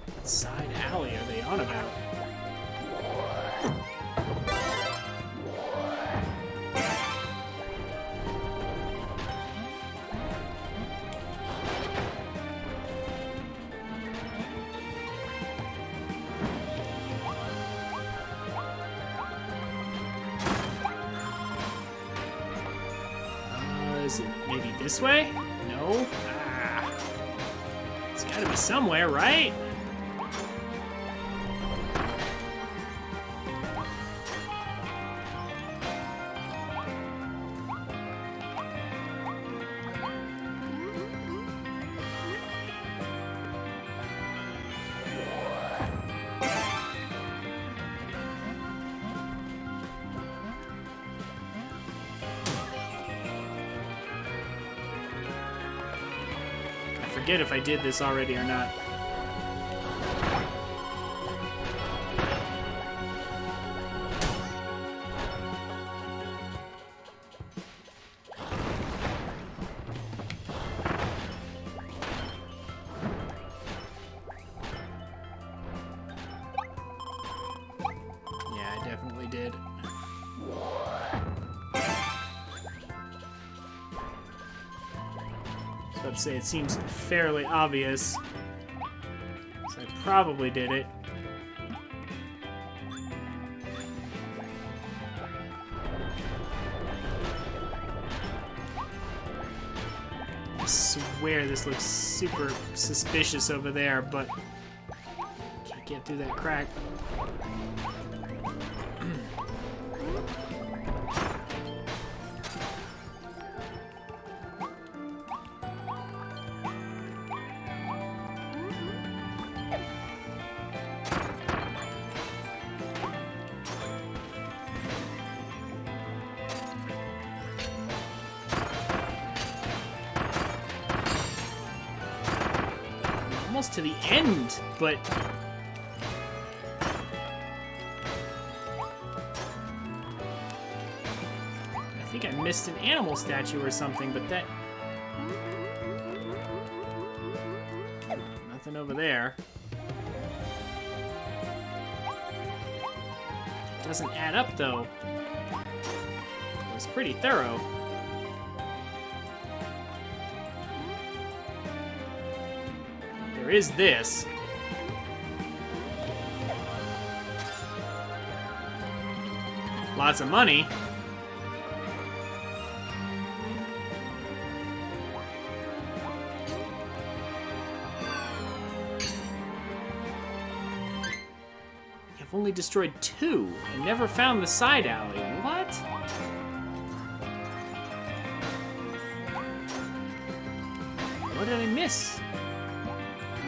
what side alley are they on about? Is it maybe this way? No? It's gotta be somewhere, right? I forget if I did this already or not. definitely did. So I'd say it seems fairly obvious. So I probably did it. I swear this looks super suspicious over there, but can't get through that crack. Almost to the end, but I think I missed an animal statue or something, but that... Nothing over there. Doesn't add up, though. It was pretty thorough. There is this. Lots of money. I've only destroyed 2 and never found the side alley. What? What did I miss?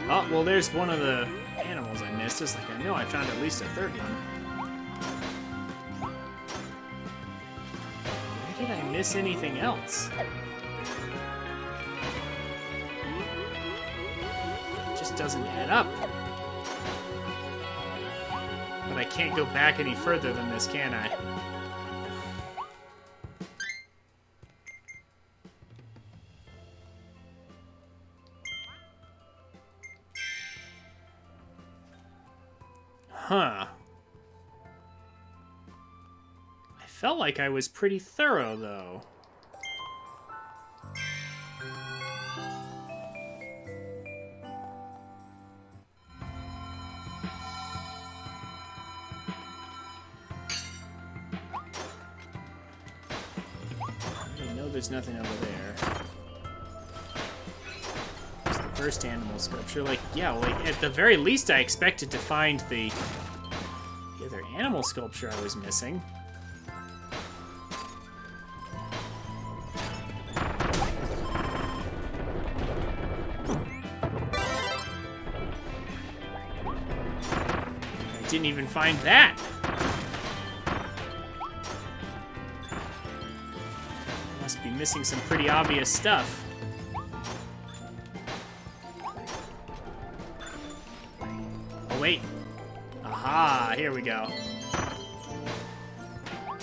Oh, well, there's one of the animals I missed. Just like I know I found at least a third one. Where did I miss anything else? It just doesn't add up. But I can't go back any further than this, can I? Huh. I felt like I was pretty thorough, though. I know there's nothing over there. First animal sculpture. Like, yeah, like, at the very least I expected to find the other animal sculpture I was missing. I didn't even find that. Must be missing some pretty obvious stuff. Wait. Aha, here we go.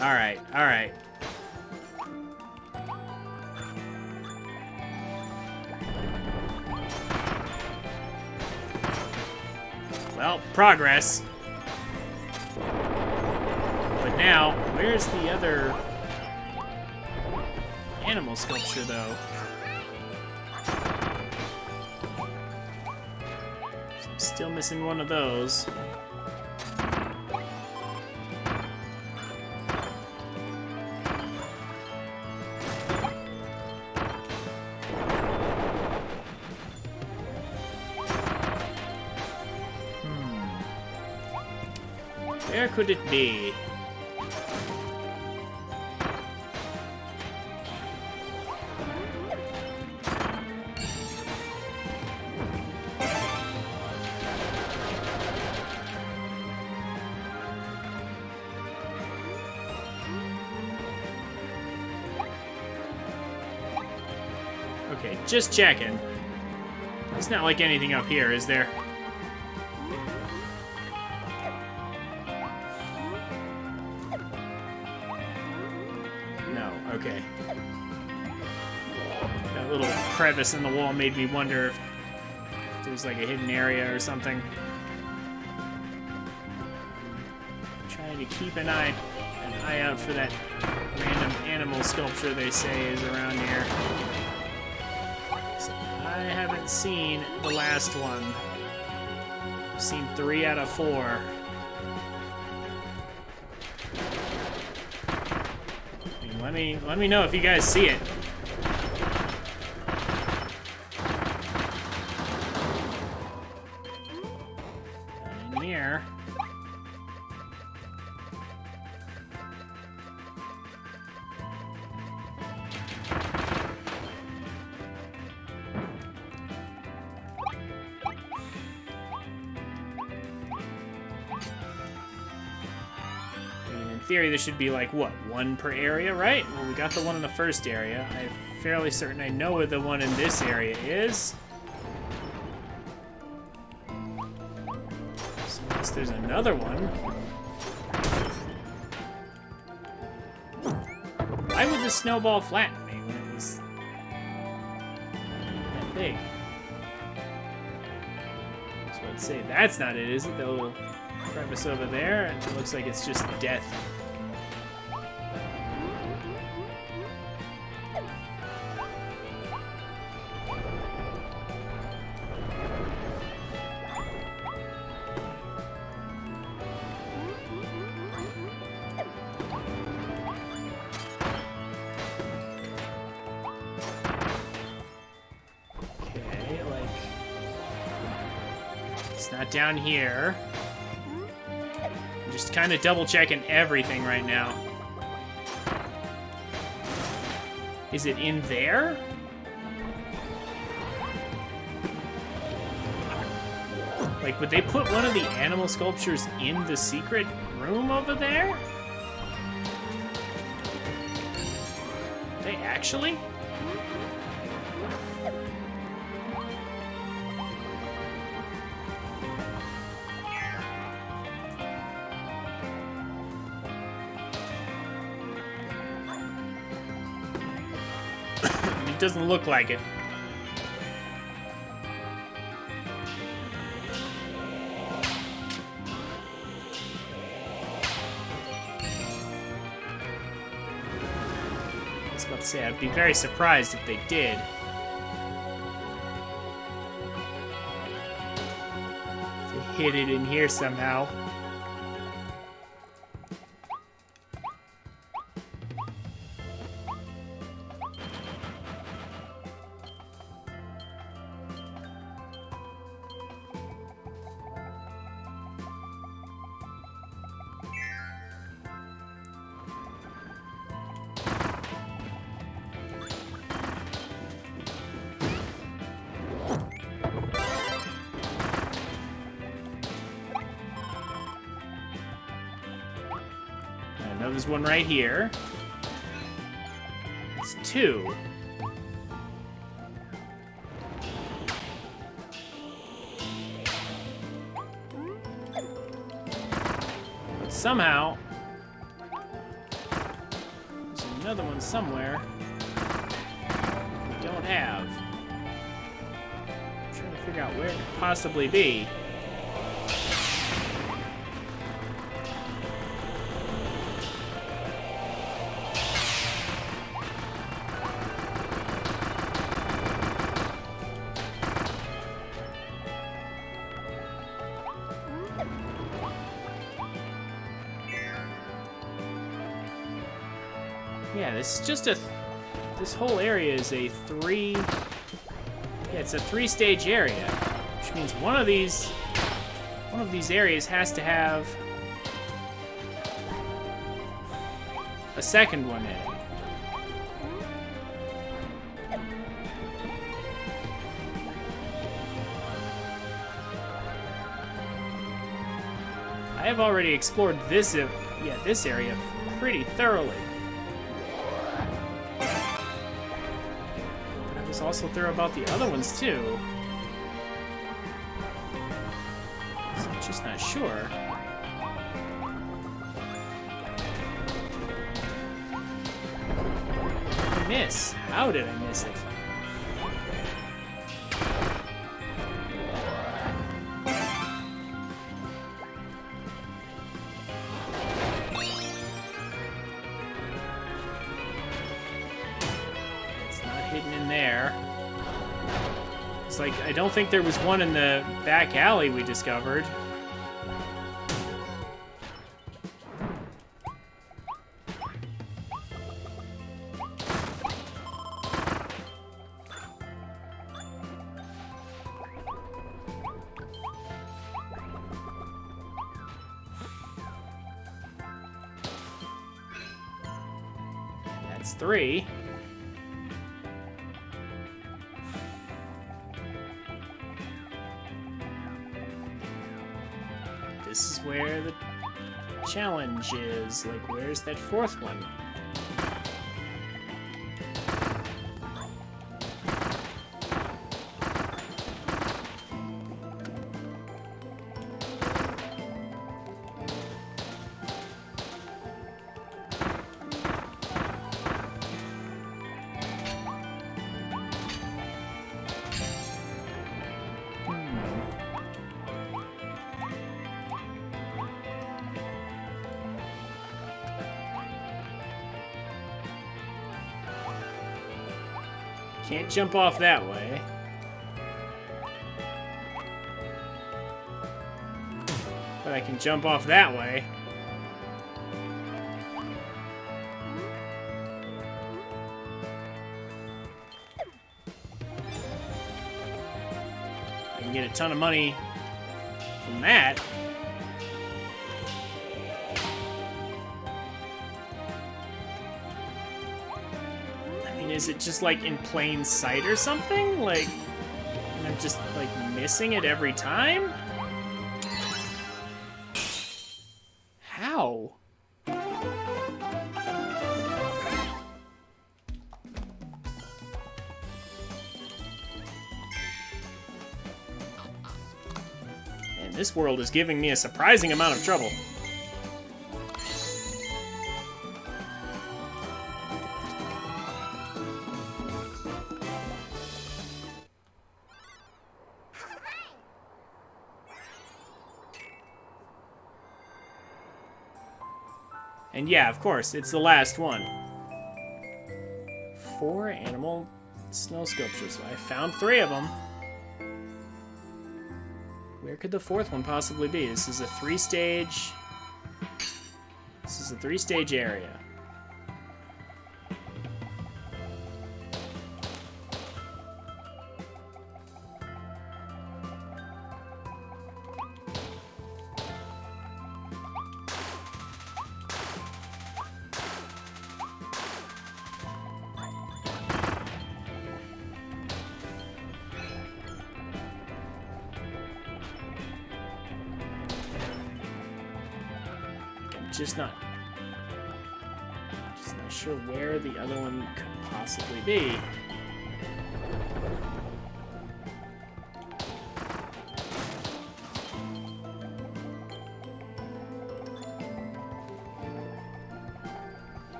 Alright, alright. Well, progress. But now, where's the other animal sculpture, though? Still missing one of those. Where could it be? Okay, just checking. It's not like anything up here, is there? No, okay. That little crevice in the wall made me wonder if there's like a hidden area or something. Try Trying to keep an eye out for that random animal sculpture they say is around here. So I haven't seen the last one. I've seen 3 out of 4. I mean, let me know if you guys see it. In here. In theory, there should be like, what, 1 per area, right? Well, we got the one in the first area. I'm fairly certain I know where the one in this area is. So unless there's another one. Why would the snowball flatten me when it was that big? So I'd say that's not it, is it? The little crevice over there, and it looks like it's just death. Okay, like, it's not down here. Just kind of double checking everything right now. Is it in there? Like, would they put one of the animal sculptures in the secret room over there? They actually? It doesn't look like it. I was about to say, I'd be very surprised if they did. If they hid it in here somehow. I know there's one right here. It's 2. But somehow, there's another one somewhere we don't have. I'm trying to figure out where it could possibly be. Yeah, this is just this whole area is a 3... Yeah, it's a 3-stage area, which means one of these areas has to have a second one in it. I have already explored this area pretty thoroughly. Also thorough about the other ones too. So I'm just not sure. Miss. How did I miss it? in there. It's like, I don't think there was one in the back alley we discovered. That's 3. This is where the challenge is. Like, where's that 4th one? Can't jump off that way. But I can jump off that way. I can get a ton of money from that. Is it just like in plain sight or something? Like, and I'm just like missing it every time? How? And this world is giving me a surprising amount of trouble. And yeah, of course, it's the last one. 4 animal snow sculptures. So I found 3 of them. Where could the 4th one possibly be? This is a 3-stage... This is a 3-stage area. Just not sure where the other one could possibly be.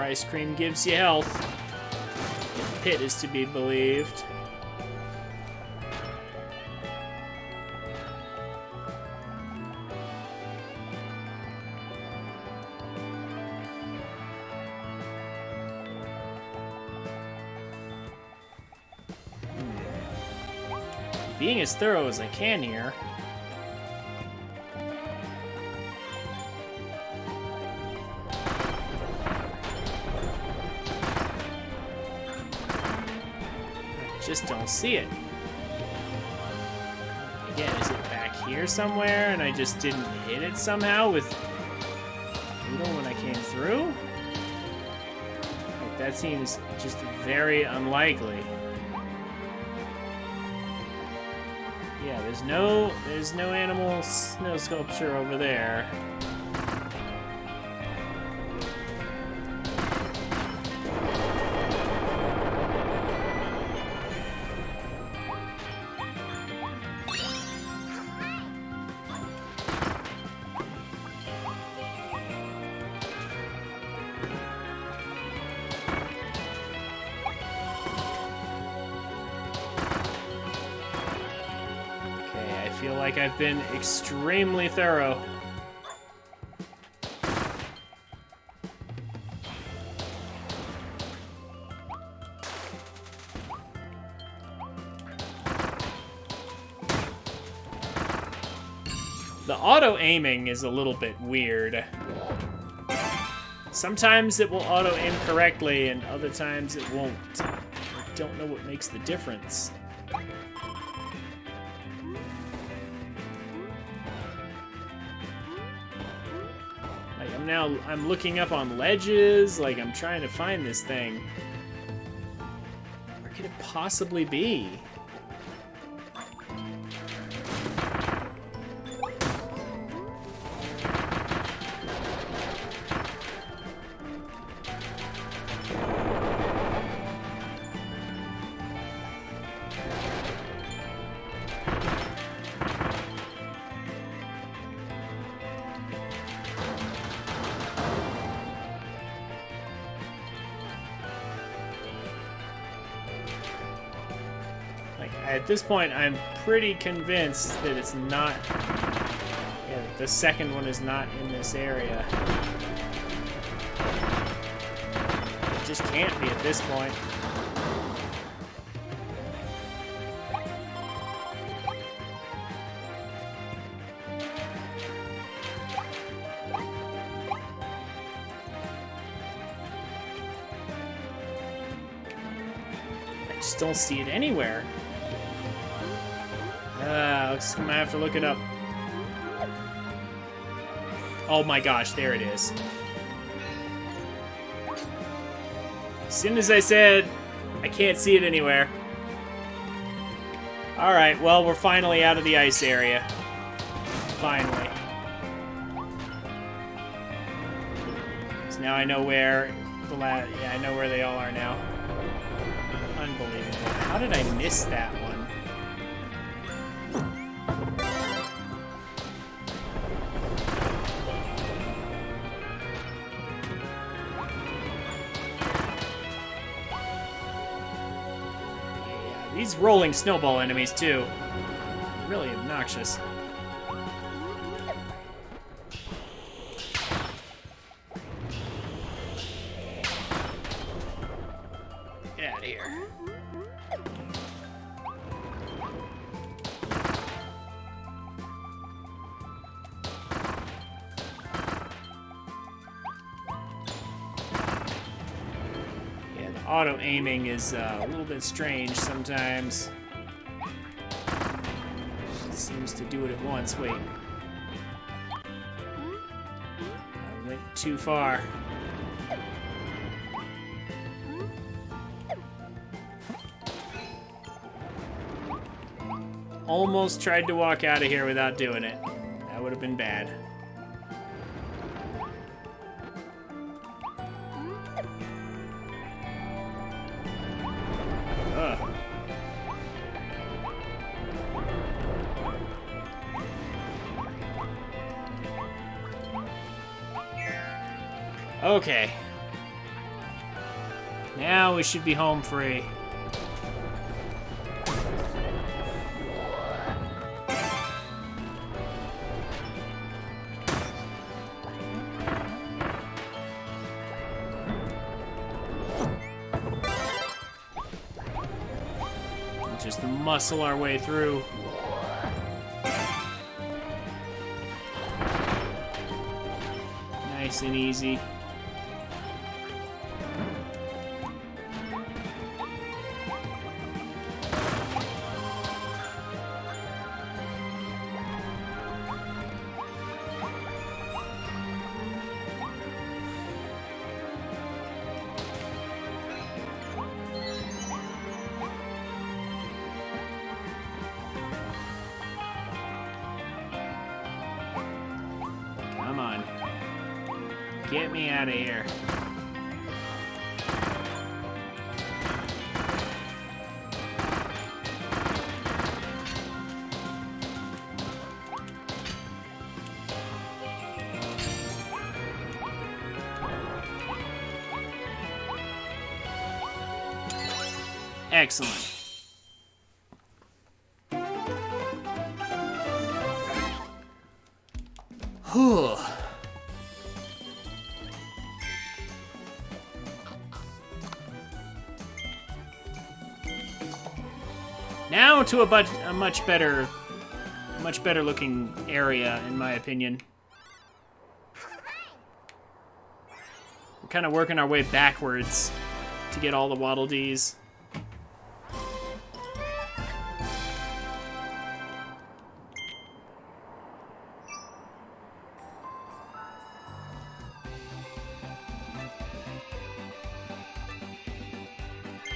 Ice cream gives you health. The pit is to be believed. Being as thorough as I can here. Just don't see it. Again, is it back here somewhere and I just didn't hit it somehow with Noodle when I came through? Like, that seems just very unlikely. Yeah, there's no animal snow sculpture over there. like I've been extremely thorough. The auto-aiming is a little bit weird. Sometimes it will auto-aim correctly, and other times it won't. I don't know what makes the difference. Like, I'm looking up on ledges, like I'm trying to find this thing. Where could it possibly be? At this point, I'm pretty convinced that it's not... Yeah, the second one is not in this area. It just can't be at this point. I just don't see it anywhere. Looks like I'm gonna have to look it up. Oh my gosh, there it is. As soon as I said I can't see it anywhere. Alright, well, we're finally out of the ice area. Finally. So now I know where the yeah, I know where they all are now. Unbelievable. How did I miss that one? These rolling snowball enemies, too. Really obnoxious. Get out of here. Auto-aiming is a little bit strange sometimes. It seems to do it at once. Wait. I went too far. Almost tried to walk out of here without doing it. That would have been bad. Okay. Now we should be home free. Just muscle our way through. Nice and easy. Come on. Get me out of here. Excellent. Now to a much better looking area, in my opinion. We're kind of working our way backwards to get all the Waddle Dees.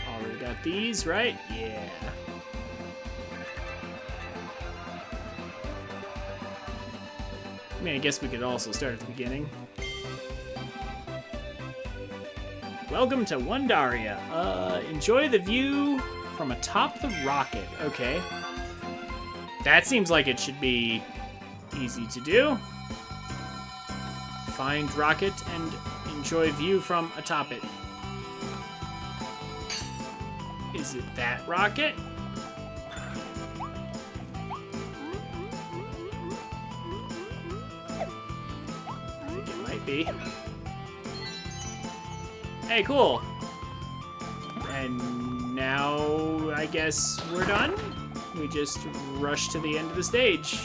Already got these, right? Yeah. I mean, I guess we could also start at the beginning. Welcome to Wondaria. Enjoy the view from atop the rocket. Okay. That seems like it should be easy to do. Find rocket and enjoy view from atop it. Is it that rocket? I think it might be. Hey, cool. And now I guess we're done. We just rush to the end of the stage.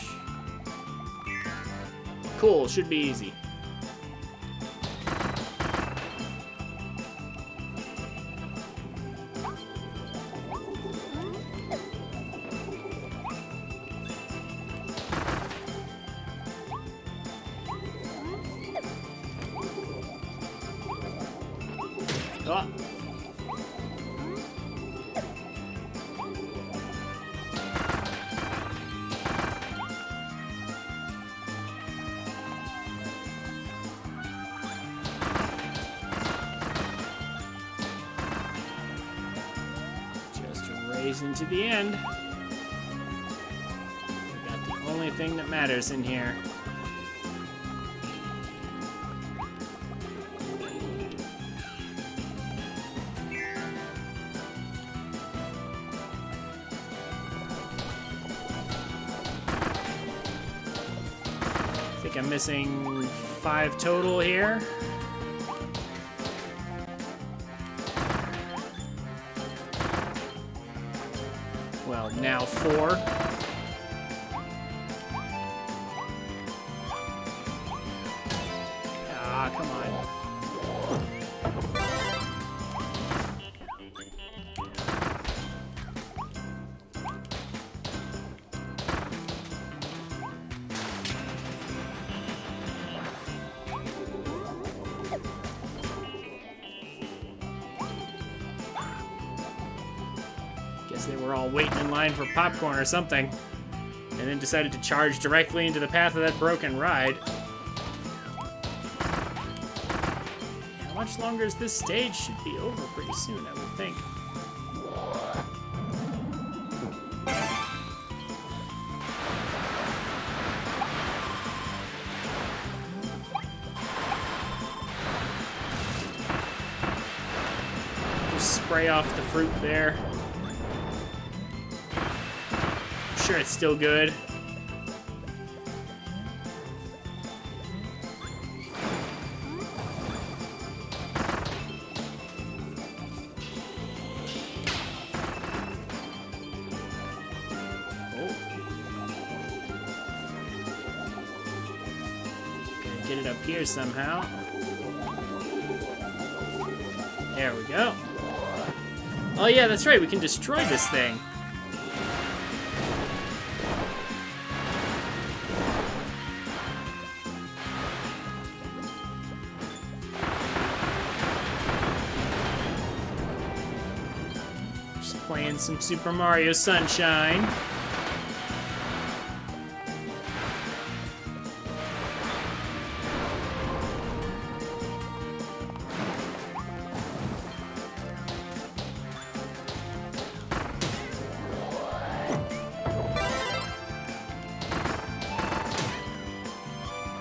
Cool, should be easy. Oh. Just a race into the end. We got the only thing that matters in here. I think I'm missing 5 total here. Well, now 4. Ah, come on. Guess they were all waiting in line for popcorn or something, and then decided to charge directly into the path of that broken ride. How much longer is this stage? Should be over pretty soon, I would think. Just spray off the fruit there. Sure, it's still good. Oh. Gotta get it up here somehow. There we go. Oh yeah, that's right, we can destroy this thing. Playing some Super Mario Sunshine.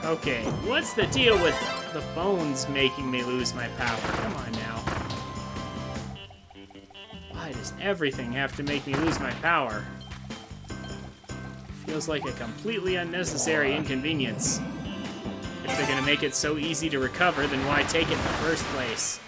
Okay, what's the deal with the bones making me lose my power? Come on now. Why does everything have to make me lose my power? Feels like a completely unnecessary inconvenience. If they're gonna make it so easy to recover, then why take it in the first place?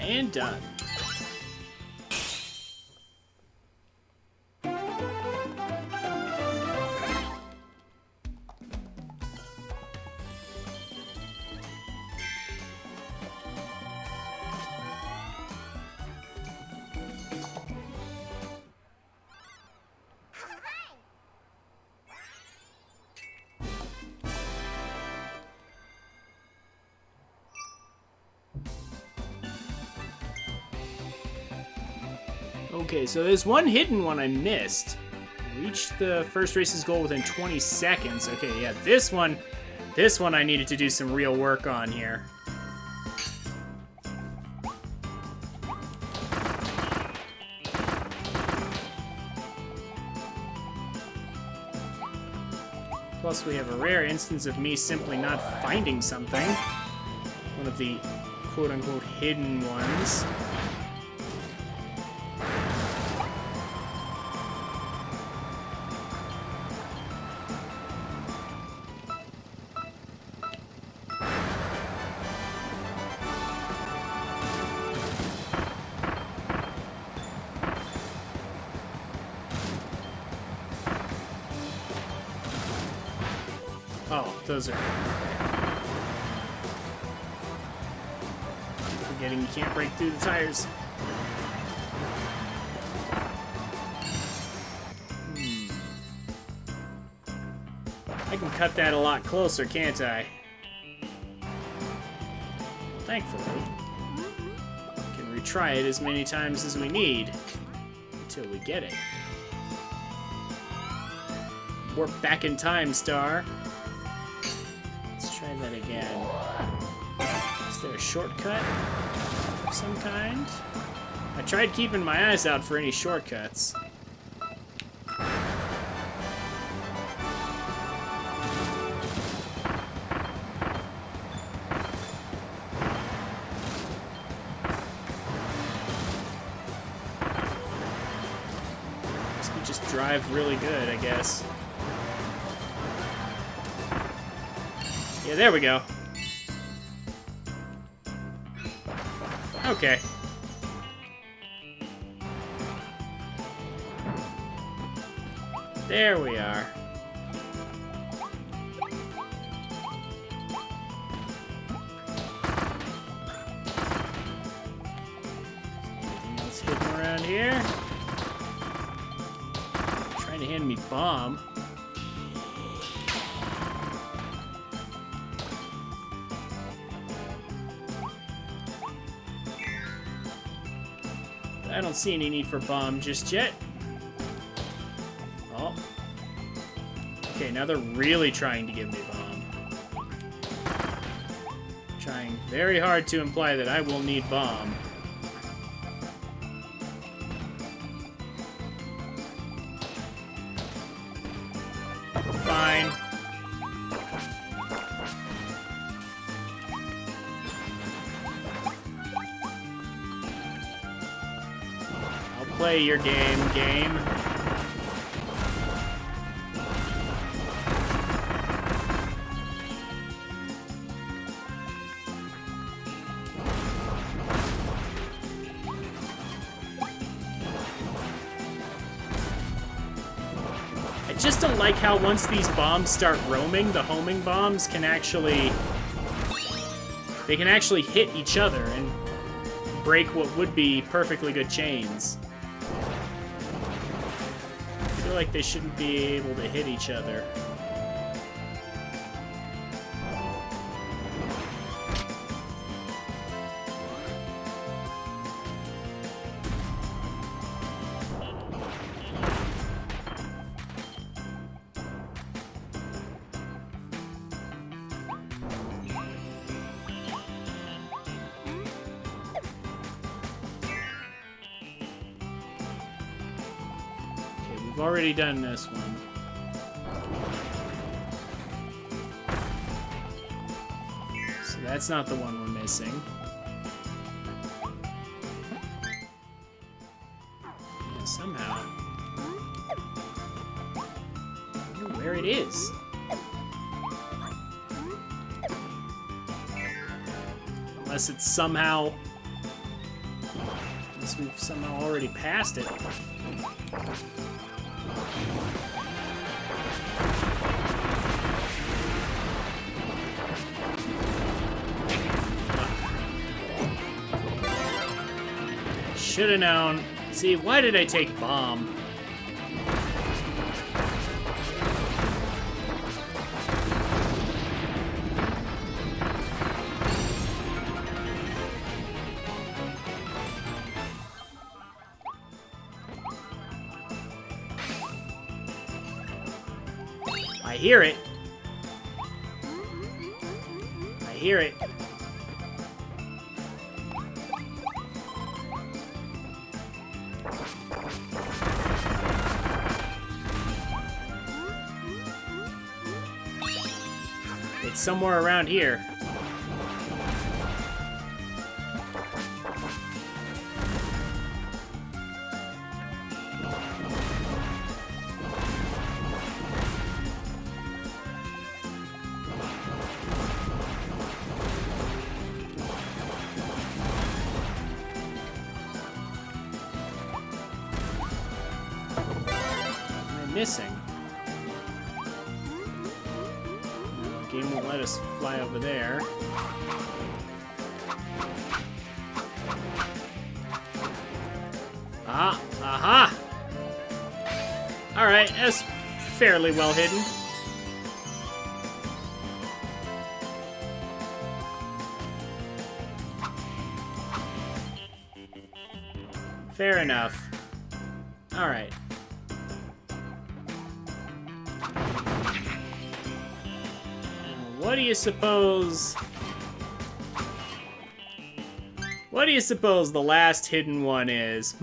And done. Okay, so there's one hidden one I missed. Reached the first race's goal within 20 seconds. Okay, yeah, this one I needed to do some real work on here. Plus, we have a rare instance of me simply not finding something. One of the quote-unquote hidden ones. Oh, those are... Forgetting you can't break through the tires. I can cut that a lot closer, can't I? Thankfully. We can retry it as many times as we need until we get it. Warp back in time, Star. Let's try that again. Is there a shortcut of some kind? I tried keeping my eyes out for any shortcuts. Must be just drive really good, I guess. Yeah, there we go. Okay. There we are. Anything else hidden around here? Trying to hand me bomb. I don't see any need for bomb just yet. Oh. Okay, now they're really trying to give me bomb. Trying very hard to imply that I will need bomb. Fine. Play your game. I just don't like how once these bombs start roaming, the homing bombs can actually... They can actually hit each other and break what would be perfectly good chains. I feel like they shouldn't be able to hit each other. We've already done this one. So that's not the one we're missing. Yeah, somehow. I wonder where it is. Unless it's somehow unless we've somehow already passed it. Should've known. See, why did I take bomb? I hear it. I hear it. It's somewhere around here. Missing. The game won't let us fly over there. Ah, aha! Alright, that's fairly well hidden. Fair enough. Alright. What do you suppose... What do you suppose the last hidden one is?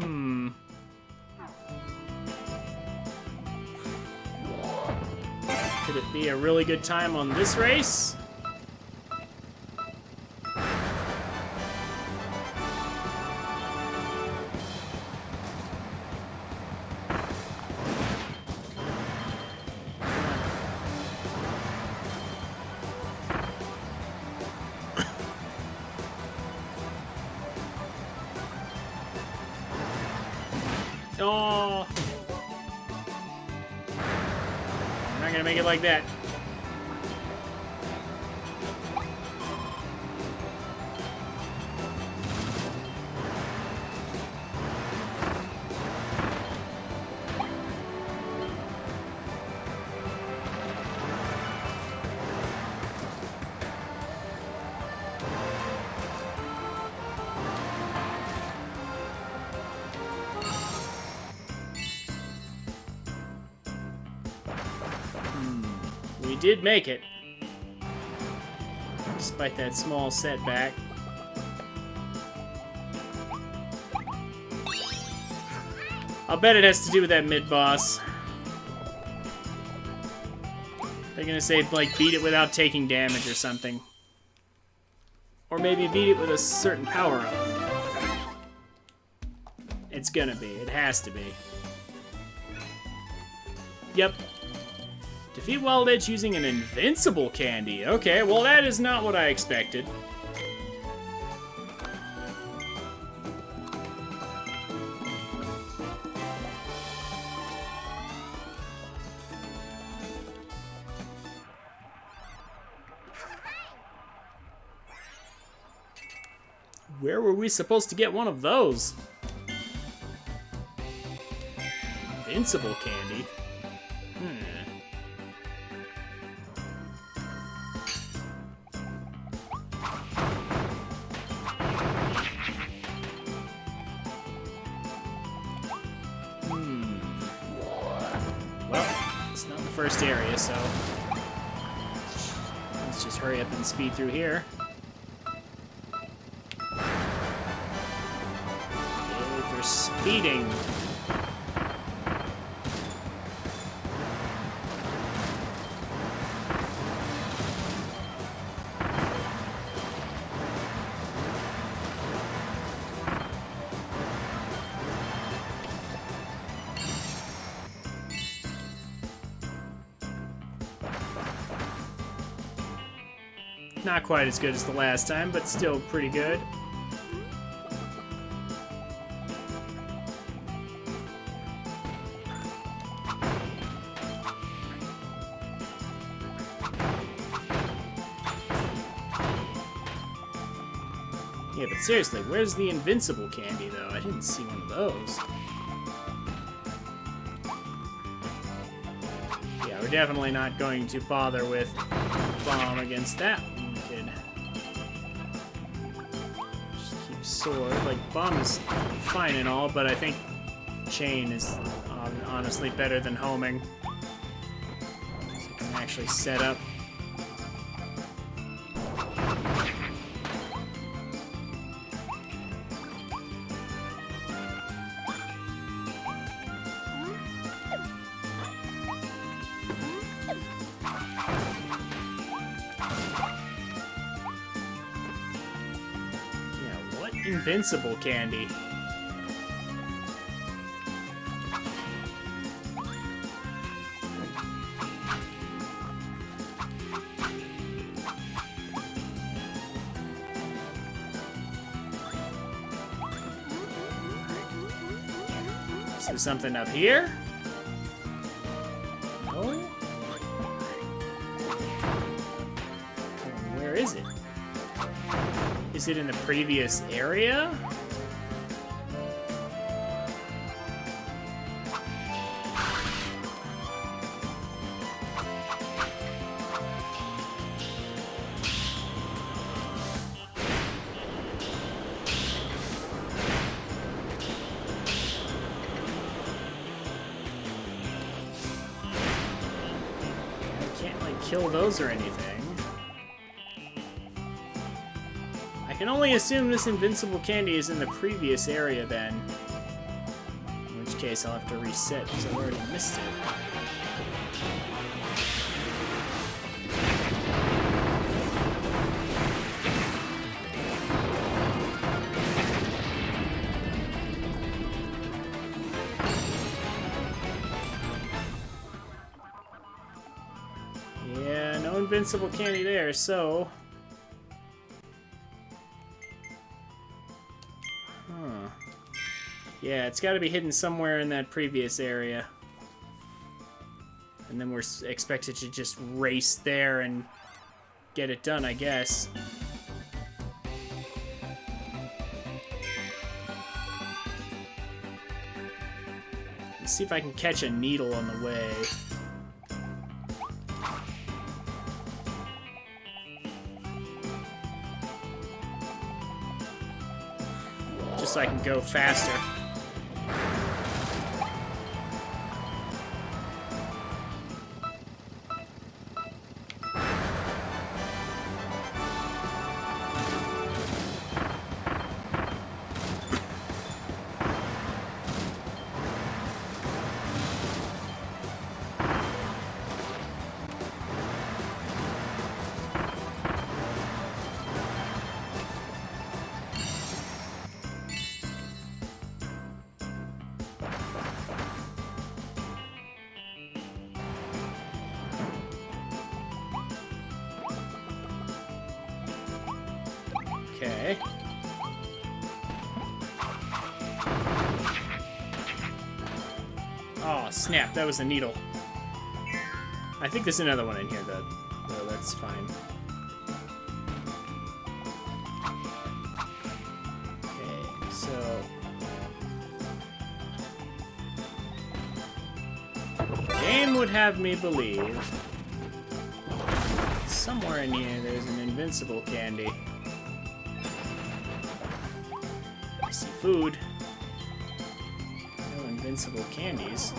Could it be a really good time on this race? Oh, I'm not gonna make it like that. We did make it, despite that small setback. I'll bet it has to do with that mid-boss. They're gonna say, like, beat it without taking damage or something. Or maybe beat it with a certain power-up. It's gonna be. It has to be. Yep. Defeat Wild Edge using an invincible candy. Okay, well that is not what I expected. Where were we supposed to get one of those? Invincible candy? Well, it's not the first area, so let's just hurry up and speed through here. Yay for speeding. Not quite as good as the last time, but still pretty good. Yeah, but seriously, where's the invincible candy, though? I didn't see one of those. Yeah, we're definitely not going to bother with Bomb against that one kid. Just keep Sword. Like, Bomb is fine and all, but I think Chain is honestly better than homing. So you can actually set up. Invincible candy. Is there something up here? No? Where is it? Is it in the previous area? I can't, like, kill those or anything. I can only assume this invincible candy is in the previous area then. In which case I'll have to reset because I've already missed it. Yeah, no invincible candy there, so... Yeah, it's got to be hidden somewhere in that previous area. And then we're expected to just race there and get it done, I guess. Let's see if I can catch a needle on the way. Just so I can go faster. Okay. Oh, snap. That was a needle. I think there's another one in here, though. So that's fine. Okay, so... the game would have me believe somewhere in here there's an invincible candy. I see food. No invincible candies.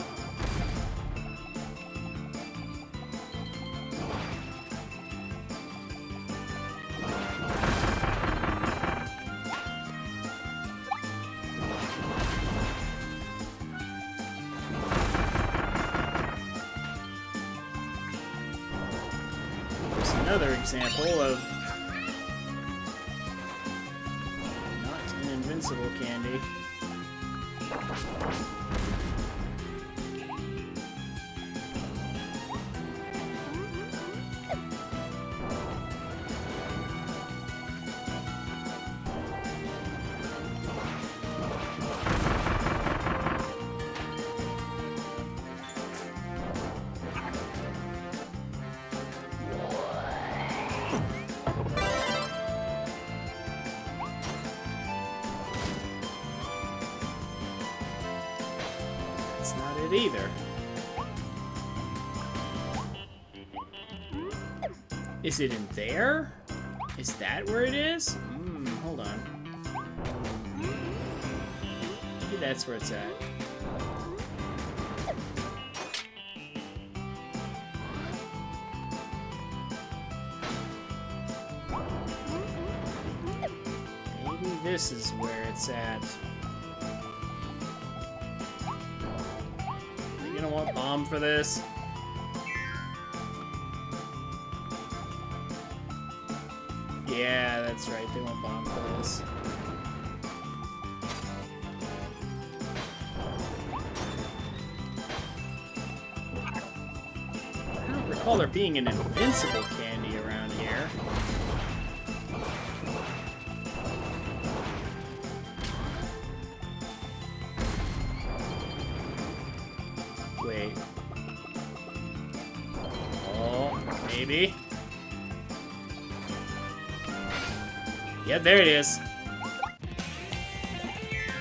There's another example of not an invincible candy. Not it either. Is it in there? Is that where it is? Hold on. Maybe that's where it's at. Maybe this is where it's at. Are you gonna want bomb for this? Yeah, that's right. They want bomb for this. I don't recall there being an invincible candy around here. Wait. Oh, maybe. Yeah, there it is.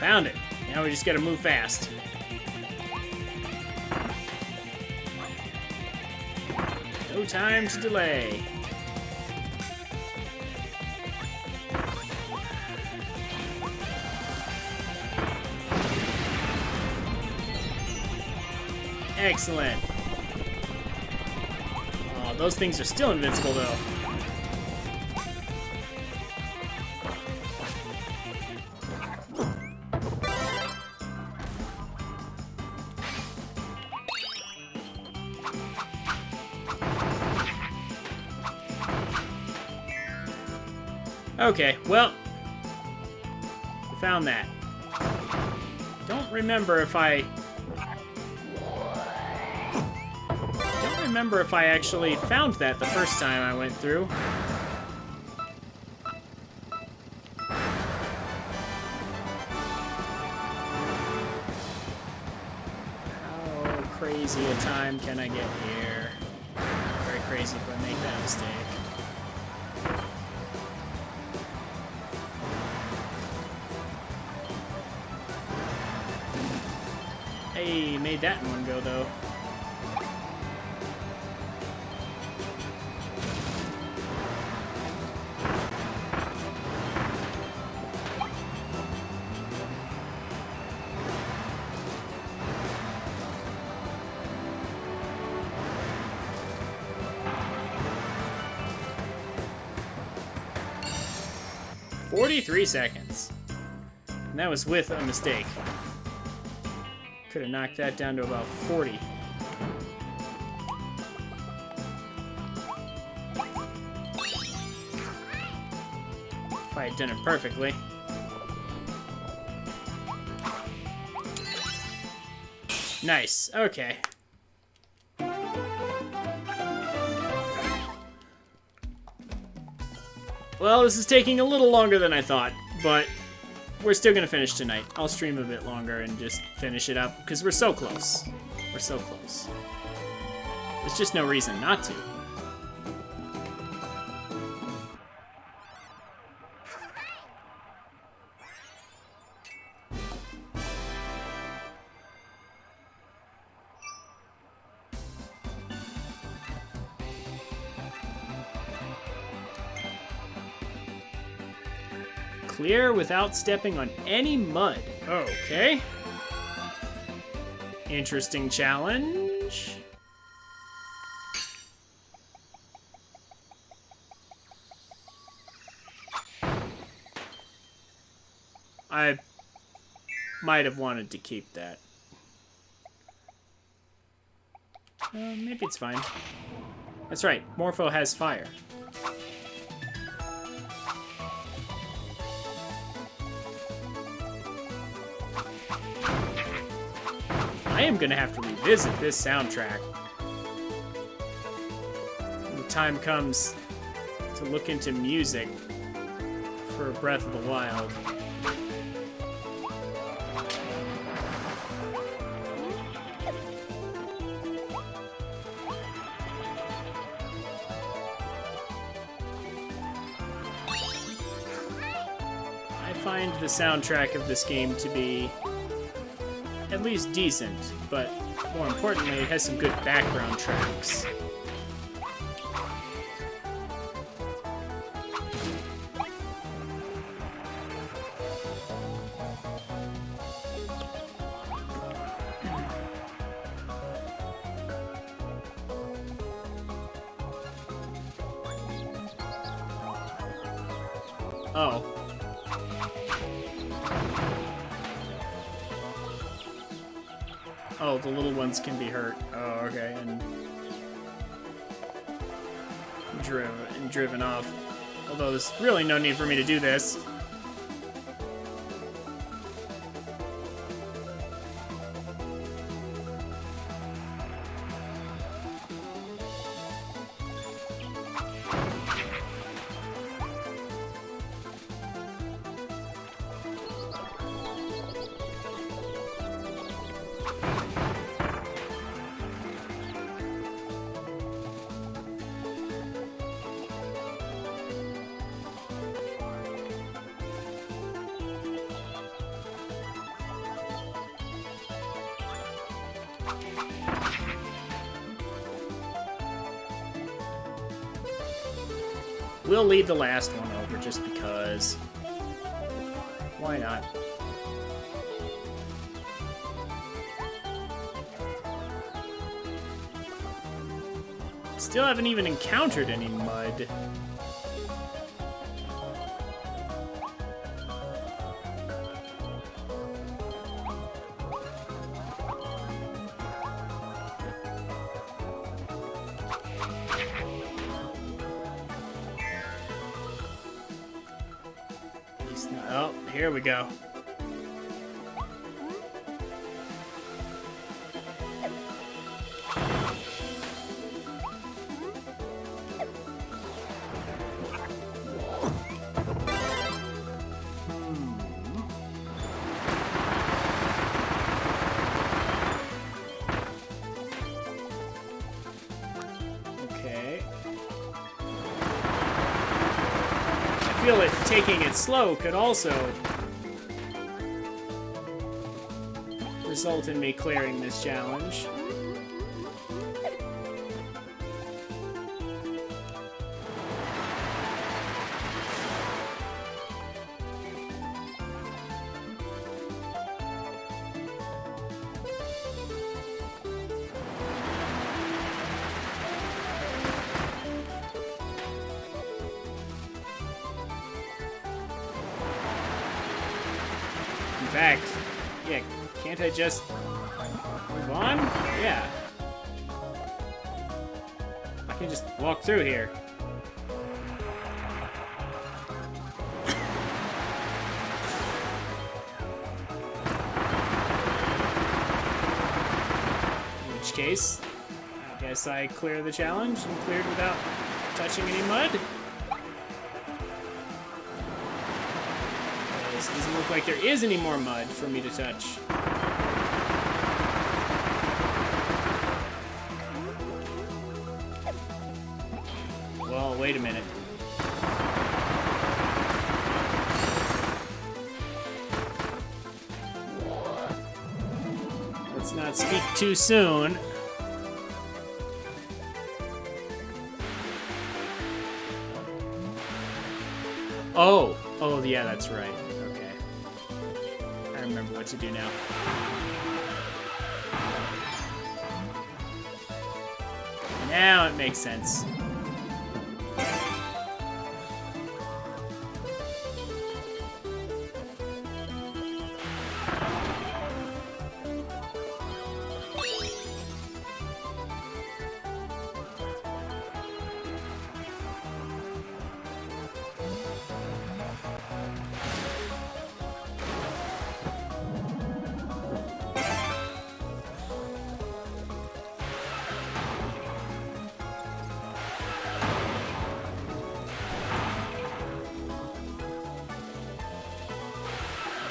Found it. Now we just gotta move fast. No time to delay. Excellent. Oh, those things are still invincible, though. Okay, well, we found that. Don't remember if I actually found that the first time I went through. How crazy a time can I get here? Very crazy if I make that mistake. Hey, made that one go, though. "43 seconds. And that was with a mistake. Could have knocked that down to about 40. If I had done it perfectly. Nice. Okay. Well, this is taking a little longer than I thought, but we're still gonna finish tonight. I'll stream a bit longer and just finish it up, because we're so close. We're so close. There's just no reason not to. Clear without stepping on any mud. Okay. Interesting challenge. I might have wanted to keep that. Maybe it's fine. That's right, Morpho has fire. I am gonna have to revisit this soundtrack when the time comes to look into music for Breath of the Wild. I find the soundtrack of this game to be at least decent, but more importantly, it has some good background tracks. Oh. Oh, the little ones can be hurt. Oh, okay, and driven off. Although there's really no need for me to do this. We'll leave the last one over just because. Why not? Still haven't even encountered any mud. Oh, here we go. Okay. I feel it taking it slow could also result in me clearing this challenge. In fact, yeah, can't I just move on? Yeah. I can just walk through here. In which case, I guess I clear the challenge and cleared without touching any mud. It doesn't look like there is any more mud for me to touch. Well, wait a minute. Let's not speak too soon. Oh, yeah, that's right. I remember what to do now. Now it makes sense.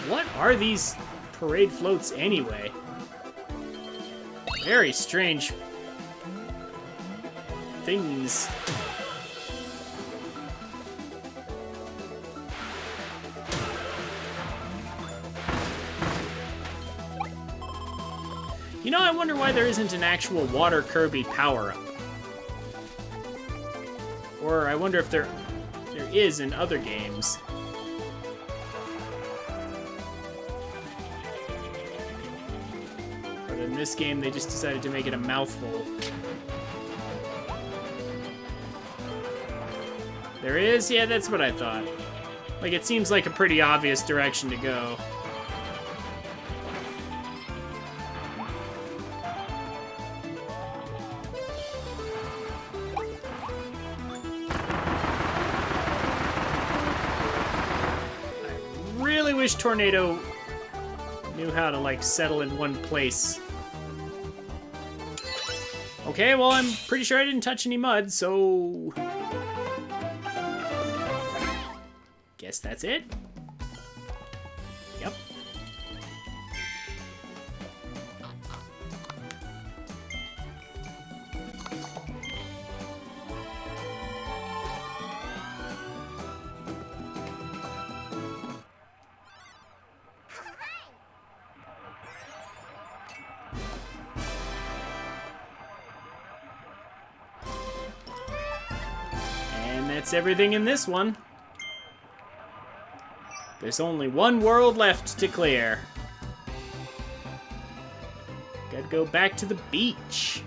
What are these parade floats anyway? Very strange things. You know, I wonder why there isn't an actual water Kirby power-up. Or I wonder if there is in other games. But in this game, they just decided to make it a mouthful. There is? Yeah, that's what I thought. Like, it seems like a pretty obvious direction to go. I really wish Tornado knew how to, like, settle in one place. Okay, well, I'm pretty sure I didn't touch any mud, so... guess that's it. Yep. And that's everything in this one. There's only one world left to clear. Gotta go back to the beach.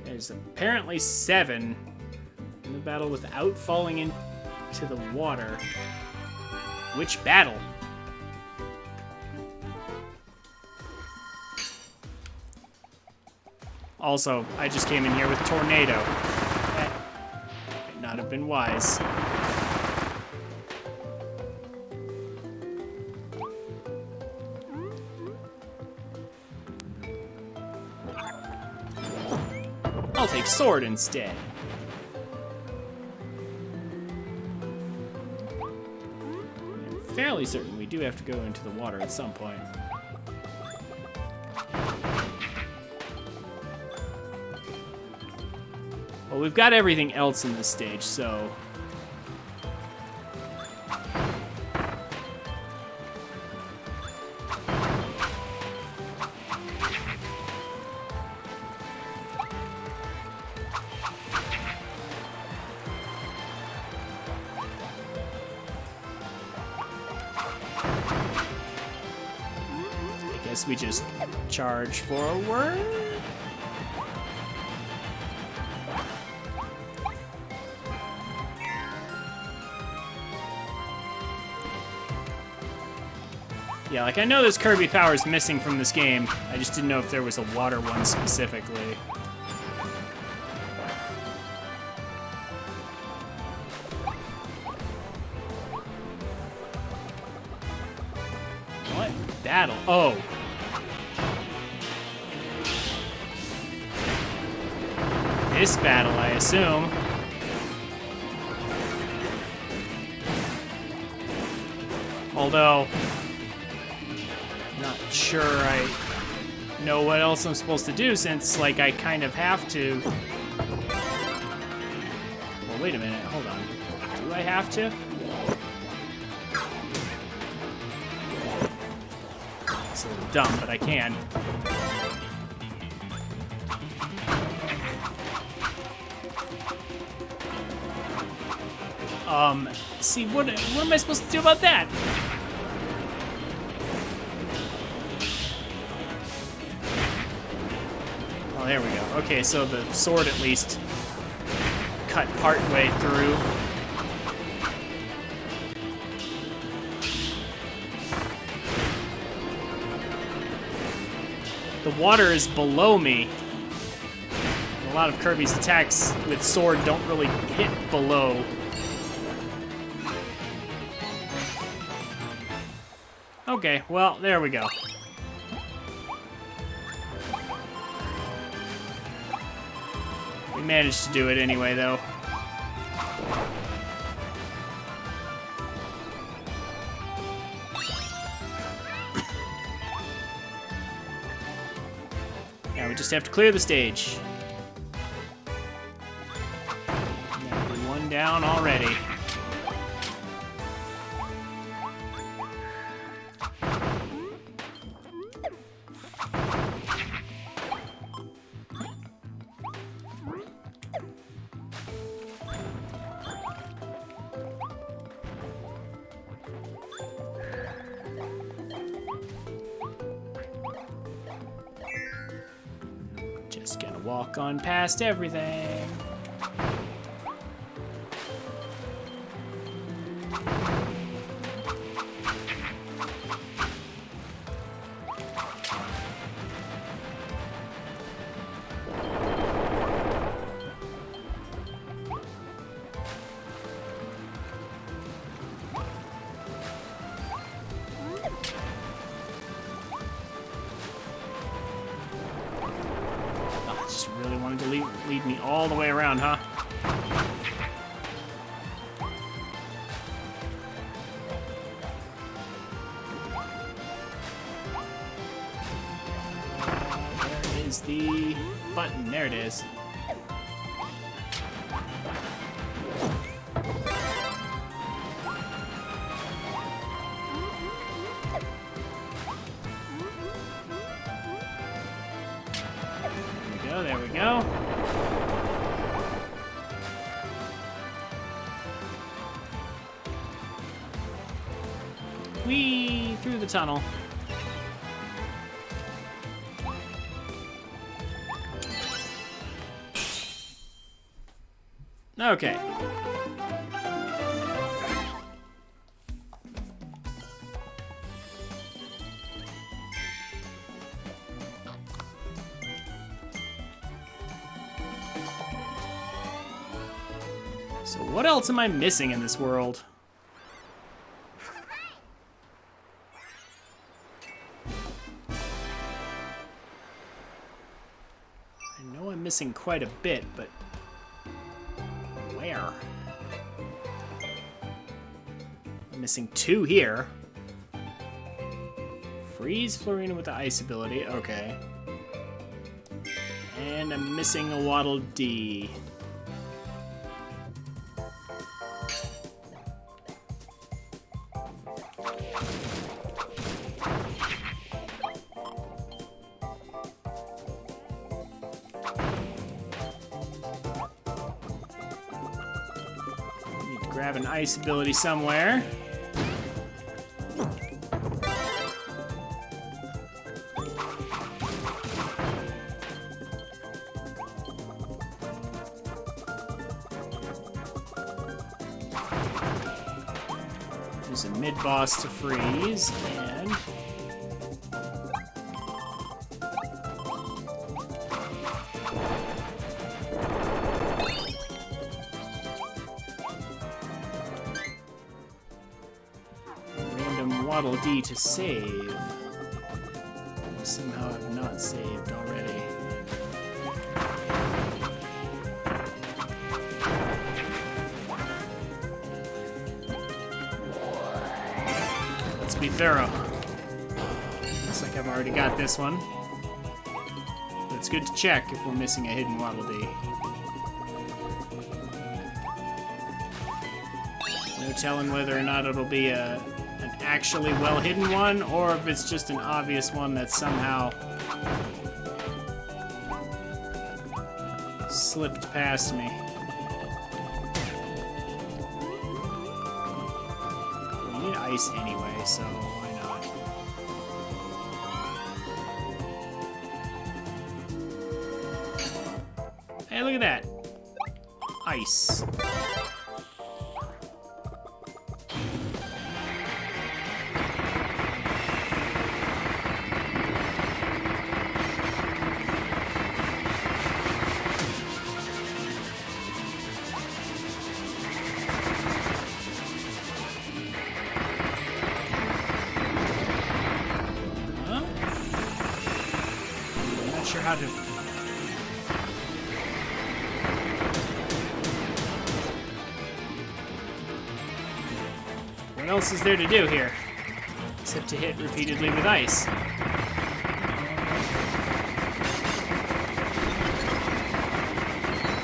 There's apparently 7 in the battle without falling into the water. Which battle? Also, I just came in here with Tornado. That might not have been wise. I'll take Sword instead. I'm fairly certain we do have to go into the water at some point. Well, we've got everything else in this stage, so... I guess we just charge forward? Yeah, like I know there's Kirby powers missing from this game. I just didn't know if there was a water one specifically. What battle? Oh. This battle, I assume. Although... not sure I know what else I'm supposed to do since, like, I kind of have to. Well, wait a minute. Hold on. Do I have to? It's a little dumb, but I can. See, what am I supposed to do about that? Oh, there we go. Okay, so the sword at least cut part way through. The water is below me. A lot of Kirby's attacks with sword don't really hit below. Okay, well, there we go. We managed to do it anyway, though. Now we just have to clear the stage. One down already. walk on past everything. Really wanted to lead me all the way around, huh? Where is the button? There it is. There we go. Whee! Through the tunnel. Okay. So what else am I missing in this world? I know I'm missing quite a bit, but where? I'm missing 2 here. Freeze Florina with the ice ability, okay. And I'm missing a Waddle Dee. Grab an ice ability somewhere. Use a mid-boss to freeze, and Waddle Dee to save. I somehow have not saved already. Let's be thorough. Looks like I've already got this one. But it's good to check if we're missing a hidden Waddle Dee. No telling whether or not it'll be an actually well-hidden one, or if it's just an obvious one that somehow slipped past me. We need ice anyway, so why not? Hey, look at that. Ice. Sure how to. What else is there to do here? Except to hit repeatedly with ice.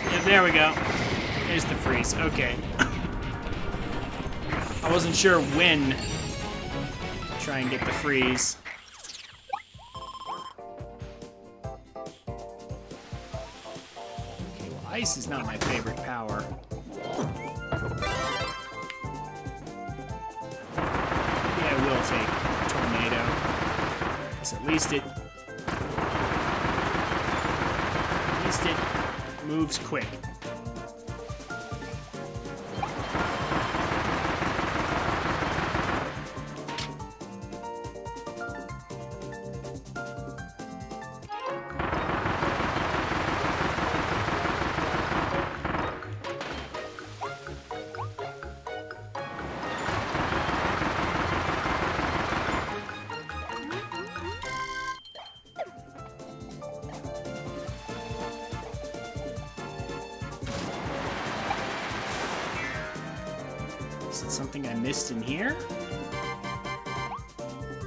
Yeah, there we go. There's the freeze. Okay. I wasn't sure when to try and get the freeze. Ice is not my favorite power. Maybe I will take Tornado. Because at least Just it moves quick. Is it something I missed in here?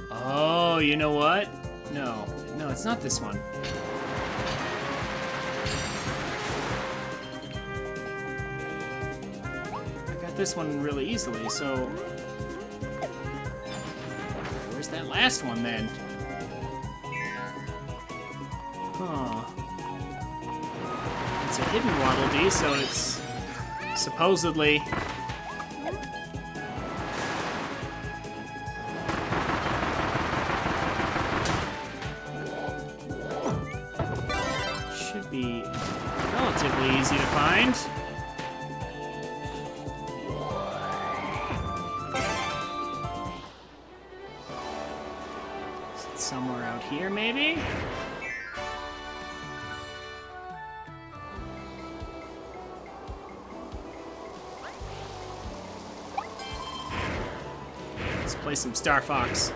Oh, you know what? No, it's not this one. I got this one really easily, so... Where's that last one, then? Huh. It's a hidden Waddle Dee, so it's supposedly... should be relatively easy to find. Is it somewhere out here, maybe? Let's play some Star Fox.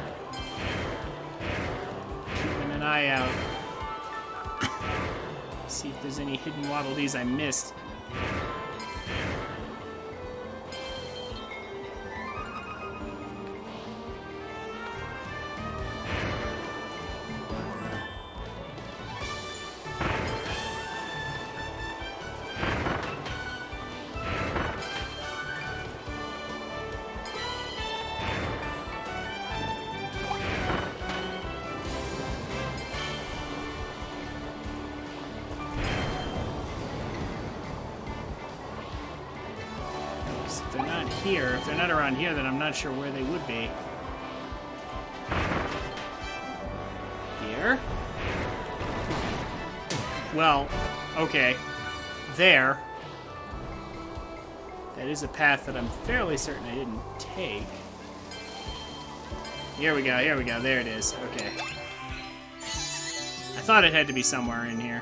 Keeping an eye out. See if there's any hidden Waddle Dees I missed. If they're not here, if they're not around here, then I'm not sure where they would be. Here? Well, okay. There. That is a path that I'm fairly certain I didn't take. Here we go, there it is. Okay. I thought it had to be somewhere in here.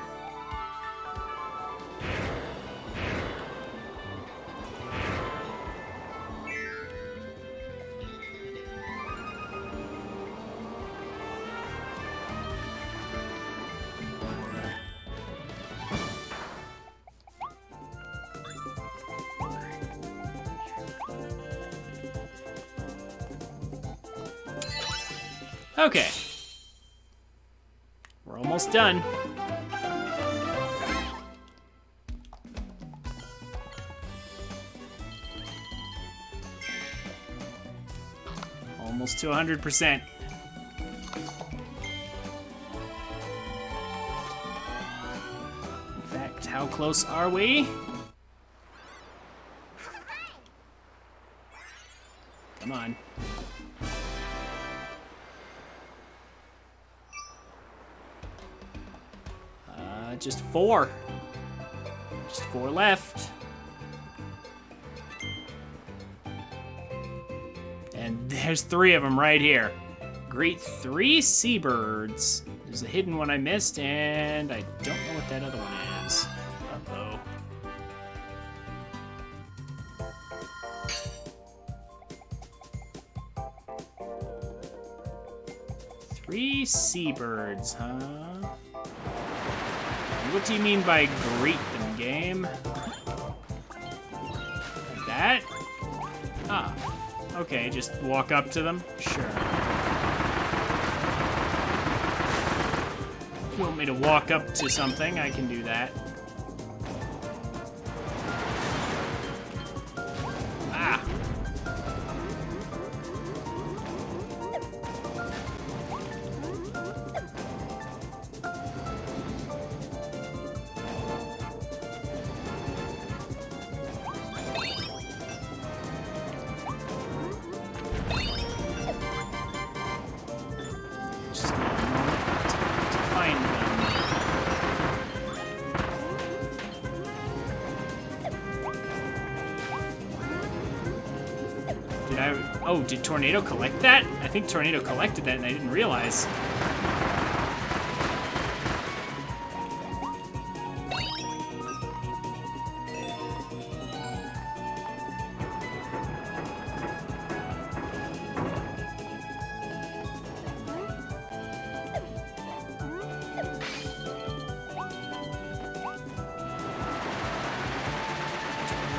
Okay. We're almost done. Almost to 100%. In fact, how close are we? Come on. Just 4. Just 4 left. And there's 3 of them right here. Great 3 seabirds. There's a hidden one I missed, and I don't know what that other one is. Uh-oh. Three seabirds, huh? What do you mean by greet them, game? Like that? Ah. Okay, just walk up to them? Sure. If you want me to walk up to something, I can do that. Ah. Oh, did Tornado collect that? I think Tornado collected that and I didn't realize.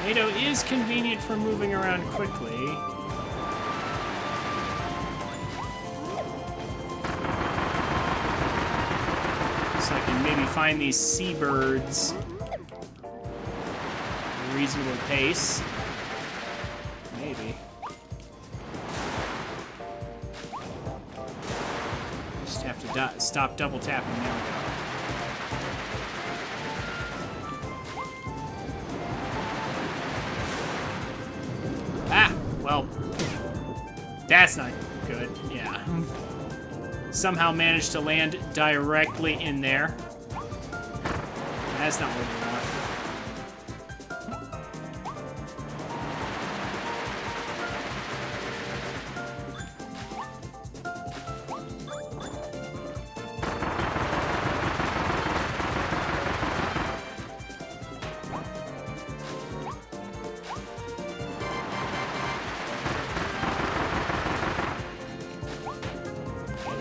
Tornado is convenient for moving around quickly. So I can maybe find these seabirds at a reasonable pace. Maybe. Just have to stop double tapping. There we go. Well, that's not good. Yeah. Somehow managed to land directly in there. That's not what we want.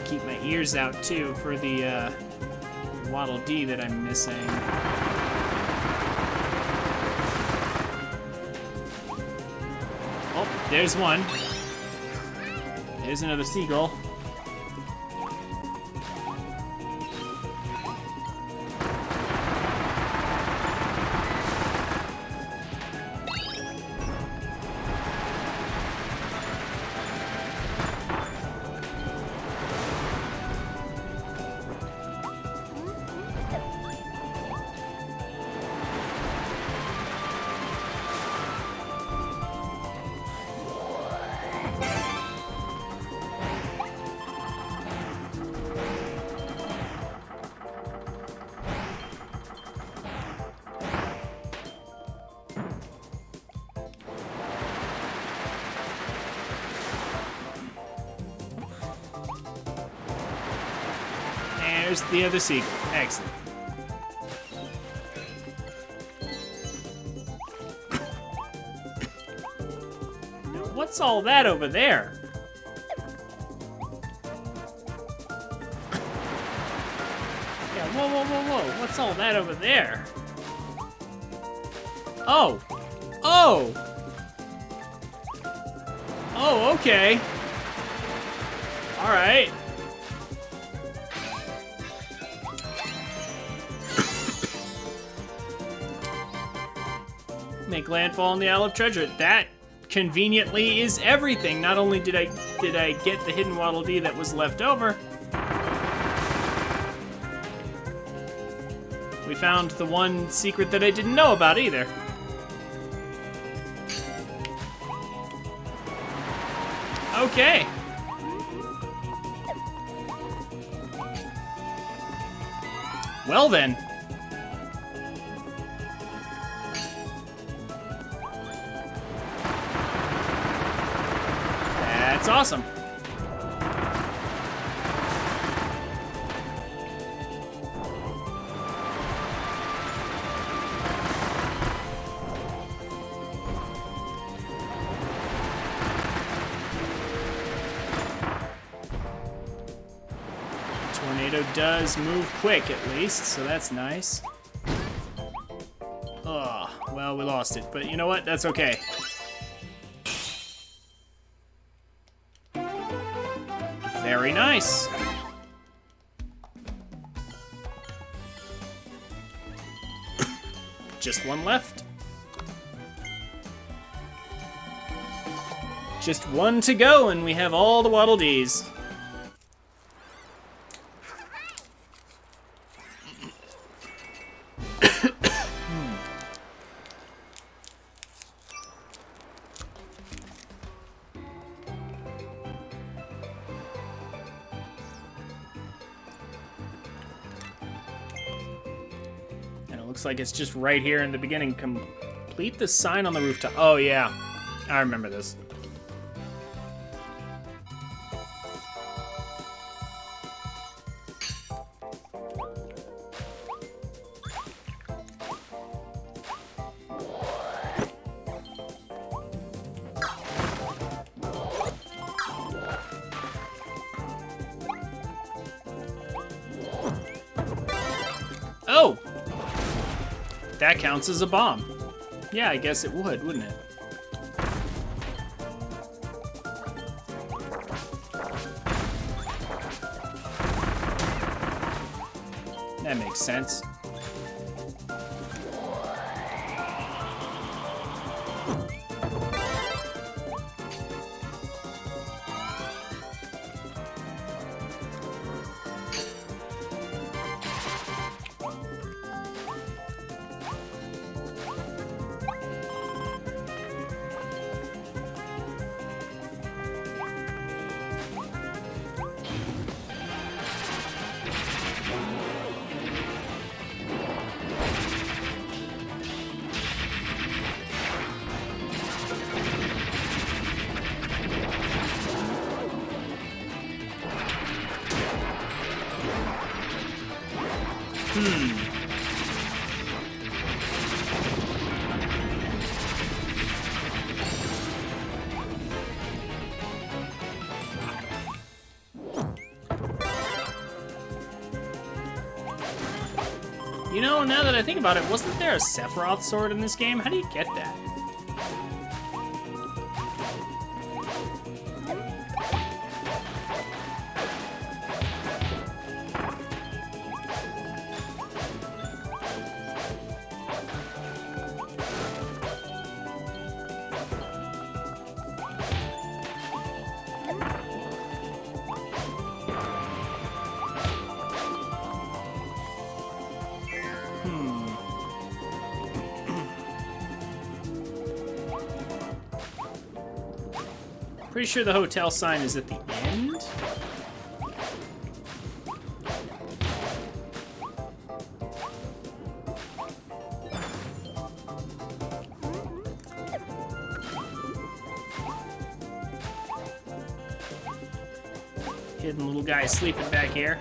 Keep my ears out too for the Waddle Dee that I'm missing. Oh, there's one. There's another seagull. There's the other seagull. Excellent. Now, what's all that over there? Yeah, whoa, whoa, whoa, whoa. What's all that over there? Oh. Oh. Oh, okay. All right. Make landfall in the Isle of Treasure. That conveniently is everything. Not only did I get the hidden Waddle Dee that was left over, we found the one secret that I didn't know about either. Okay. Well then. That's awesome. Tornado does move quick at least, so that's nice. Oh, well, we lost it, but you know what? That's okay. Very nice. Just one left. Just one to go, and we have all the Waddle Dees. Looks like it's just right here in the beginning. Complete the sign on the rooftop. Oh, yeah. I remember this. That counts as a bomb. Yeah, I guess it would, wouldn't it? That makes sense. You know, now that I think about it, wasn't there a Sephiroth sword in this game? How do you get that? Pretty sure the hotel sign is at the end. Hidden little guy sleeping back here.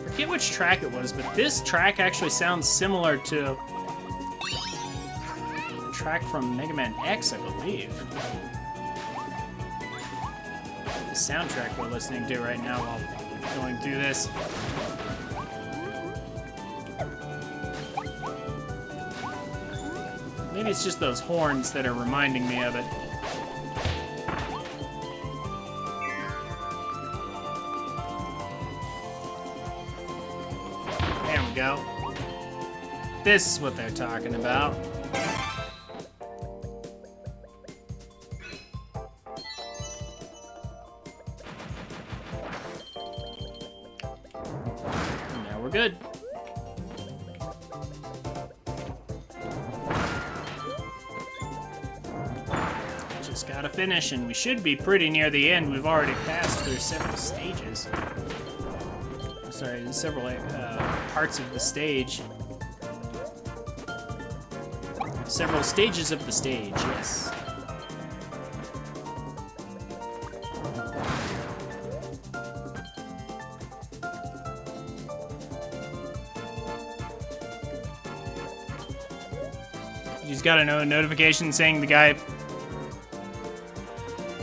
I forget which track it was, but this track actually sounds similar to a track from Mega Man X, I believe. The soundtrack we're listening to right now while going through this. Maybe it's just those horns that are reminding me of it. There we go. This is what they're talking about. And now we're good. Just gotta finish, and we should be pretty near the end. We've already passed through several stages. Sorry, several parts of the stage. Several stages of the stage, yes. You just got a notification saying the guy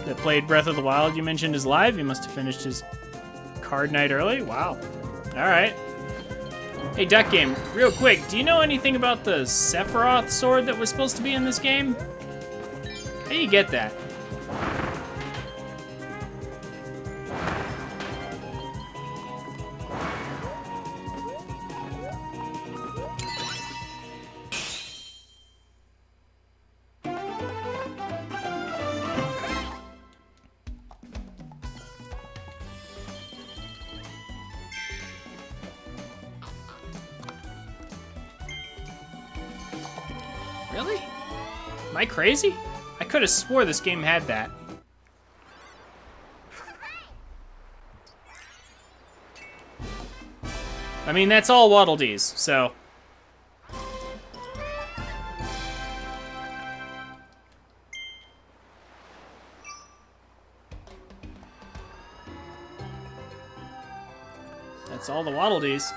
that played Breath of the Wild you mentioned is live. He must have finished his card night early. Wow. All right. Hey, Duck Game, real quick, do you know anything about the Sephiroth sword that was supposed to be in this game? How do you get that? Really? Am I crazy? I could have swore this game had that. I mean, that's all Waddle Dees, so... That's all the Waddle Dees.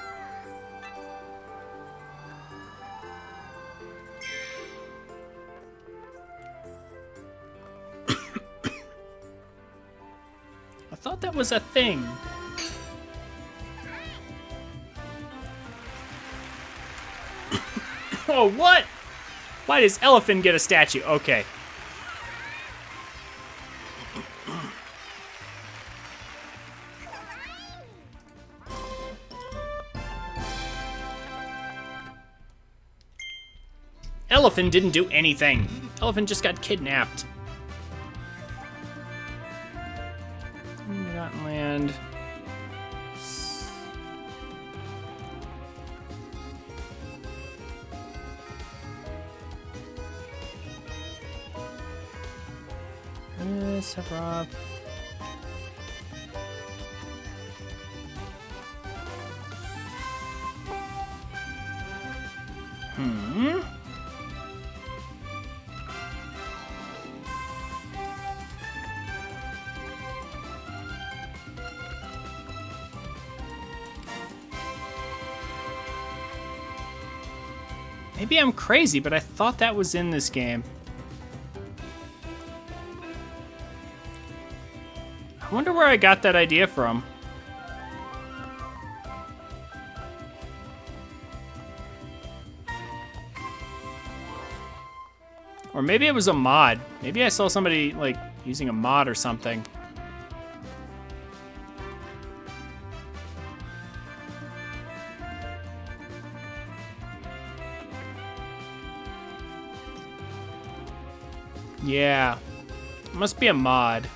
I thought that was a thing. Oh, what? Why does Elephant get a statue? Okay. Elephant didn't do anything. Elephant just got kidnapped. Forgotten Land. Sephiroth. Maybe I'm crazy, but I thought that was in this game. I wonder where I got that idea from. Or maybe it was a mod. Maybe I saw somebody, like, using a mod or something. Yeah. It must be a mod.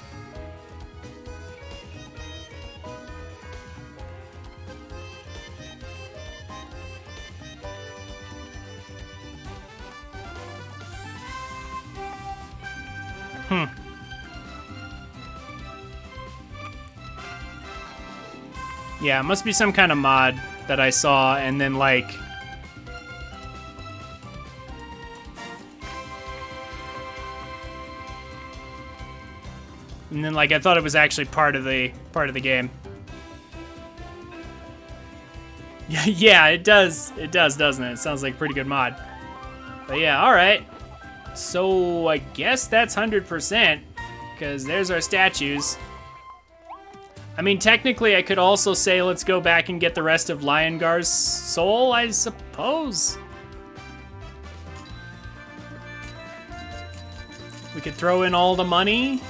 Yeah, it must be some kind of mod that I saw, and then, like... And then, like, I thought it was actually part of the game. Yeah, it does. It does, doesn't it? It sounds like a pretty good mod. But yeah, alright. So, I guess that's 100%, because there's our statues. I mean, technically, I could also say, let's go back and get the rest of Liongar's soul, I suppose. We could throw in all the money.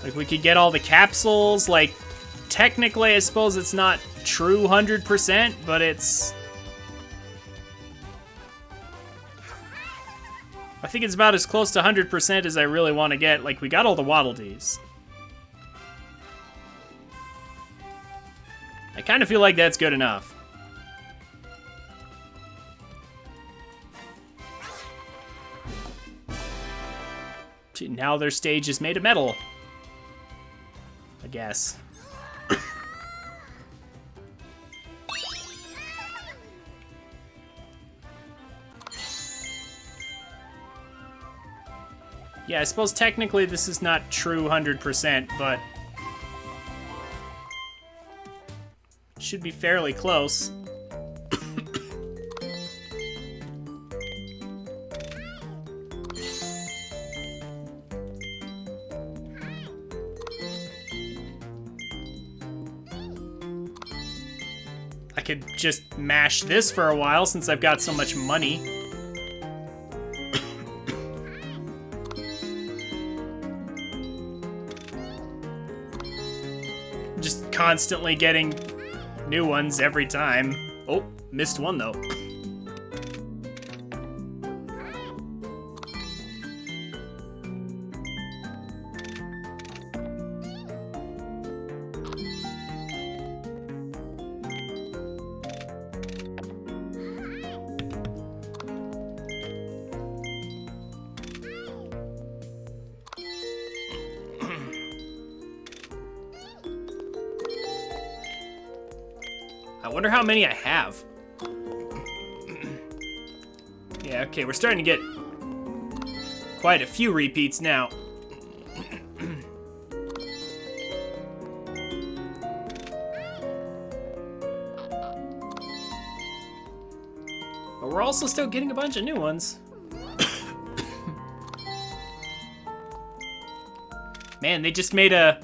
Like, we could get all the capsules. Like, technically, I suppose it's not true 100%, but it's... I think it's about as close to 100% as I really want to get. Like, we got all the Waddle Dees. I kind of feel like that's good enough. Now their stage is made of metal. I guess. Yeah, I suppose technically this is not true 100%, but it should be fairly close. I could just mash this for a while since I've got so much money. Just constantly getting new ones every time. Oh, missed one though. I wonder how many I have. Yeah, okay, we're starting to get quite a few repeats now. But we're also still getting a bunch of new ones. Man, they just made a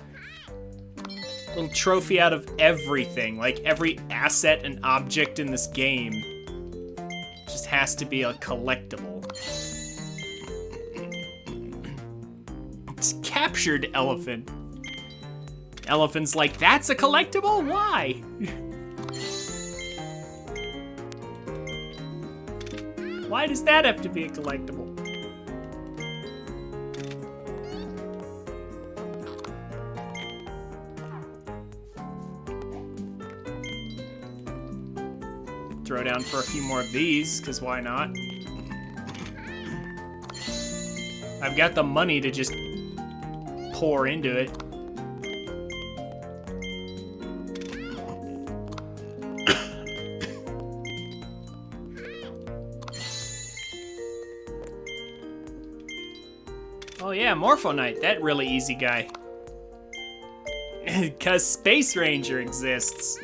little trophy out of everything. Like every asset and object in this game just has to be a collectible. It's captured elephant. Elephant's like, that's a collectible? Why? Why does that have to be a collectible? Throw down for a few more of these, because why not? I've got the money to just pour into it. Oh yeah, Morphonite, that really easy guy. Because Space Ranger exists.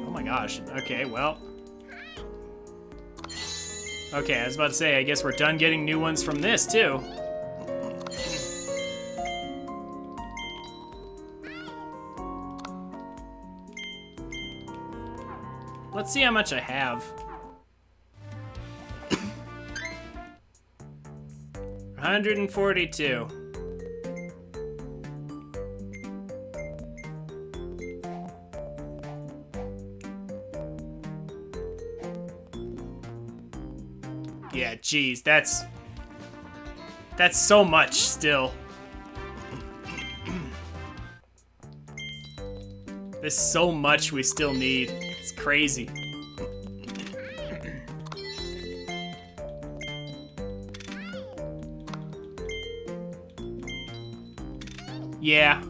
Oh my gosh, okay, well. Okay, I was about to say, I guess we're done getting new ones from this, too. Let's see how much I have. 142. Yeah, geez, that's so much still. There's so much we still need. It's crazy. Yeah.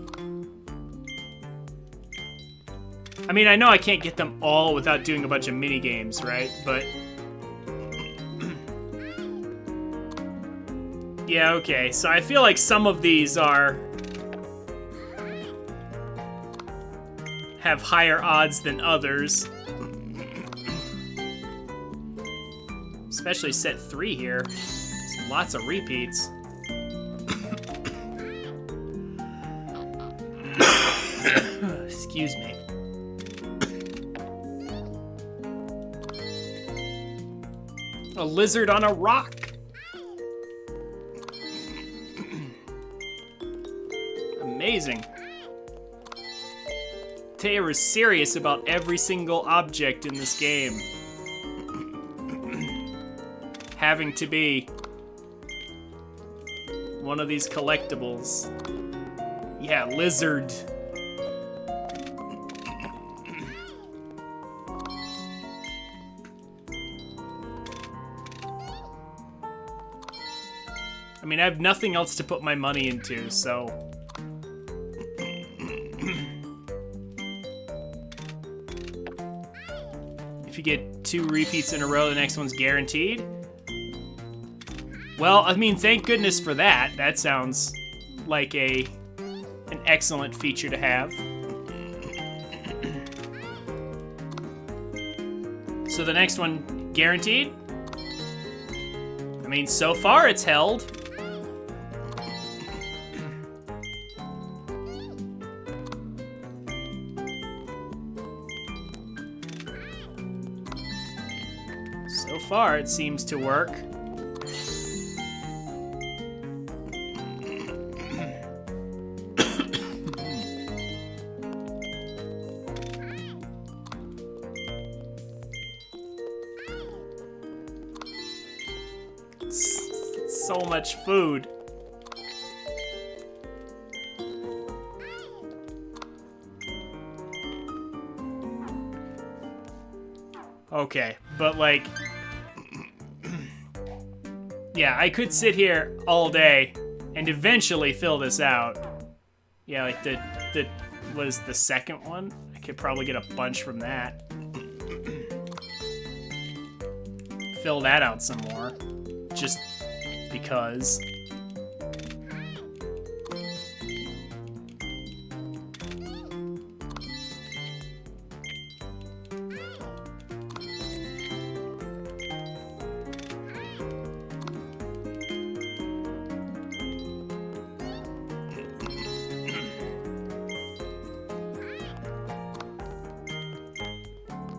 I mean, I know I can't get them all without doing a bunch of mini games, right? But yeah, okay. So I feel like some of these have higher odds than others. Especially set 3 here. There's lots of repeats. Excuse me. A lizard on a rock. Amazing. They were serious about every single object in this game having to be one of these collectibles. Yeah, lizard. I mean, I have nothing else to put my money into, so... If you get 2 repeats in a row, the next one's guaranteed. Well, I mean, thank goodness for that. That sounds like an excellent feature to have. So the next one, guaranteed? I mean, so far it's held. So far, it seems to work. It's so much food. Okay, but like... Yeah, I could sit here all day and eventually fill this out. Yeah, like the was the second one. I could probably get a bunch from that. Fill that out some more. Just because.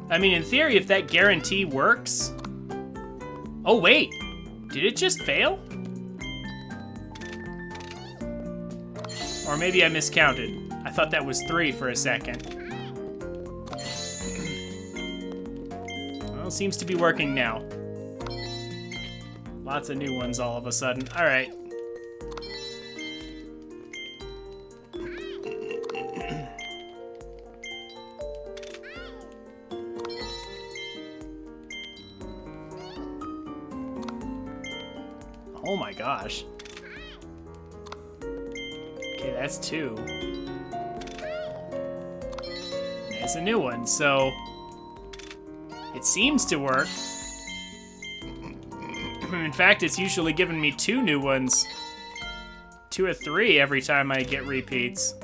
I mean, in theory, if that guarantee works... Oh, wait. Did it just fail? Or maybe I miscounted. I thought that was 3 for a second. Well, seems to be working now. Lots of new ones all of a sudden. All right. Oh my gosh. Okay, that's 2. There's a new one, so it seems to work. In fact, it's usually giving me 2 new ones. 2 or 3 every time I get repeats.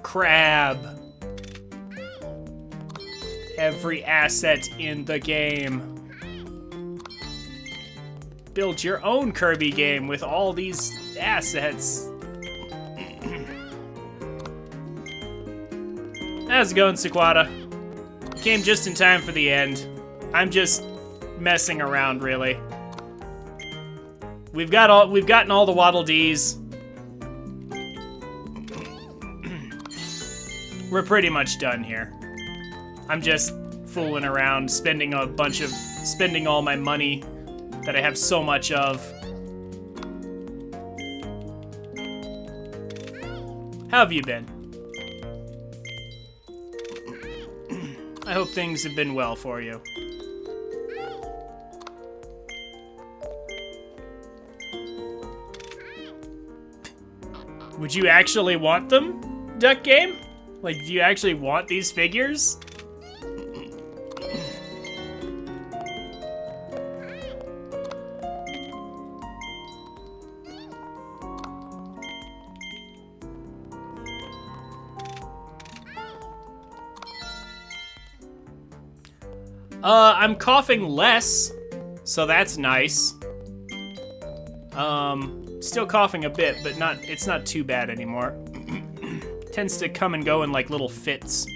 Crab. Every asset in the game. Build your own Kirby game with all these assets. How's it going, Sequata? Came just in time for the end. I'm just messing around, really. We've gotten all the Waddle Dees. We're pretty much done here. I'm just fooling around, spending all my money that I have so much of. How have you been? I hope things have been well for you. Would you actually want them, Duck Game? Like, do you actually want these figures? I'm coughing less, so that's nice. Still coughing a bit, but it's not too bad anymore. Tends to come and go in like little fits.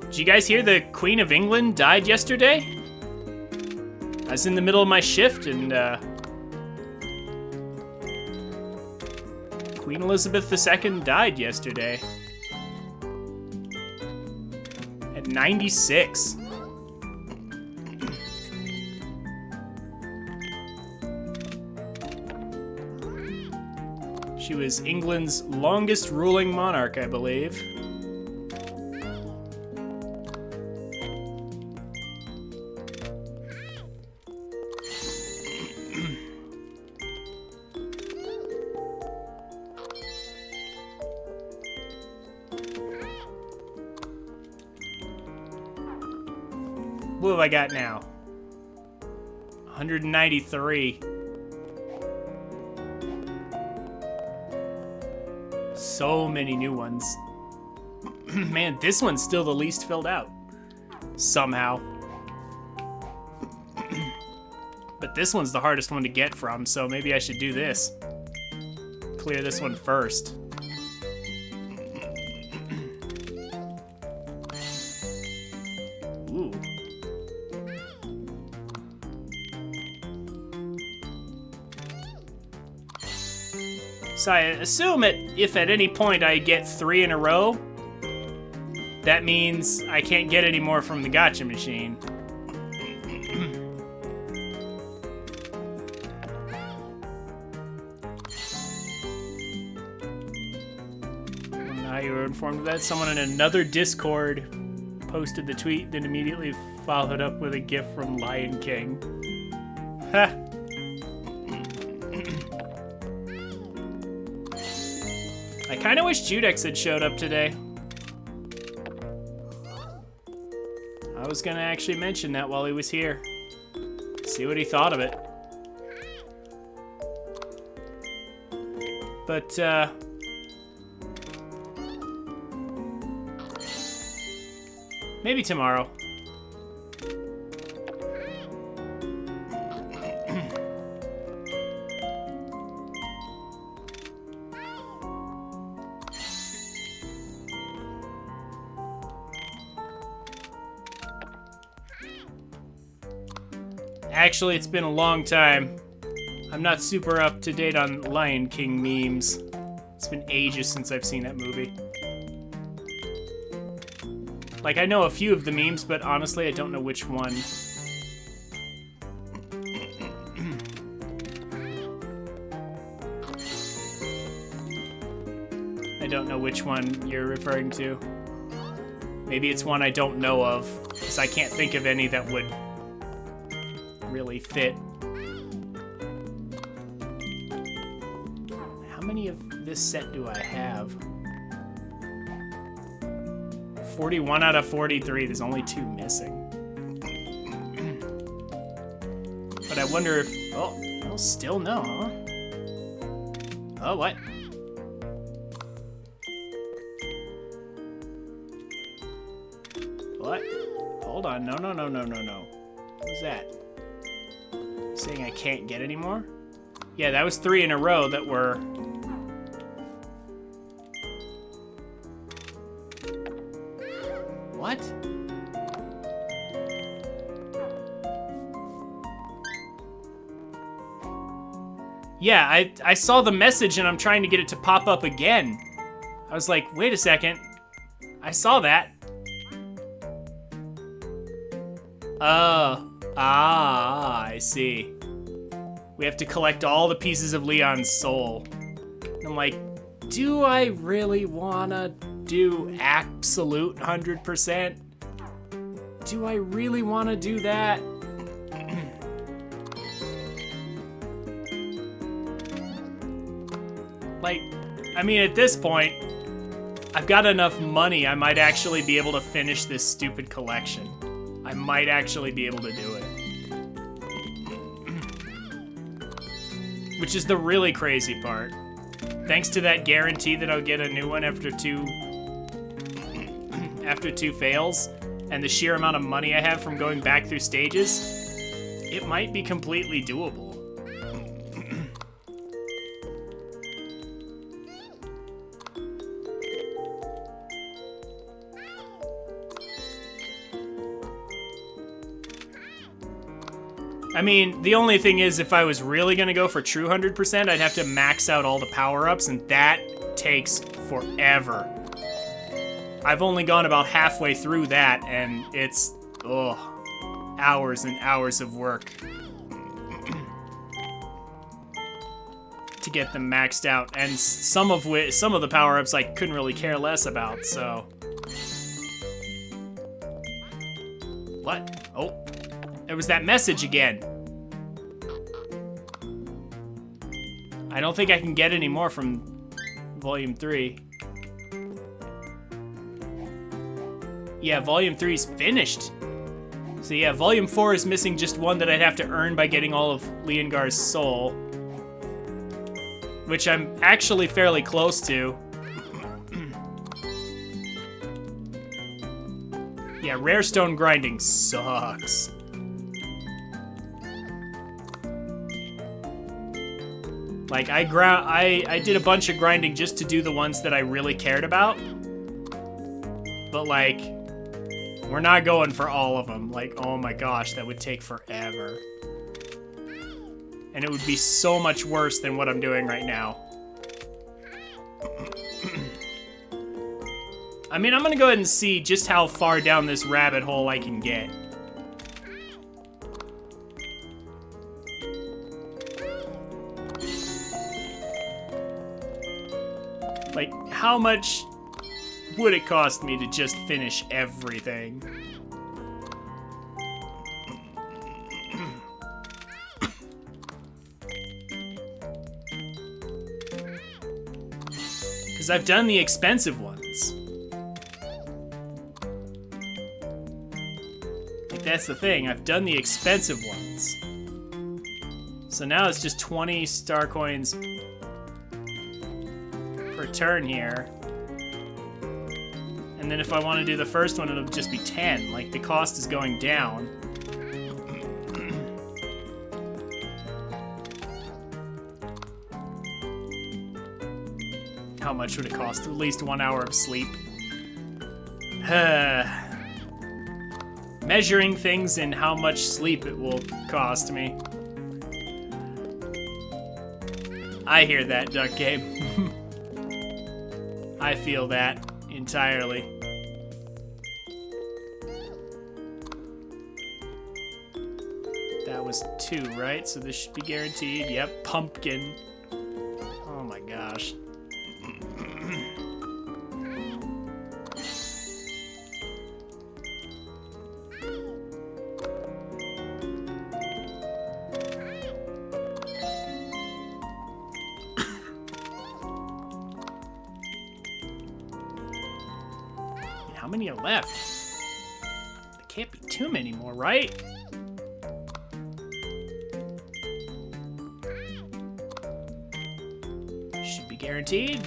Did you guys hear the Queen of England died yesterday? I was in the middle of my shift and Queen Elizabeth II died yesterday. At 96. She was England's longest ruling monarch, I believe. What have I got now? 193. So many new ones. Man, this one's still the least filled out. Somehow. But this one's the hardest one to get from, so maybe I should do this. Clear this one first. Ooh. So I assume if at any point I get 3 in a row, that means I can't get any more from the gacha machine. I don't know how you were informed of that. Someone in another Discord posted the tweet, then immediately Followed up with a gift from Lion King. Ha! I kind of wish Judex had showed up today. I was gonna actually mention that while he was here. See what he thought of it. But, maybe tomorrow. Actually, it's been a long time. I'm not super up to date on Lion King memes. It's been ages since I've seen that movie. Like, I know a few of the memes, but honestly, I don't know which one. I don't know which one you're referring to. Maybe it's one I don't know of, because I can't think of any that would really fit. How many of this set do I have? 41 out of 43. There's only 2 missing. But I wonder if... Oh, well, still no, huh? Oh, what? What? Hold on. No. What was that? Saying I can't get any more? Yeah, that was 3 in a row that were... What? Yeah, I saw the message and I'm trying to get it to pop up again. I was like, wait a second. I saw that. I see. We have to collect all the pieces of Leon's soul. And I'm like, do I really wanna do absolute 100%? Do I really wanna do that? Like, I mean, at this point, I've got enough money, I might actually be able to finish this stupid collection. I might actually be able to do it. Which is the really crazy part. Thanks to that guarantee that I'll get a new one after two fails, and the sheer amount of money I have from going back through stages, it might be completely doable. I mean, the only thing is, if I was really gonna go for true 100%, I'd have to max out all the power-ups, and that takes forever. I've only gone about halfway through that, and it's, hours and hours of work to get them maxed out, and some of the power-ups I couldn't really care less about, so. What? Oh. There was that message again. I don't think I can get any more from Volume 3. Yeah, Volume 3's finished. So yeah, Volume 4 is missing just one that I'd have to earn by getting all of Leongar's soul. Which I'm actually fairly close to. Yeah, rare stone grinding sucks. Like, I did a bunch of grinding just to do the ones that I really cared about. But, like, we're not going for all of them. Like, oh my gosh, that would take forever. And it would be so much worse than what I'm doing right now. I mean, I'm gonna go ahead and see just how far down this rabbit hole I can get. Like, how much would it cost me to just finish everything? Because I've done the expensive ones. Like, that's the thing. I've done the expensive ones. So now it's just 20 star coins per turn here. And then if I want to do the first one, it'll just be 10. Like, the cost is going down. How much would it cost? At least 1 hour of sleep. Measuring things in how much sleep it will cost me. I hear that, Duck Game. I feel that entirely. That was 2, right? So this should be guaranteed. Yep, pumpkin. Oh my gosh. How many are left? There can't be too many more, right? Should be guaranteed.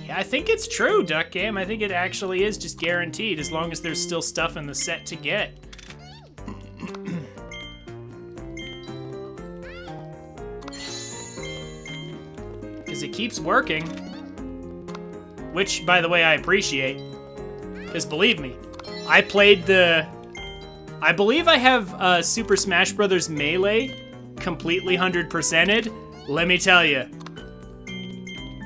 Yeah, I think it's true, Duck Game. I think it actually is just guaranteed as long as there's still stuff in the set to get. Because it keeps working. Which, by the way, I appreciate. Because believe me, I played the... I believe I have Super Smash Bros. Melee completely 100%ed. Let me tell you,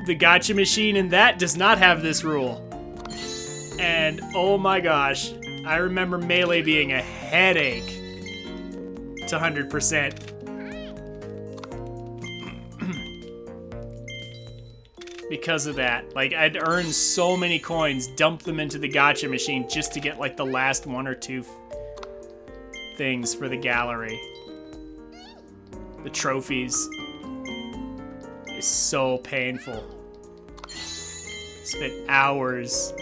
the gacha machine in that does not have this rule. And oh my gosh, I remember Melee being a headache to 100%. Because of that. Like, I'd earn so many coins, dump them into the gacha machine just to get, like, the last 1 or 2 things for the gallery. The trophies. It's so painful. Spent hours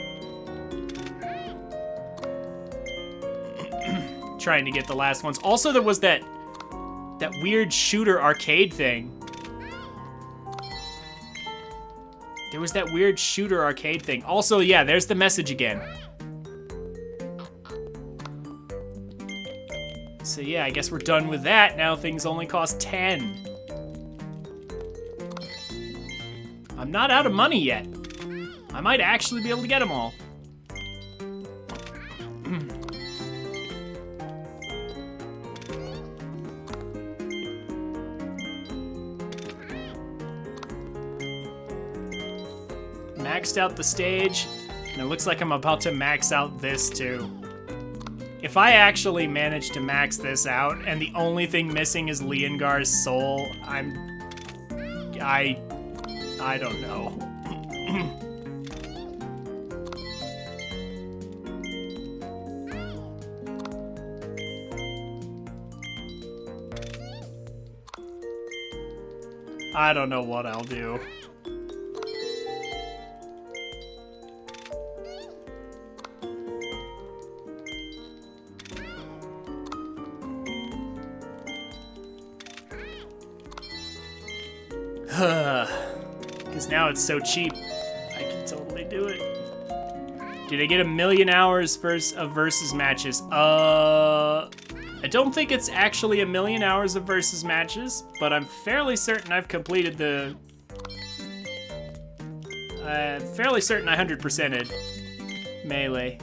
trying to get the last ones. Also, there was that weird shooter arcade thing. There was that weird shooter arcade thing. Also, yeah, there's the message again. So yeah, I guess we're done with that. Now things only cost 10. I'm not out of money yet. I might actually be able to get them all. Maxed out the stage, and it looks like I'm about to max out this too. If I actually manage to max this out, and the only thing missing is Leongar's soul, I don't know. I don't know what I'll do. Because now it's so cheap, I can totally do it. Did I get 1 million hours of versus matches? I don't think it's actually 1 million hours of versus matches, but I'm fairly certain I've completed the... fairly certain I 100%ed Melee.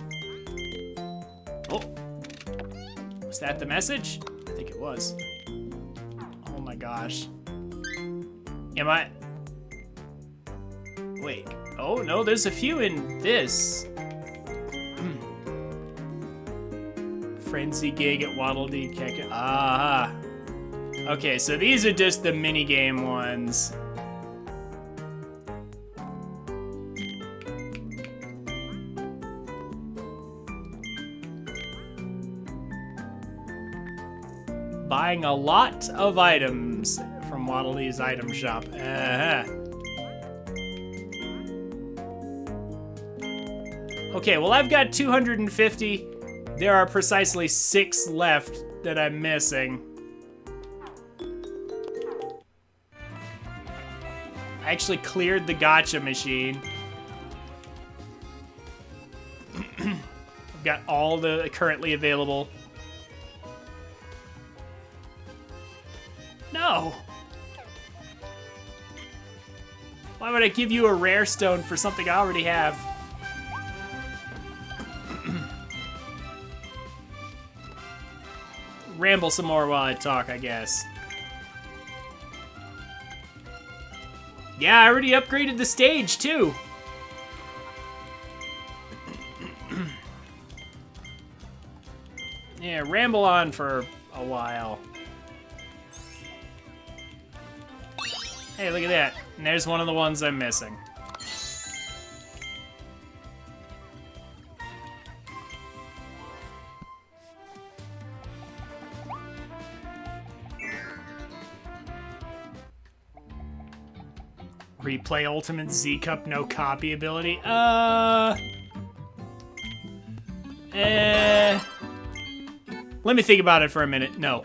Oh. Was that the message? I think it was. Oh my gosh. Am I... Wait. Oh, no, there's a few in this. Frenzy Gig at Waddle Dee Keka. Ah. Okay, so these are just the minigame ones. Buying a lot of items from Waddle Dee's item shop. Okay, well, I've got 250. There are precisely 6 left that I'm missing. I actually cleared the gotcha machine. I've got all the currently available. No! Why would I give you a rare stone for something I already have? Ramble some more while I talk, I guess. Yeah, I already upgraded the stage, too. Yeah, ramble on for a while. Hey, look at that. And there's one of the ones I'm missing. Replay Ultimate Z Cup no copy ability. Let me think about it for a minute. No.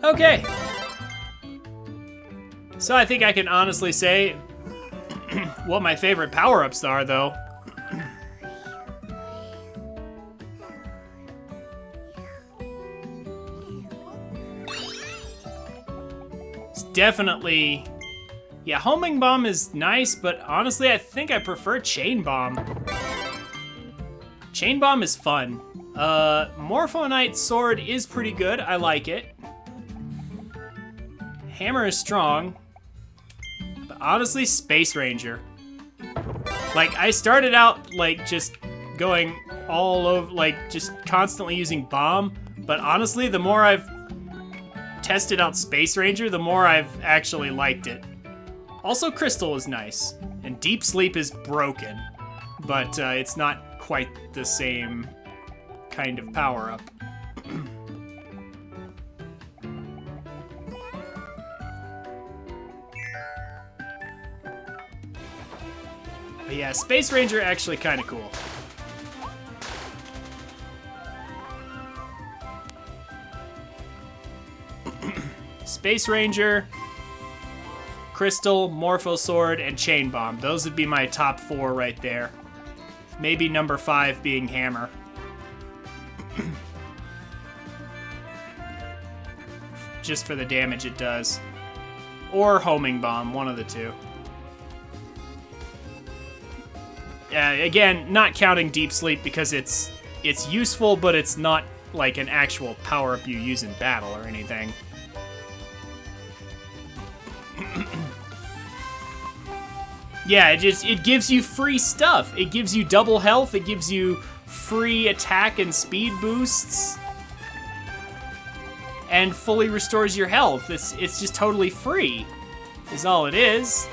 Okay. So I think I can honestly say what my favorite power-ups are, though. It's definitely... Yeah, Homing Bomb is nice, but honestly, I think I prefer Chain Bomb. Chain Bomb is fun. Morphonite Sword is pretty good. I like it. Hammer is strong. But honestly, Space Ranger. Like, I started out, like, just going all over, like, just constantly using Bomb. But honestly, the more I've tested out Space Ranger, the more I've actually liked it. Also, Crystal is nice. And Deep Sleep is broken. But it's not quite the same kind of power-up. But yeah, Space Ranger actually kind of cool. Space Ranger, Crystal, Morpho Sword, and Chain Bomb. Those would be my top 4 right there. Maybe number 5 being Hammer. Just for the damage it does. Or Homing Bomb, one of the two. Again, not counting Deep Sleep because it's useful, but it's not like an actual power-up you use in battle or anything. Yeah, it gives you free stuff. It gives you double health, it gives you free attack and speed boosts, and fully restores your health. It's just totally free, is all it is.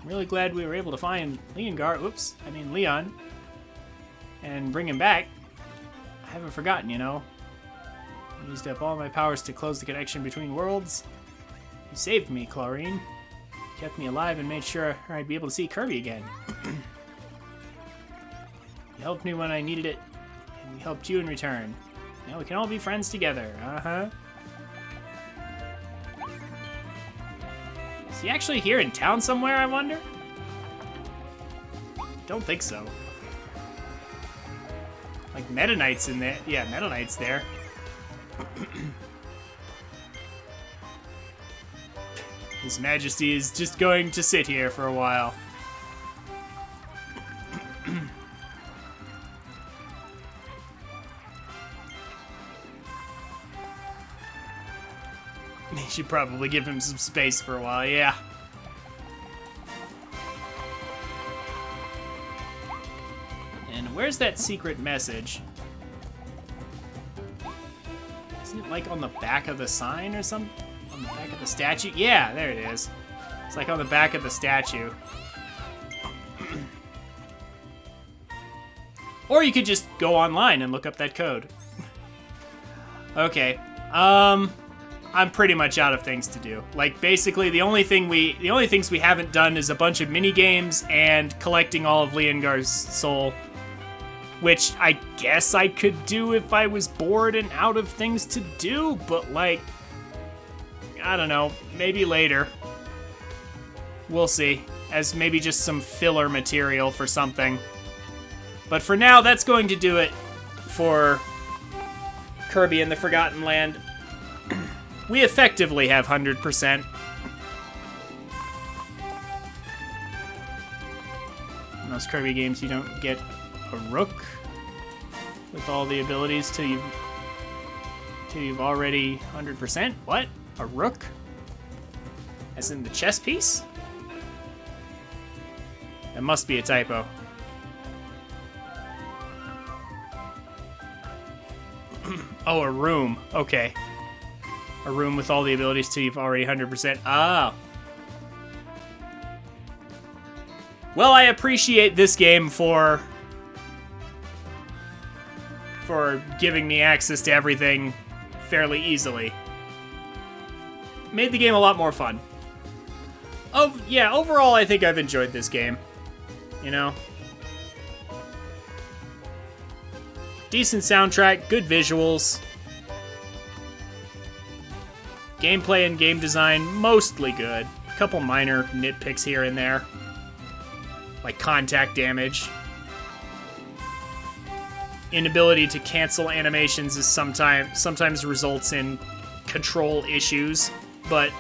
I'm really glad we were able to find Leon, and bring him back. I haven't forgotten, you know. I used up all my powers to close the connection between worlds. You saved me, Chlorine. Kept me alive and made sure I'd be able to see Kirby again. You helped me when I needed it, and we helped you in return. Now we can all be friends together. Uh-huh. Is he actually here in town somewhere, I wonder? Don't think so. Like, Meta Knight's in there. Yeah, Meta Knight's there. His Majesty is just going to sit here for a while. He should probably give him some space for a while, yeah. And where's that secret message? Isn't it like on the back of the sign or something? On the back of the statue? Yeah, there it is. It's like on the back of the statue. Or you could just go online and look up that code. Okay. I'm pretty much out of things to do. Like, basically, the only things we haven't done is a bunch of mini games and collecting all of Leongar's soul, which I guess I could do if I was bored and out of things to do, but like, I don't know, maybe later. We'll see, as maybe just some filler material for something. But for now, that's going to do it for Kirby and the Forgotten Land. We effectively have 100%. In those Kirby games, you don't get a rook with all the abilities till you've already 100%. What? A rook? As in the chess piece? That must be a typo. Oh, a room. Okay. A room with all the abilities till you've already 100%. Ah. Well, I appreciate this game for giving me access to everything fairly easily. Made the game a lot more fun. Yeah, overall, I think I've enjoyed this game. You know? Decent soundtrack, good visuals. Gameplay and game design, mostly good. A couple minor nitpicks here and there. Like contact damage. Inability to cancel animations is sometimes results in control issues. But,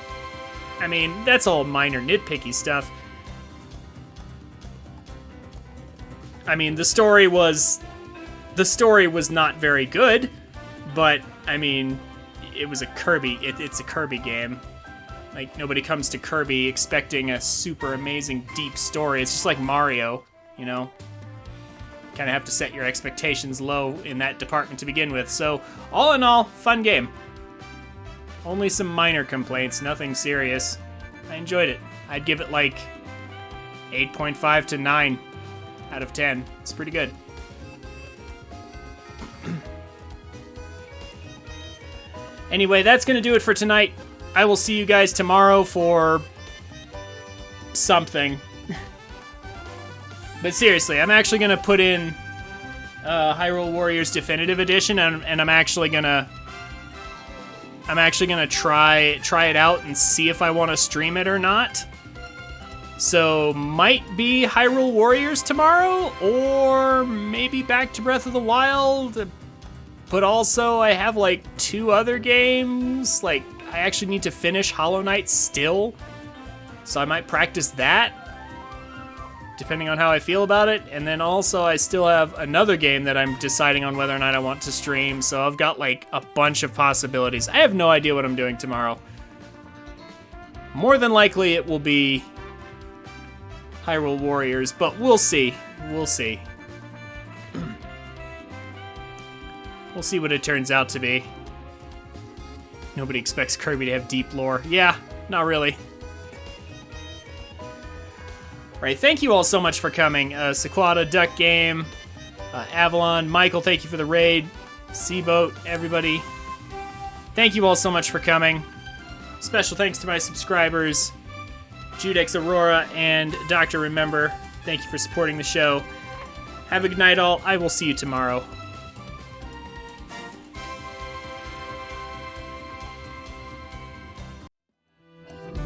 I mean, that's all minor nitpicky stuff. I mean, the story was not very good, but, I mean, it was a Kirby, it's a Kirby game. Like, nobody comes to Kirby expecting a super amazing, deep story. It's just like Mario, you know? Kind of have to set your expectations low in that department to begin with. So, all in all, fun game. Only some minor complaints, nothing serious. I enjoyed it. I'd give it like 8.5 to 9 out of 10. It's pretty good. Anyway, that's going to do it for tonight. I will see you guys tomorrow for something. But seriously, I'm actually going to put in Hyrule Warriors Definitive Edition, and I'm actually going to try it out and see if I want to stream it or not. So, might be Hyrule Warriors tomorrow, or maybe back to Breath of the Wild. But also, I have like 2 other games. Like, I actually need to finish Hollow Knight still. So I might practice that, depending on how I feel about it. And then also, I still have another game that I'm deciding on whether or not I want to stream. So I've got like a bunch of possibilities. I have no idea what I'm doing tomorrow. More than likely, it will be Hyrule Warriors, but we'll see. We'll see. We'll see what it turns out to be. Nobody expects Kirby to have deep lore. Yeah, not really. Alright, thank you all so much for coming. Sequata, Duck Game, Avalon, Michael, thank you for the raid. Seaboat, everybody. Thank you all so much for coming. Special thanks to my subscribers, Judex Aurora and Dr. Remember. Thank you for supporting the show. Have a good night, all. I will see you tomorrow.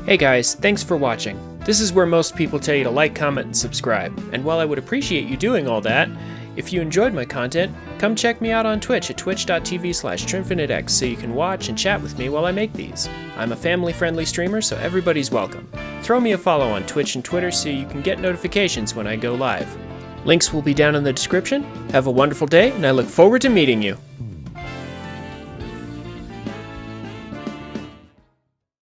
Hey guys, thanks for watching. This is where most people tell you to like, comment, and subscribe. And while I would appreciate you doing all that, if you enjoyed my content, come check me out on Twitch at twitch.tv/TrinfiniteX so you can watch and chat with me while I make these. I'm a family-friendly streamer, so everybody's welcome. Throw me a follow on Twitch and Twitter so you can get notifications when I go live. Links will be down in the description. Have a wonderful day, and I look forward to meeting you.